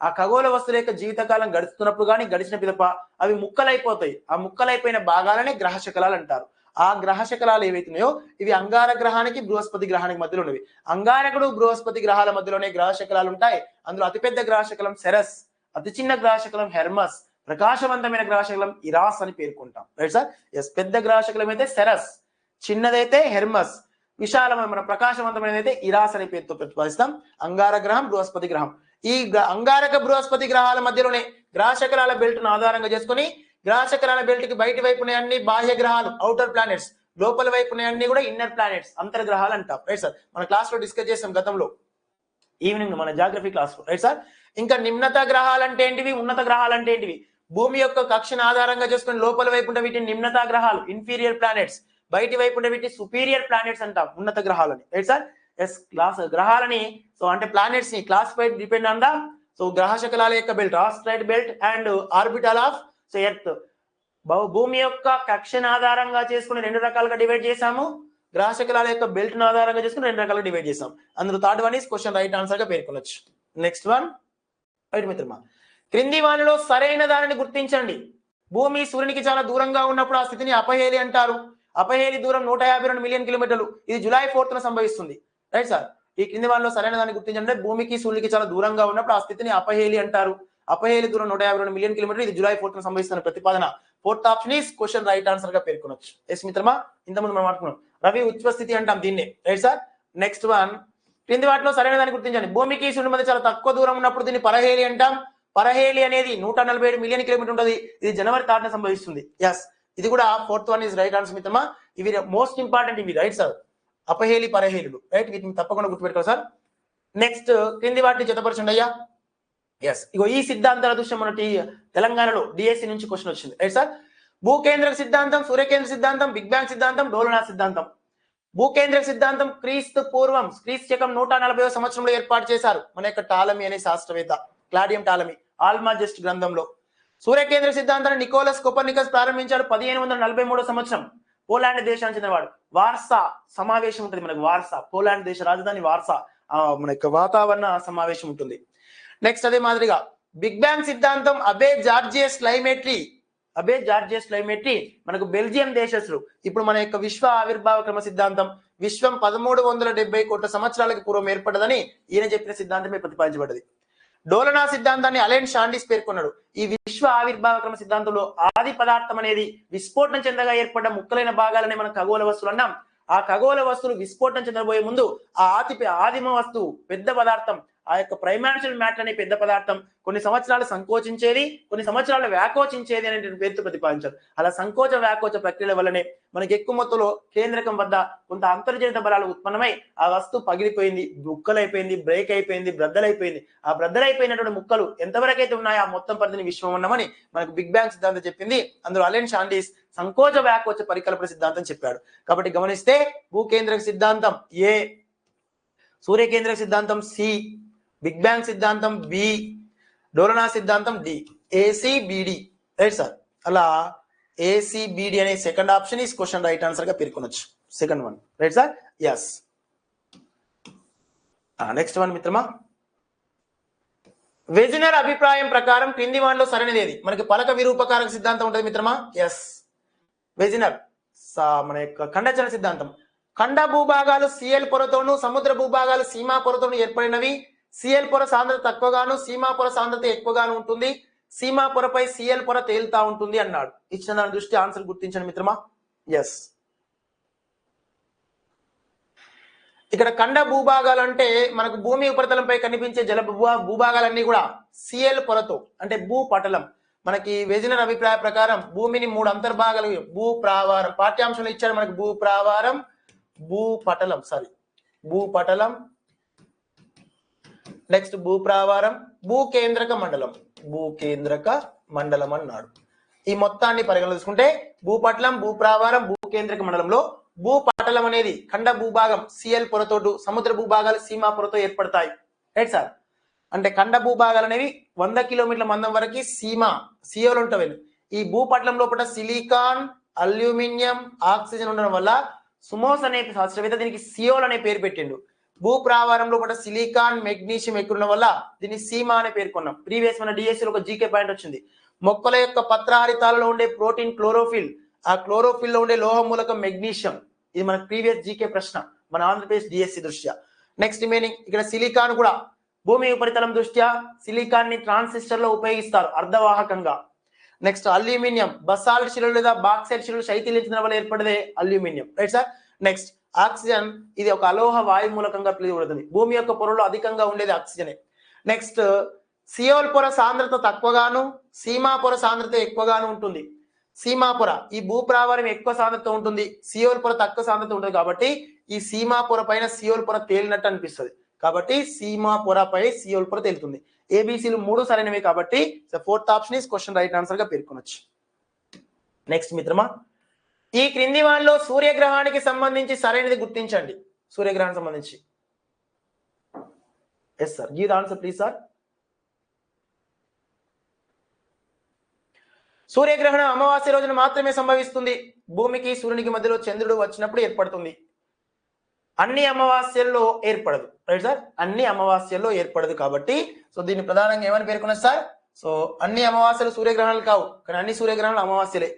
ఆ ఖగోళ వస్తువుల యొక్క జీవితకాలం గడుస్తున్నప్పుడు కానీ గడిచిన పిదప అవి ముక్కలైపోతాయి. ఆ ముక్కలైపోయిన భాగాలనే గ్రహ శకలాలు అంటారు. ఆ గ్రహ శకలాలు ఏవైతున్నాయో ఇవి అంగారక గ్రహానికి బృహస్పతి గ్రహానికి మధ్యలో ఉన్నవి. అంగారకుడు బృహస్పతి గ్రహాల మధ్యలోనే గ్రహ శకలాలు ఉంటాయి. అందులో అతిపెద్ద గ్రహ శకలం సెరస్, అతి చిన్న గ్రహ శకలం హెర్మస్, ప్రకాశవంతమైన గ్రహ శకలం ఇరాస్ అని పేర్కొంటాం. Right sir. ఎస్, పెద్ద గ్రహ శకలం అయితే సెరస్, చిన్నదైతే హెర్మస్, విశాలమైన మన ప్రకాశవంతమైనదైతే ఇరాస్ అనే పేరుతో ప్రతిపాదిస్తాం. అంగారక గ్రహం బృహస్పతి గ్రహం. ఈ అంగారక బృహస్పతి గ్రహాల మధ్యలోనే గ్రహ శకలాల బెల్ట్ ను ఆధారంగా చేసుకుని, గ్రహ శకలాల బెల్ట్ కి బయటి వైపు అన్ని బాహ్య గ్రహాలు అవుటర్ ప్లానెట్స్, లోపల వైపు అన్ని కూడా ఇన్నర్ ప్లానెట్స్ అంతర్గ్రహాలు అంటాం. రైట్ సార్, మన క్లాస్ లో డిస్కస్ చేసాం గతంలో ఈవినింగ్ మన జాగ్రఫీ క్లాస్ లో. Right sir. ఇంకా నిమ్నత గ్రహాలు అంటే ఏంటివి, ఉన్నత గ్రహాలు అంటే ఏంటివి? భూమి యొక్క కక్షను ఆధారంగా చేసుకుని లోపల వైపు ఉండే వీటిని నిమ్నత గ్రహాలు, ఇన్ఫీరియర్ ప్లానెట్స్, బయటి వైపు ఉండే వీటిని సుపీరియర్ ప్లానెట్స్ అంటాం, ఉన్నత గ్రహాలని. Right sir. ఎస్, క్లాస్ గ్రహాలని సో అంటే ప్లానెట్స్ ని classified depend on the so గ్రహ శకలాల యొక్క belt, asteroid belt and orbital of so earth. భూమి యొక్క కక్షను ఆధారంగా చేసుకుని 2 రకాలుగా డివైడ్ చేసాము. గ్రహ శకలాల యొక్క బెల్ట్ ను ఆధారంగా చేసుకుని 2 రకాలుగా డివైడ్ చేసాం. అందులో third one is question right answer గా పేర్కొనొచ్చు. నెక్స్ట్ వన్, రైట్ మిత్రమా, క్రింది వానిలో సరైన దానిని గుర్తించండి. భూమి సూర్యునికి చాలా దూరంగా ఉన్నప్పుడు ఆ స్థితిని అపహేలి అంటారు. అపహేలి దూరం 152 మిలియన్ కిలోమీటర్లు. ఇది జూలై 4th సంభవిస్తుంది. Right sir. ఈ క్రింది వానిలో సరైన దాన్ని గుర్తించండి. భూమికి సూర్యునికి చాలా దూరంగా ఉన్నప్పుడు ఆ స్థితిని అపహేలి అంటారు. అపహేలి దూరం 152 మిలియన్ కిలోమీటర్లు. ఇది జూలై 4th సంభవిస్తున్న ప్రతిపాదన. 4th option is question right answer గా పేర్కొనొచ్చు. ఎస్ మిత్రమా, ఇంతకుముందు మనం మాట్లాడుకున్నాం రవి ఉచ్ఛ్వ స్థితి అంటాం దీన్ని. Right sir. నెక్స్ట్ వన్, క్రింది వాటిలో సరైన దాన్ని గుర్తించండి. భూమికి సూర్యుడి మధ్య చాలా తక్కువ దూరం ఉన్నప్పుడు దీన్ని పరహేలి అంటాం. పరహేలి అనేది 147 మిలియన్ కిలోమీటర్ ఉంటుంది. ఇది జనవరి 3rd సంభవిస్తుంది. ఎస్, ఇది కూడా 4th one is right answer మిత్రమా. ఇవి మోస్ట్ ఇంపార్టెంట్ ఇవి. రైట్ సార్, అపహేలి పరహేలులు. రైట్, వీటిని తప్పకుండా గుర్తుపెట్టుకోవాలి సార్. నెక్స్ట్, క్రింది వాటిని జతపరచండి అయ్యా. ఎస్, ఇగో ఈ సిద్ధాంతాల దృశ్యం మన తెలంగాణలో డిఎస్సి నుంచి క్వశ్చన్ వచ్చింది. Right sir. భూకేంద్రక సిద్ధాంతం, సూర్యకేంద్ర సిద్ధాంతం, బిగ్ బ్యాంగ్ సిద్ధాంతం, డోలనా సిద్ధాంతం. భూకేంద్రక సిద్ధాంతం క్రీస్తు పూర్వం క్రీస్తు శకం 140వ సంవత్సరంలో ఏర్పాటు చేశారు మన యొక్క టాలమీ అనే శాస్త్రవేత్త, క్లాడియం టాలమీ, ఆల్మాజెస్ట్ గ్రంథంలో. సూర్యకేంద్ర సిద్ధాంతాన్ని నికోలస్ కోపర్నికస్ ప్రారంభించాడు 1543వ సంవత్సరం. పోలాండ్ దేశానికి చెందినవాడు. వార్సా సమావేశం ఉంటుంది మనకు. వార్సా పోలాండ్ దేశ రాజధాని వార్సా. మన యొక్క వాతావరణ సమావేశం ఉంటుంది. నెక్స్ట్ అదే మాదిరిగా బిగ్ బ్యాంగ్ సిద్ధాంతం అబే జార్జియస్ క్లైమేట్రీ మనకు బెల్జియం దేశస్తులు. ఇప్పుడు మన యొక్క విశ్వ ఆవిర్భావ క్రమ సిద్ధాంతం విశ్వం 1370 కోట్ల సంవత్సరాలకు పూర్వం ఏర్పడ్డదని ఈయన చెప్పిన సిద్ధాంతమే ప్రతిపాదించబడ్డది. డోలనా సిద్ధాంతాన్ని అలెన్ షాండిస్ పేర్కొన్నాడు. ఈ విశ్వ ఆవిర్భావ క్రమ సిద్ధాంతంలో ఆది పదార్థం అనేది విస్ఫోటనం చెందగా ఏర్పడ్డ ముక్కలైన భాగాలనే మనం ఖగోళ వస్తువులు అన్నాం. ఆ ఖగోళ వస్తువులు విస్ఫోటనం చెందబోయే ముందు ఆ ఆదిమ వస్తువు పెద్ద పదార్థం, ఆ యొక్క ప్రైమాన్షియల్ మ్యాటర్ అనే పెద్ద పదార్థం కొన్ని సంవత్సరాలు సంకోచించేది, కొన్ని సంవత్సరాలు వ్యాకోచించేది అనే పేరుతో ప్రతిపాదించారు. అలా సంకోచ వ్యాకోచ ప్రక్రియల వల్లనే మనకి ఎక్కువ మొత్తంలో కేంద్రకం వద్ద కొంత అంతర్జనిత బలాలు ఉత్పన్నమై ఆ వస్తువు పగిలిపోయింది, ముక్కలైపోయింది, బ్రేక్ అయిపోయింది, బ్రద్దలైపోయింది. ఆ బ్రద్దలైపోయినటువంటి ముక్కలు ఎంతవరకు అయితే ఉన్నాయో ఆ మొత్తం పరిధిని విశ్వం ఉన్నామని మనకు బిగ్ బ్యాంగ్ సిద్ధాంతం చెప్పింది. అందులో అలెన్ షాండిస్ సంకోచ వ్యాకోచ పరికల్పన సిద్ధాంతం చెప్పాడు. కాబట్టి గమనిస్తే భూకేంద్రక సిద్ధాంతం ఏ, సూర్యకేంద్రక సిద్ధాంతం సి, బిగ్ బ్యాంగ్ సిద్ధాంతం బి, డోలనా సిద్ధాంతం డి. A C B D right sir. అలా ఏసీబిడి అనే second option is question right answer గా పేర్కొనొచ్చు. Second one right sir. Yes. Next one మిత్రమా, వెజినర్ అభిప్రాయం ప్రకారం క్రింది వానిలో సరైనది ఏది? మనకి పలక విరూపకారక సిద్ధాంతం ఉంటుంది మిత్రమా. ఎస్. వెజినర్ మన యొక్క ఖండచలన సిద్ధాంతం. ఖండ భూభాగాలు సిఎల్ పొరతోను సముద్ర భూభాగాలు సీమా పొరతోను ఏర్పడినవి. సిఎల్ పొర సాంద్రత తక్కువగాను సీమా పొర సాంద్రత ఎక్కువగాను ఉంటుంది. సీమా పొరపై సిఎల్ పొర తేలుతా ఉంటుంది అన్నాడు. ఇచ్చిన దాని దృష్టి ఆన్సర్ గుర్తించండి మిత్రమా. ఎస్. ఇక్కడ ఖండ భూభాగాలు అంటే మనకు భూమి ఉపరితలంపై కనిపించే జల భూభాగాలన్నీ కూడా సిఎల్ పొరతో అంటే భూపటలం. మనకి వెజినర్ అభిప్రాయ ప్రకారం భూమిని 3 అంతర్భాగాలు భూప్రావారం పాఠ్యాంశంలో ఇచ్చారు మనకి. భూప్రావారం, భూపటలం భూపటలం, నెక్స్ట్ భూప్రావారం, భూకేంద్రక మండలం అన్నాడు. ఈ మొత్తాన్ని పరిగణన తీసుకుంటే భూపటలం, భూప్రావారం, భూకేంద్రక మండలంలో భూపటలం అనేది ఖండ భూభాగం సిఎల్ పొరతోటు, సముద్ర భూభాగాలు సీమా పొరతో ఏర్పడతాయి రైట్ సార్. అంటే ఖండ భూభాగాలు అనేవి 100 కిలోమీటర్ల మందం వరకు సియోలు ఉంటాయి. ఈ భూపటలం లోపల సిలికాన్, అల్యూమినియం, ఆక్సిజన్ ఉండడం వల్ల సుమోస్ అనే శాస్త్రవేత్త దీనికి సియోల్ అనే పేరు పెట్టిండు. భూప్రావారంలో కూడా సిలికాన్, మెగ్నీషియం ఎక్కువ వల్ల దీన్ని సీమా అనే పేర్కొన్నాం. ప్రీవియస్ మన డిఎస్సీలో ఒక జీకే పాయింట్ వచ్చింది. మొక్కల యొక్క పత్రహరితాలలో ఉండే ప్రోటీన్ క్లోరోఫిల్, ఆ క్లోరోఫిల్ లో ఉండే లోహ మూలకం మెగ్నీషియం. ఇది మన ప్రీవియస్ జీకే ప్రశ్న మన ఆంధ్రప్రదేశ్ డిఎస్సి దృష్ట్యా. నెక్స్ట్ రిమైనింగ్ ఇక్కడ సిలికాన్ కూడా భూమి ఉపరితలం దృష్ట్యా సిలికాన్ ని ట్రాన్సిస్టర్ లో ఉపయోగిస్తారు అర్ధవాహకంగా. నెక్స్ట్ అల్యూమినియం బసాల్ట్ శిలలు లేదా బాక్సైట్ శిలలు శైథిలించడం వల్ల ఏర్పడేదే aluminium right sir. Next oxygen, ఇది ఒక అలోహ వాయు మూలకంగా పిలువబడుతుంది. భూమి యొక్క పొరలో అధికంగా ఉండేది ఆక్సిజనే. నెక్స్ట్ సియోల్ పొర సాంద్రత తక్కువగాను సీమా పొర సాంద్రత ఎక్కువగాను ఉంటుంది. సీమా పొర ఈ భూప్రావారం ఎక్కువ సాంద్రత ఉంటుంది, సియోల్ పొర తక్కువ సాంద్రత ఉంటుంది. కాబట్టి ఈ సీమా పొర పైన సియోల్ పొర తేలినట్టు అనిపిస్తుంది. కాబట్టి సీమా పొరపై సియోల్ పొర తేలుతుంది. ఏబిసిలు 3 సరైనవి కాబట్టి fourth option is question right answer గా పేర్కొనొచ్చు. నెక్స్ట్ మిత్రమా, ఈ క్రింది వానిలో సూర్యగ్రహానికి సంబంధించి సరైనది గుర్తించండి. సూర్యగ్రహానికి సంబంధించి yes sir, give the answer please sir. సూర్యగ్రహణం అమావాస్య రోజున మాత్రమే సంభవిస్తుంది. భూమికి సూర్యునికి మధ్యలో చంద్రుడు వచ్చినప్పుడు ఏర్పడుతుంది. అన్ని అమావాస్యల్లో ఏర్పడదు రైట్ సార్. అన్ని అమావాస్యల్లో ఏర్పడదు కాబట్టి సో దీన్ని ప్రధానంగా ఏమని పేర్కొన్నారు సార్? సో అన్ని అమావాస్యలు సూర్యగ్రహణాలు కావు, కానీ అన్ని సూర్యగ్రహణాలు అమావాస్యలే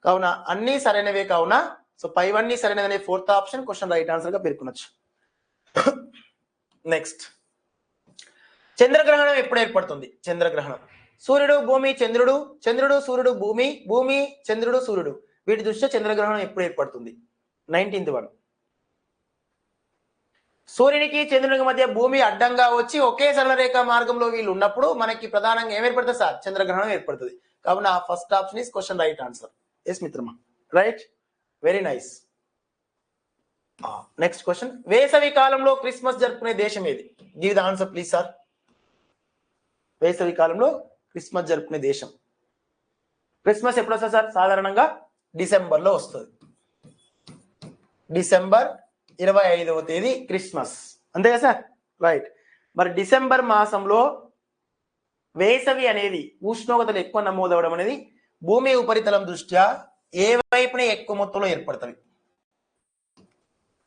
కావున అన్ని సరైనవే. కావున సో పైవన్నీ సరైనదనే fourth option question right answer గా పేర్కొనొచ్చు. నెక్స్ట్, చంద్రగ్రహణం ఎప్పుడు ఏర్పడుతుంది? చంద్రగ్రహణం సూర్యుడు భూమి చంద్రుడు, చంద్రుడు సూర్యుడు భూమి, భూమి చంద్రుడు సూర్యుడు, వీటి దృష్ట్యా చంద్రగ్రహణం ఎప్పుడు ఏర్పడుతుంది? 19th one. సూర్యునికి చంద్రునికి మధ్య భూమి అడ్డంగా వచ్చి ఒకే సరళ రేఖ మార్గంలో వీళ్ళు ఉన్నప్పుడు మనకి ప్రధానంగా ఏం ఏర్పడుతుంది సార్? చంద్రగ్రహణం ఏర్పడుతుంది. కావున first option is question right answer. Yes మిత్రమా, right, very nice. Next question, వేసవి కాలంలో క్రిస్మస్ జరుపుకునే దేశం ఏది? Give the answer please sir. వేసవి కాలంలో క్రిస్మస్ జరుపుకునే దేశం. క్రిస్మస్ ఎప్పుడు వస్తుంది సార్? సాధారణంగా డిసెంబర్ లో వస్తుంది. డిసెంబర్ 25వ తేదీ క్రిస్మస్, అంతే కదా సార్? రైట్. మరి డిసెంబర్ మాసంలో వేసవి అనేది ఉష్ణోగ్రతలు ఎక్కువ నమోదవడం అనేది భూమి ఉపరితలం దృష్ట్యా ఏ వైపునే ఎక్కువ మొత్తంలో ఏర్పడుతుంది?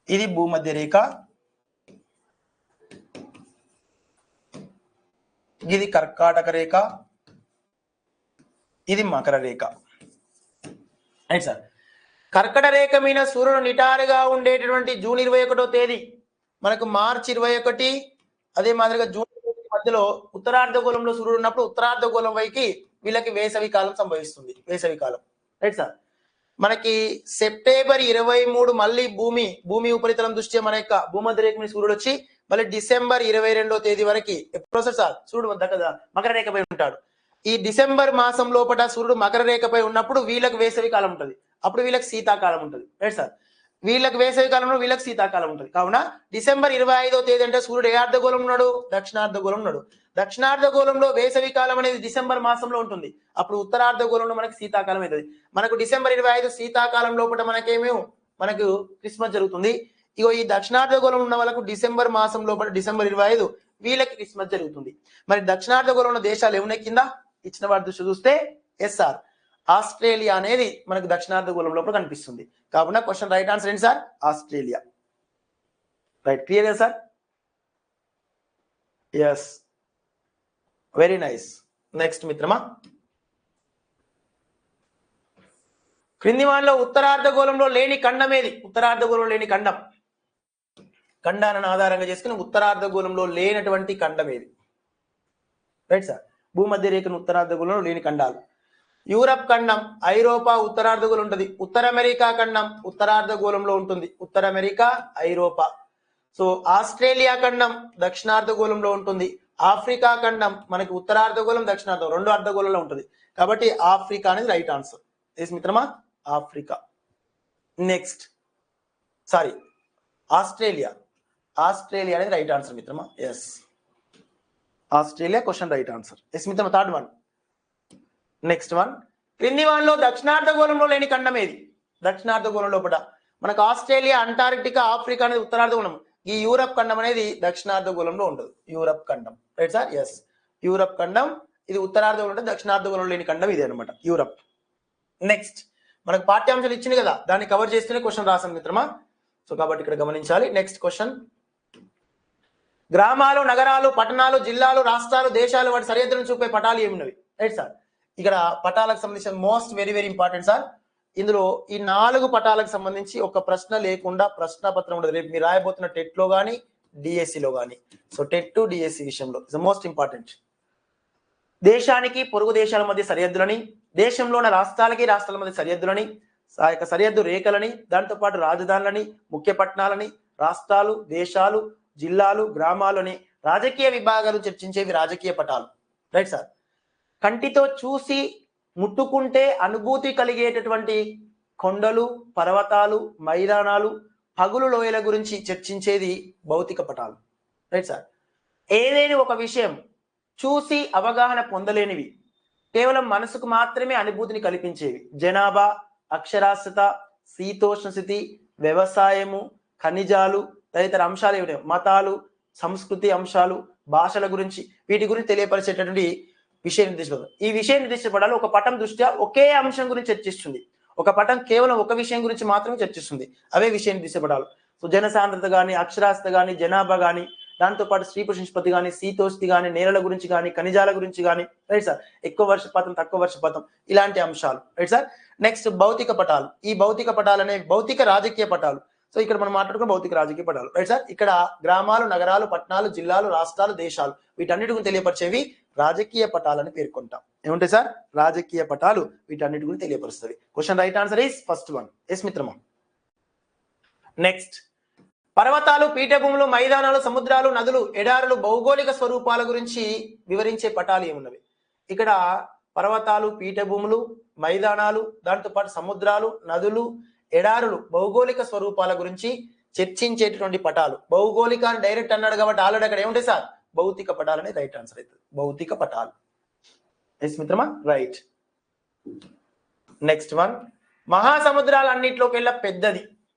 ఇది భూమధ్య రేఖ, ఇది కర్కాటక రేఖ, ఇది మకర రేఖ రైట్ సార్. కర్కట రేఖ మీద సూర్యుడు నిటారుగా ఉండేటటువంటి జూన్ 21వ తేదీ మనకు మార్చి 21, అదే మాదిరిగా జూన్ 21 మధ్యలో ఉత్తరార్ధగోళంలో సూర్యుడు ఉన్నప్పుడు ఉత్తరార్ధగోళం వైకి వీళ్ళకి వేసవి కాలం సంభవిస్తుంది. వేసవి కాలం రైట్ సార్. మనకి సెప్టెంబర్ 23 మళ్ళీ భూమి ఉపరితలం దృష్ట్యా మన యొక్క భూమధ్య రేఖ మీద సూర్యుడు వచ్చి మళ్ళీ డిసెంబర్ 22వ తేదీ వరకు ఎప్పుడు వస్తాడు సార్? సూర్యుడు దగ్గర మకర రేఖపై ఉంటాడు. ఈ డిసెంబర్ మాసం లోపల సూర్యుడు మకర రేఖపై ఉన్నప్పుడు వీళ్ళకి వేసవి కాలం ఉంటుంది, అప్పుడు వీళ్ళకి శీతాకాలం ఉంటుంది రైట్ సార్. వీళ్ళకి వేసవి కాలంలో వీళ్ళకి శీతాకాలం ఉంటుంది. కావున డిసెంబర్ 25వ తేదీ అంటే సూర్యుడు ఏ అర్ధగోళం ఉన్నాడు? దక్షిణార్ధగోళం ఉన్నాడు. దక్షిణార్ధగోళంలో వేసవి కాలం అనేది డిసెంబర్ మాసంలో ఉంటుంది, అప్పుడు ఉత్తరార్ధగోళంలో మనకి శీతాకాలం అవుతుంది. మనకు డిసెంబర్ 25 శీతాకాలం లోపల మనకు క్రిస్మస్ జరుగుతుంది. ఇగో ఈ దక్షిణార్ధగోళం ఉన్న వాళ్ళకు డిసెంబర్ మాసం లోపల డిసెంబర్ 25 వీళ్ళకి క్రిస్మస్ జరుగుతుంది. మరి దక్షిణార్ధగోళంలో ఉన్న దేశాలు ఏమున్నాయి కింద ఇచ్చిన వాటి దృష్టి చూస్తే ఎస్ఆర్ ఆస్ట్రేలియా అనేది మనకు దక్షిణార్ధగోళం లోపల కనిపిస్తుంది. కావున క్వశ్చన్ రైట్ ఆన్సర్ ఏంటి sir? Australia. Right, clear sir? Yes, very nice. Next మిత్రమా, క్రింది వానిలో ఉత్తరార్ధగోళంలో లేని ఖండం ఏది? ఉత్తరార్ధగోళంలో లేని ఖండం, ఖండాలను ఆధారంగా చేసుకుని ఉత్తరార్ధగోళంలో లేనటువంటి ఖండం ఏది? రైట్ సార్, భూమధ్య రేఖను ఉత్తరార్ధగోళంలో లేని ఖండాలు. యూరప్ ఖండం, ఐరోపా ఉత్తరార్ధగోళం ఉంటుంది. ఉత్తర అమెరికా ఖండం ఉత్తరార్ధగోళంలో ఉంటుంది. ఉత్తర అమెరికా, ఐరోపా. సో ఆస్ట్రేలియా ఖండం దక్షిణార్ధగోళంలో ఉంటుంది. ఆఫ్రికా ఖండం మనకి ఉత్తరార్ధగోళం, దక్షిణార్ధం రెండు అర్ధగోళంలో ఉంటుంది. కాబట్టి ఆఫ్రికా అనేది రైట్ ఆన్సర్. ఎస్ మిత్రమా, Africa. Next, sorry, Australia. Australia అనేది రైట్ ఆన్సర్ మిత్రమా. Yes, Australia question right answer. Yes మిత్రమా, థర్డ్ వన్. నెక్స్ట్ వన్, క్రింది వానిలో దక్షిణార్ధగోళంలో లేని ఖండం ఏది? దక్షిణార్ధగోళం లోపల మనకు ఆస్ట్రేలియా, అంటార్క్టికా, ఆఫ్రికా అనేది ఉత్తరార్ధగోళం. ఈ యూరప్ ఖండం అనేది దక్షిణార్ధగోళంలో ఉంటుంది. యూరప్ ఖండం, రైట్ సార్? ఎస్, యూరప్ ఖండం ఇది ఉత్తరార్ధగోళం ఉంటుంది. దక్షిణార్ధగోళంలో లేని ఖండం ఇదే అనమాట, యూరప్. నెక్స్ట్, మనకు పాఠ్యాంశాలు ఇచ్చింది కదా, దాన్ని కవర్ చేస్తూనే క్వశ్చన్ రాసాం మిత్రమా. సో కాబట్టి ఇక్కడ గమనించాలి. నెక్స్ట్ క్వశ్చన్, గ్రామాలు, నగరాలు, పట్టణాలు, జిల్లాలు, రాష్ట్రాలు, దేశాలు వాటి సరిహద్దులను చూపే పటాలు ఏమున్నవి? రైట్ సార్, ఇక్కడ పటాలకు సంబంధించిన most very very important sir. ఇందులో ఈ 4 పటాలకు సంబంధించి ఒక ప్రశ్న లేకుండా ప్రశ్నపత్రం ఉండదు. రేపు మీరు రాయబోతున్న టెట్ లో కానీ డిఎస్సిలో కానీ. సో టెట్ డిఎస్సి విషయంలో ఇస్ మోస్ట్ ఇంపార్టెంట్. దేశానికి పొరుగు దేశాల మధ్య సరిహద్దులని, దేశంలో ఉన్న రాష్ట్రాలకి రాష్ట్రాల మధ్య సరిహద్దులని, ఆ యొక్క సరిహద్దు రేఖలని, దాంతోపాటు రాజధానులని, ముఖ్య పట్టణాలని, రాష్ట్రాలు, దేశాలు, జిల్లాలు, గ్రామాలని, రాజకీయ విభాగాలు చర్చించేవి రాజకీయ పటాలు. రైట్ సార్, కంటితో చూసి ముట్టుకుంటే అనుభూతి కలిగేటటువంటి కొండలు, పర్వతాలు, మైదానాలు, పగులు లోయల గురించి చర్చించేది భౌతిక పటాలు. రైట్ సార్, ఏదైనా ఒక విషయం చూసి అవగాహన పొందలేనివి, కేవలం మనసుకు మాత్రమే అనుభూతిని కల్పించేవి జనాభా, అక్షరాస్యత, శీతోష్ణ స్థితి, వ్యవసాయము, ఖనిజాలు, తదితర అంశాలు ఏమిటి, మతాలు, సంస్కృతి అంశాలు, భాషల గురించి, వీటి గురించి తెలియపరిచేటటువంటి విషయ నిర్దిష్ట పదాలు. ఈ విషయ నిర్దిష్ట పదాలు ఒక పటం దృష్ట్యా ఒకే అంశం గురించి చర్చిస్తుంది. ఒక పటం కేవలం ఒక విషయం గురించి మాత్రమే చర్చిస్తుంది. అవే విషయ నిర్దిష్ట పదాలు. సో జనసాంద్రత కానీ, అక్షరాస్యత కానీ, జనాభా కానీ, దాంతోపాటు స్త్రీ పురుష నిష్పత్తి కానీ, శీతోష్ణి కానీ, నేలల గురించి కానీ, ఖనిజాల గురించి కానీ, రైట్ సార్, ఎక్కువ వర్షపాతం, తక్కువ వర్షపాతం, ఇలాంటి అంశాలు. Right sir. నెక్స్ట్ భౌతిక పటాలు. ఈ భౌతిక పటాలు అనేవి భౌతిక రాజకీయ పటాలు. సో ఇక్కడ మనం మాట్లాడుకున్న భౌతిక రాజకీయ పటాలు. రైట్ సార్, ఇక్కడ గ్రామాలు, నగరాలు, పట్టణాలు, జిల్లాలు, రాష్ట్రాలు, దేశాలు వీటన్నిటి గురించి తెలియపరిచేవి రాజకీయ పటాలని పేర్కొంటాం. ఏముంటాయి సార్? రాజకీయ పటాలు వీటన్నిటి గురించి తెలియపరుస్తుంది. Question right answer is first one. Yes మిత్రమా. నెక్స్ట్, పర్వతాలు, పీఠభూములు, మైదానాలు, సముద్రాలు, నదులు, ఎడారులు, భౌగోళిక స్వరూపాల గురించి వివరించే పటాలు ఏమున్నవి? ఇక్కడ పర్వతాలు, పీఠభూములు, మైదానాలు, దాంతోపాటు సముద్రాలు, నదులు, ఎడారులు, భౌగోళిక స్వరూపాల గురించి చర్చించేటటువంటి పటాలు. భౌగోళిక అని డైరెక్ట్ అన్నాడు కాబట్టి ఆల్రెడీ అక్కడ ఏముంటాయి సార్? భౌతిక పటాలు అనేది రైట్ ఆన్సర్ అవుతుంది. భౌతిక పటాలు. ఎస్ మిత్రమా, రైట్. నెక్స్ట్ వన్, మహాసముద్రాలన్నింటిలోకెల్లా పెద్దది.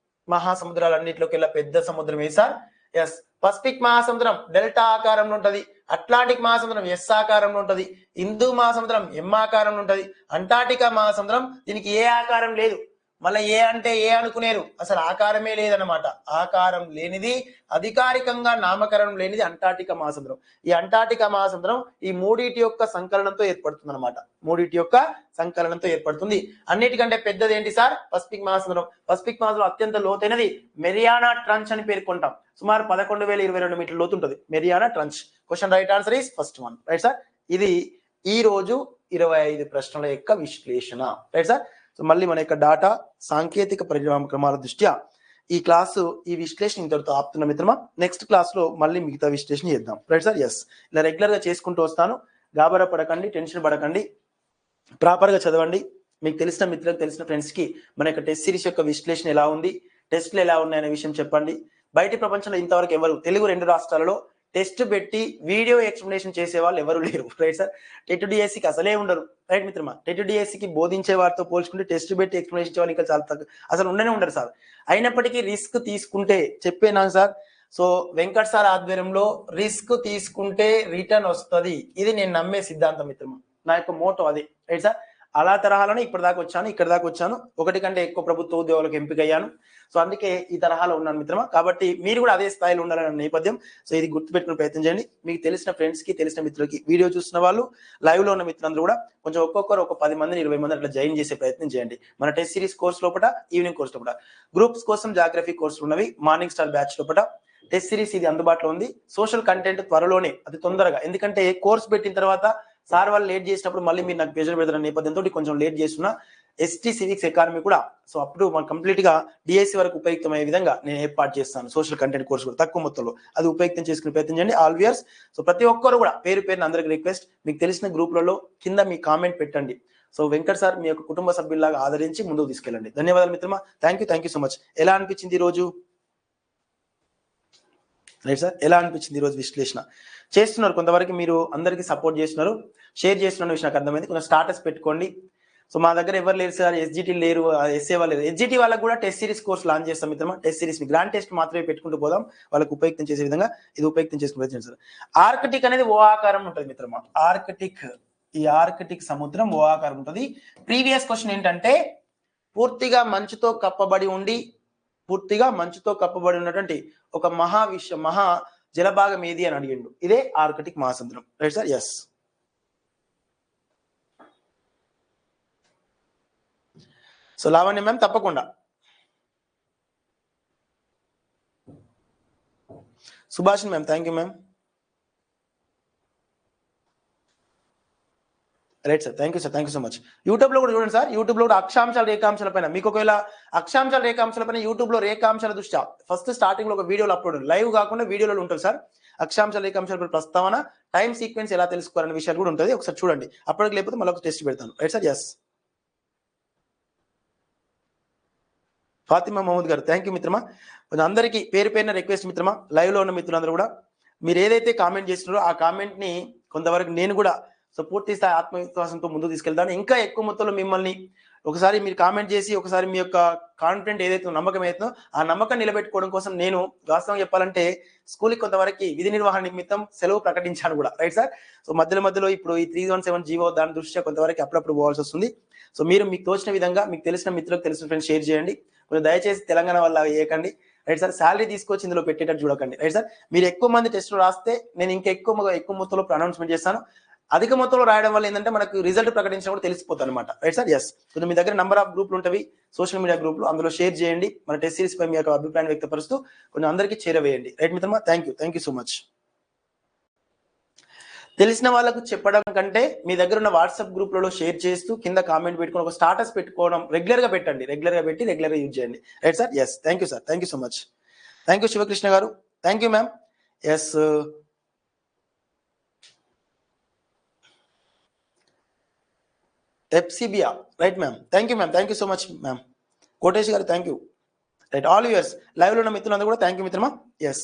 మహాసముద్రాలన్నింటిలోకెల్లా పెద్ద సముద్రం ఏ సార్? ఎస్, పసిఫిక్ మహాసముద్రం డెల్టా ఆకారంలో ఉంటది. అట్లాంటిక్ మహాసముద్రం ఎస్ ఆకారంలో ఉంటది. హిందూ మహాసముద్రం ఎం ఆకారంలో ఉంటది. అంటార్టికా మహాసముద్రం దీనికి ఏ ఆకారం లేదు. మళ్ళీ ఏ అంటే ఏ అనుకునేరు, అసలు ఆకారమే లేదన్నమాట. ఆకారం లేనిది, అధికారికంగా నామకరణం లేనిది అంటార్టికా మహాసముద్రం. ఈ అంటార్టికా మహాసముద్రం ఈ మూడిటి యొక్క సంకలనంతో ఏర్పడుతుంది అనమాట. మూడిటి యొక్క సంకలనంతో ఏర్పడుతుంది. అన్నిటికంటే పెద్దది ఏంటి సార్? పసిఫిక్ మహాసముద్రం. పసిఫిక్ మహాసముద్రం అత్యంత లోతైనది మెరియానా ట్రంచ్ అని పేర్కొంటాం. సుమారు 11,022 మీటర్ల లోతు ఉంటుంది Mariana tranche. Question right answer is first one. Right sir, ఇది ఈ రోజు 25 ప్రశ్నల యొక్క విశ్లేషణ. Right sir. సో మళ్ళీ మన యొక్క డాటా సాంకేతిక పరిణామక్రమాల దృష్ట్యా ఈ క్లాసు, ఈ విశ్లేషణ ఇంతటితో ఆపుతున్న మిత్రమా. నెక్స్ట్ క్లాస్ లో మళ్ళీ మిగతా విశ్లేషణ చేద్దాం. Right sir. ఎస్, ఇలా రెగ్యులర్ గా చేసుకుంటూ వస్తాను. గాబరా పడకండి, టెన్షన్ పడకండి, ప్రాపర్ గా చదవండి. మీకు తెలిసిన మిత్రులకు, తెలిసిన ఫ్రెండ్స్ కి మన యొక్క టెస్ట్ సిరీస్ యొక్క విశ్లేషణ ఎలా ఉంది, టెస్ట్లు ఎలా ఉన్నాయనే విషయం చెప్పండి. బయట ప్రపంచంలో ఇంతవరకు ఎవరు తెలుగు 2 రాష్ట్రాలలో టెస్ట్ పెట్టి వీడియో ఎక్స్ప్లెనేషన్ చేసే వాళ్ళు ఎవరు లేరు. Right sir. టెట్ డిఎస్సికి అసలే ఉండరు. రైట్ మిత్రమా. టెట్ డిఎస్సికి బోధించే వారితో పోల్చుకుంటే టెస్ట్ పెట్టి ఎక్స్ప్లెనేషన్ ఇచ్చే వాళ్ళు ఇంకా చాలా తక్కువ, అసలు ఉండనే ఉండరు సార్. అయినప్పటికీ రిస్క్ తీసుకుంటే చెప్పేనా సార్, సో వెంకట్ సార్ ఆధ్వర్యంలో రిస్క్ తీసుకుంటే రిటర్న్ వస్తుంది, ఇది నేను నమ్మే సిద్ధాంతం మిత్రమా, నా యొక్క మోటో అది. రైట్ సార్, అలా తరహాలోనే ఇక్కడ దాకా వచ్చాను, ఒకటి కంటే ఎక్కువ ప్రభుత్వ ఉద్యోగాలకు ఎంపిక అయ్యాను. సో అందుకే ఈ తరహాలో ఉన్నాను మిత్రమా. కాబట్టి మీరు కూడా అదే స్థాయిలో ఉండాలన్న నేపథ్యం. సో ఇది గుర్తుపెట్టుకునే ప్రయత్నం చేయండి. మీకు తెలిసిన ఫ్రెండ్స్ కి, తెలిసిన మిత్రులకి, వీడియో చూస్తున్న వాళ్ళు, లైవ్ లో ఉన్న మిత్రులందరూ కూడా కొంచెం ఒక్కొక్కరు ఒక 10 మందిని 20 మంది అట్లా జాయిన్ చేసే ప్రయత్నం చేయండి. మన టెస్ట్ సిరీస్ కోర్స్ లోపల, ఈవినింగ్ కోర్స్ లోపల, గ్రూప్స్ కోసం జాగ్రఫీ కోర్సులు ఉన్నవి, మార్నింగ్ స్టార్ బ్యాచ్ లోపల టెస్ట్ సిరీస్ ఇది అందుబాటులో ఉంది. సోషల్ కంటెంట్ త్వరలోనే, అతి తొందరగా, ఎందుకంటే కోర్స్ పెట్టిన తర్వాత సార్ వాళ్ళు లేట్ చేసినప్పుడు మళ్ళీ మీరు నాకు ప్రెజర్ పెడతారన్న నేపథ్యంతో కొంచెం లేట్ చేస్తున్నా. ఎస్టీ సివిక్స్ ఎకానమీ కూడా సో అప్పుడు మనం కంప్లీట్ గా డిఎస్సి వరకు ఉపయుక్తమయ్యే విధంగా నేను ఏర్పాటు చేస్తాను. సోషల్ కంటెంట్ కోర్స్ కూడా తక్కువ మొత్తంలో అది ఉపయుక్తం చేసుకునే ప్రయత్నం చేయండి ఆల్ వ్యూయర్స్. సో ప్రతి ఒక్కరు కూడా పేరు పేరున అందరికి రిక్వెస్ట్, మీకు తెలిసిన గ్రూప్లలో కింద మీ కామెంట్ పెట్టండి. సో వెంకట్ సార్ మీ యొక్క కుటుంబ సభ్యుల్లాగా ఆదరించి ముందుకు తీసుకెళ్ళండి. ధన్యవాదాలు మిత్రమా, థ్యాంక్ యూ సో మచ్. ఎలా అనిపించింది ఈ రోజు? రైట్ సార్, ఎలా అనిపించింది ఈరోజు విశ్లేషణ? చేస్తున్నారు కొంతవరకు, మీరు అందరికీ సపోర్ట్ చేస్తున్నారు, షేర్ చేస్తున్న విషయం నాకు అర్థమైంది. కొంచెం స్టాటస్ పెట్టుకోండి. సో మా దగ్గర ఎవరు లేరు సార్, ఎస్జిటి లేరు, ఎస్ఏ వాళ్ళు లేరు. ఎస్జిటి వాళ్ళకి కూడా టెస్ట్ సిరీస్ కోర్స్ లాంచ్ చేస్తాం మిత్రమా. టెస్ట్ సిరీస్ గ్రాండ్ టెస్ట్ మాత్రమే పెట్టుకుంటూ పోదాం, వాళ్ళకి ఉపయుక్తం చేసే విధంగా ఇది ఉపయుక్తం చేసుకుని సార్. ఆర్కిటిక్ అనేది ఓ ఆకారం ఉంటుంది మిత్రమా. ఆర్కిటిక్, ఈ ఆర్కిటిక్ సముద్రం ఓ ఆకారం ఉంటుంది. ప్రీవియస్ క్వశ్చన్ ఏంటంటే పూర్తిగా మంచుతో కప్పబడి ఉన్నటువంటి ఒక మహా జలభాగం ఏది అని అడిగిండు. ఇదే ఆర్కిటిక్ మహాసముద్రం. Right sir, yes. So Lavanya ma'am తప్పకుండా. Subhashini ma'am thank you ma'am. Right sir, thank you so much. YouTube లో కూడా చూడండి సార్, యూట్యూబ్ లో కూడా అక్షాంశాల రేఖాంశాల పైన మీకు ఒకవేళ అక్షాంశాల రేఖాంశాల పైన యూట్యూబ్ లో రేఖాంశాల దృష్ట్యా ఫస్ట్ స్టార్టింగ్ లో ఒక వీడియోలో అప్లోడ్, లైవ్ కాకుండా వీడియోలో ఉంటుంది సార్. అక్షాంశాల రేఖాంశాల ప్రస్తావన, టైం సీక్వెన్స్ ఎలా తెలుసుకోవాలనే విషయాలు కూడా ఉంటుంది, ఒకసారి చూడండి. అప్పటికి లేకపోతే మళ్ళీ ఒక టెస్ట్ పెడతాను. Right sir, yes. Fatima Mohammed గారు థ్యాంక్ యూ మిత్రమా. అందరికీ పేరు పేరున రిక్వెస్ట్ మిత్రమా, లైవ్ లో ఉన్న మిత్రులందరూ కూడా మీరు ఏదైతే కామెంట్ చేస్తున్నారో ఆ కామెంట్ ని కొంతవరకు నేను కూడా సో పూర్తి స్థాయి ఆత్మవిశ్వాసంతో ముందుకు తీసుకెళ్తాను. ఇంకా ఎక్కువ మొత్తంలో మిమ్మల్ని ఒకసారి మీరు కామెంట్ చేసి ఒకసారి మీ యొక్క కాన్ఫిడెంట్ ఏదైతే నమ్మకం అవుతుందో ఆ నమ్మకం నిలబెట్టుకోవడం కోసం నేను వాస్తవం చెప్పాలంటే స్కూల్కి కొంతవరకు విధి నిర్వహణ నిమిత్తం సెలవు ప్రకటించాను కూడా. Right sir. సో మధ్యలో ఇప్పుడు ఈ 317 జీవో దాని దృష్ట్యా కొంతవరకు అప్పుడప్పుడు పోవాల్సి వస్తుంది. సో మీరు మీకు తోచిన విధంగా మీకు తెలిసిన మిత్రులకు తెలిసిన ఫ్రెండ్స్ షేర్ చేయండి. కొంచెం దయచేసి తెలంగాణ వల్ల వేయకండి. రైట్ సార్, శాలరీ తీసుకొచ్చి ఇందులో పెట్టేటట్టు చూడకండి. రైట్ సార్, మీరు ఎక్కువ మంది టెస్టులు రాస్తే నేను ఇంకా ఎక్కువ మొత్తంలో అనౌన్స్మెంట్ చేస్తాను. అధిక మొత్తంలో రాయడం వల్ల ఏంటంటే మనకు రిజల్ట్ ప్రకటించడం కూడా తెలిసిపోతుంది అనమాట. Right sir, yes. కొంచెం మీ దగ్గర నెంబర్ ఆఫ్ గ్రూపులు ఉంటాయి, సోషల్ మీడియా గ్రూపులు, అందులో షేర్ చేయండి. మన టెస్ట్ సిరీస్ పై మీ యొక్క అభిప్రాయాన్ని వ్యక్తపరుస్తూ కొంచెం అందరికీ చేరవేయండి. రైట్ మిత్రమా, థ్యాంక్ యూ సో మచ్. తెలిసిన వాళ్ళకు చెప్పడం కంటే మీ దగ్గర ఉన్న వాట్సాప్ గ్రూప్లలో షేర్ చేస్తూ కింద కామెంట్ పెట్టుకుని ఒక స్టాటస్ పెట్టుకోవడం రెగ్యులర్ గా పెట్టండి. రెగ్యులర్ గా యూజ్ చేయండి. Right sir, yes. Thank you sir, thank you so much. Thank you Sivakrishna garu, thank you ma'am. Yes ఎఫ్సిబియా, right ma'am, thank you so much ma'am. Kotesh garu thank you. Right, all yours. Live లో ఉన్న మిత్రులందరూ కూడా thank you మిత్రమా. Yes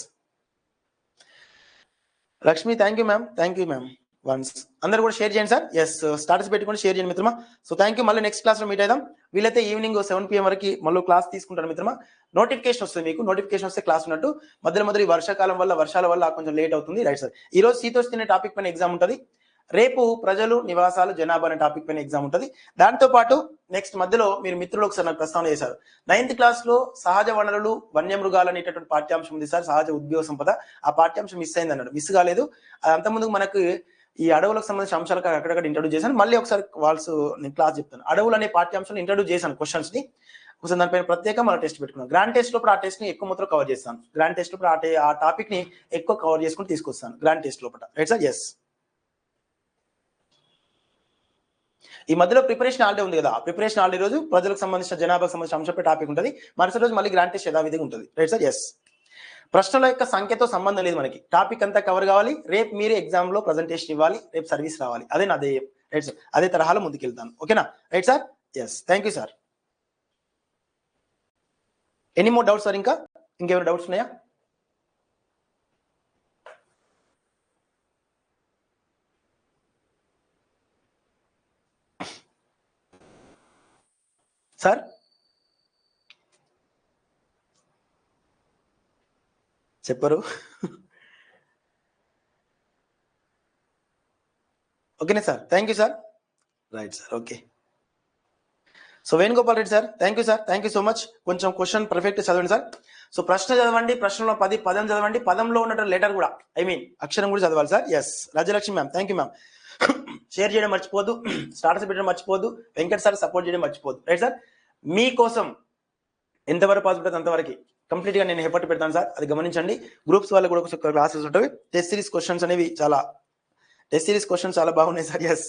Lakshmi thank you ma'am. Once అందరూ కూడా share చేయండి sir. Yes, status పెట్టుకొని షేర్ చేయండి మిత్రమా. So thank you. మళ్ళీ నెక్స్ట్ క్లాస్ లో మీట్ అయిదాం. వీళ్ళైతే ఈవినింగ్ 7 PM వరకు మళ్ళీ క్లాస్ తీసుకుంటారు మిత్రమా. నోటిఫికేషన్ వస్తుంది, మీకు నోటిఫికేషన్ వస్తే క్లాస్ ఉన్నట్టు. మధ్యలో ఈ వర్షాల వల్ల కొంచెం లేట్ అవుతుంది. రైట్ సార్, ఈ రోజు శీతోష్ణ టాపిక్ పైన ఎగ్జామ్ ఉంటుంది. రేపు ప్రజలు, నివాసాలు, జనాభా అనే టాపిక్ పైన ఎగ్జామ్ ఉంటుంది. దాంతో పాటు నెక్స్ట్ మధ్యలో మీరు మిత్రులు ఒకసారి నాకు ప్రస్తావన చేశారు. 9th క్లాస్ లో సహజ వనరులు, వన్యమృగాలు అనేటటువంటి పాఠ్యాంశం ఉంది సార్. సహజ ఉద్యోగ సంపద, ఆ పాఠ్యాంశం మిస్ అయింది అన్నాడు. మిస్ కాలేదు, అంతకుముందు మనకు ఈ అడవులకు సంబంధించిన అంశాలకు అక్కడక్కడ ఇంట్రడ్యూస్ చేశాను. మళ్ళీ ఒకసారి నేను క్లాస్ చెప్తాను. అడవులు అనే పాఠ్యాంశాన్ని ఇంట్రడ్యూస్ చేశాను, క్వశ్చన్స్ ని. ఒకసారి దానిపైన ప్రత్యేక మన టెస్ట్ పెట్టుకున్నాం. గ్రాండ్ టెస్ట్ లోపల ఆ టెస్ట్ ని ఎక్కువ మొత్తం కవర్ చేస్తాను. గ్రాండ్ టెస్ట్ లోపల ఆ టాపిక్ ని ఎక్కువ కవర్ చేసుకుని తీసుకొస్తాను గ్రాండ్ టెస్ట్ లోపల. Right sir, yes. ఈ మధ్యలో ప్రిపరేషన్ హాలిడే ఉంది కదా, ప్రిపరేషన్ హాలిడే రోజు ప్రజలకు సంబంధించిన, జనాభాకు సంబంధించిన అంశంపై టాపిక్ ఉంటుంది. మరుసటి రోజు మళ్ళీ గ్రాండ్ టెస్ట్ యథావిధిగా ఉంటుంది. Right sir, yes. ప్రశ్నల యొక్క సంఖ్యతో సంబంధం లేదు మనకి, టాపిక్ అంతా కవర్ కావాలి. రేపు మీరు ఎగ్జామ్ లో ప్రజెంటేషన్ ఇవ్వాలి, రేపు సర్వీస్ రావాలి. అదే నా ధ్యేయం. రైట్ సార్, అదే తరహాలో ముందుకెళ్తాను. ఓకేనా? Right sir, yes. Thank you sir. Any more doubts sir? ఇంకేమైనా డౌట్స్ ఉన్నాయా సార్? చెప్పరు. ఓకేనా sir? Thank you sir. Right sir. Okay. So Venugopal Reddy sir, thank you sir, thank you so much. కొంచెం క్వశ్చన్ పర్ఫెక్ట్ చదవండి సార్. సో ప్రశ్న చదవండి, ప్రశ్నలో పదం చదవండి, పదంలో ఉన్న లెటర్ కూడా అక్షరం కూడా చదవాలి sir. Yes Rajyalakshmi ma'am, thank you ma'am. Share చేయడం మర్చిపోద్దు, స్టాటస్ పెట్టడం మర్చిపోద్దు, వెంకట్ సార్ సపోర్ట్ చేయడం మర్చిపోద్దు. Right sir? మీకోసం ఎంతవరకు పాసిబుల్ అవుతుంది అంతవరకు కంప్లీట్ గా నేను ఎఫర్ట్ పెడతాను సార్, అది గమనించండి. గ్రూప్స్ వాళ్ళకి కూడా క్లాసెస్ ఉంటాయి. టెస్ట్ సిరీస్ క్వశ్చన్స్ అనేవి చాలా బాగున్నాయి sir. Yes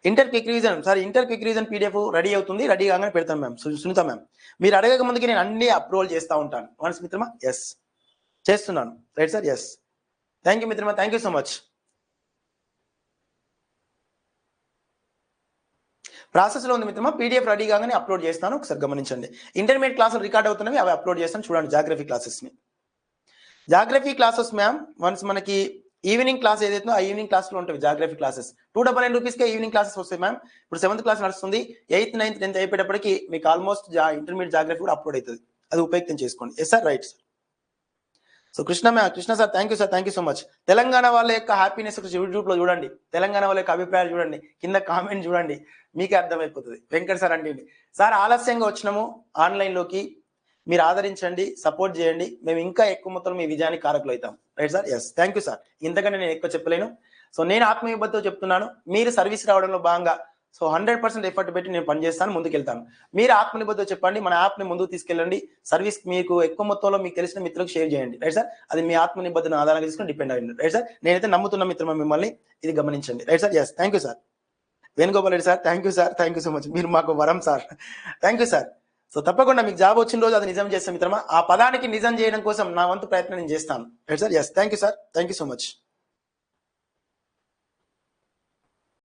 inter quick revision sir, inter quick revision PDF ready అవుతుంది, రెడీ కాగానే పెడతాం మ్యామ్. సునీత మ్యామ్, మీరు అడగక ముందుకి నేను అన్ని అప్రూవల్ చేస్తూ ఉంటాను. వన్స్ మిత్రమా, ఎస్ చేస్తున్నాను. Right sir? Yes thank you మిత్రమా, thank you so much. Process లో ఉంది మిత్రమా, పీడిఎఫ్ రెడీ కాగానే అప్లోడ్ చేస్తాను, ఒకసారి గమనించండి. ఇంటర్మీడియట్ క్లాసులు రికార్డ్ అవుతున్నవి, అవి అప్లోడ్ చేస్తాను చూడండి. జాగ్రఫీ క్లాసెస్ మ్యామ్, వన్స్ మనకి ఈవినింగ్ క్లాస్ ఏదైతే ఆ ఈవినింగ్ క్లాస్ లో ఉంటుంది జాగ్రఫీ క్లాసెస్. 299 రూపీస్ కే ఈవినింగ్ క్లాసెస్ వస్తాయి మ్యామ్. ఇప్పుడు 7th క్లాస్ నడుస్తుంది, 8th 9th 10th అయిపోయేటప్పటికి మీకు ఆల్మోస్ట్ ఇంటర్మీడియట్ జాగ్రఫీ కూడా అప్లోడ్ అవుతుంది, అది ఉపయోగం చేసుకోండి. Yes sir, right sir. So Krishna sir, thank you sir, thank you so much. Telangana వాళ్ళ యొక్క హ్యాపీనెస్ యూట్యూబ్ లో చూడండి, తెలంగాణ వాళ్ళ యొక్క అభిప్రాయాలు చూడండి, కింద కామెంట్ చూడండి, మీకే అర్థమైపోతుంది. వెంకట్ సార్ అంటే సార్ ఆలస్యంగా వచ్చినాము ఆన్లైన్ లోకి, మీరు ఆదరించండి, సపోర్ట్ చేయండి, మేము ఇంకా ఎక్కువ మొత్తంలో మీ విజయానికి కారకులు అవుతాం. Right sir? Yes thank you sir. ఇంతకంటే నేను ఎక్కువ చెప్పలేను. సో నేను ఆత్మీయతతో చెప్తున్నాను, మీరు సర్వీస్ రావడంలో భాగంగా సో 100% ఎఫర్ట్ పెట్టి నేను పనిచేస్తాను, ముందుకెళ్తాను. మీరు ఆత్మనిర్భరతో చెప్పండి, మన యాప్ ని ముందుకు తీసుకెళ్ళండి, సర్వీస్ మీకు ఎక్కువ మొత్తంలో మీకు తెలిసిన మిత్రులకు షేర్ చేయండి. Right sir? అది మీ ఆత్మనిర్భరతను ఆధారంగా తీసుకుని డిపెండ్ అయ్యింది. Right sir? నేనైతే నమ్ముతున్న మిత్రమా మిమ్మల్ని, ఇది గమనించండి. Right sir? Yes thank you sir. Venugopal Reddy sir, thank you sir, thank you so much. మీరు మాకు వరం sir. Thank you sir. So తప్పకుండా మీకు జాబ్ వచ్చిన రోజు అది నిజం చేస్తాం మిత్రమా. ఆ పదానికి నిజం చేయడం కోసం నా వంతు ప్రయత్నం నేను చేస్తాను. Right sir? Yes thank you sir, thank you so much.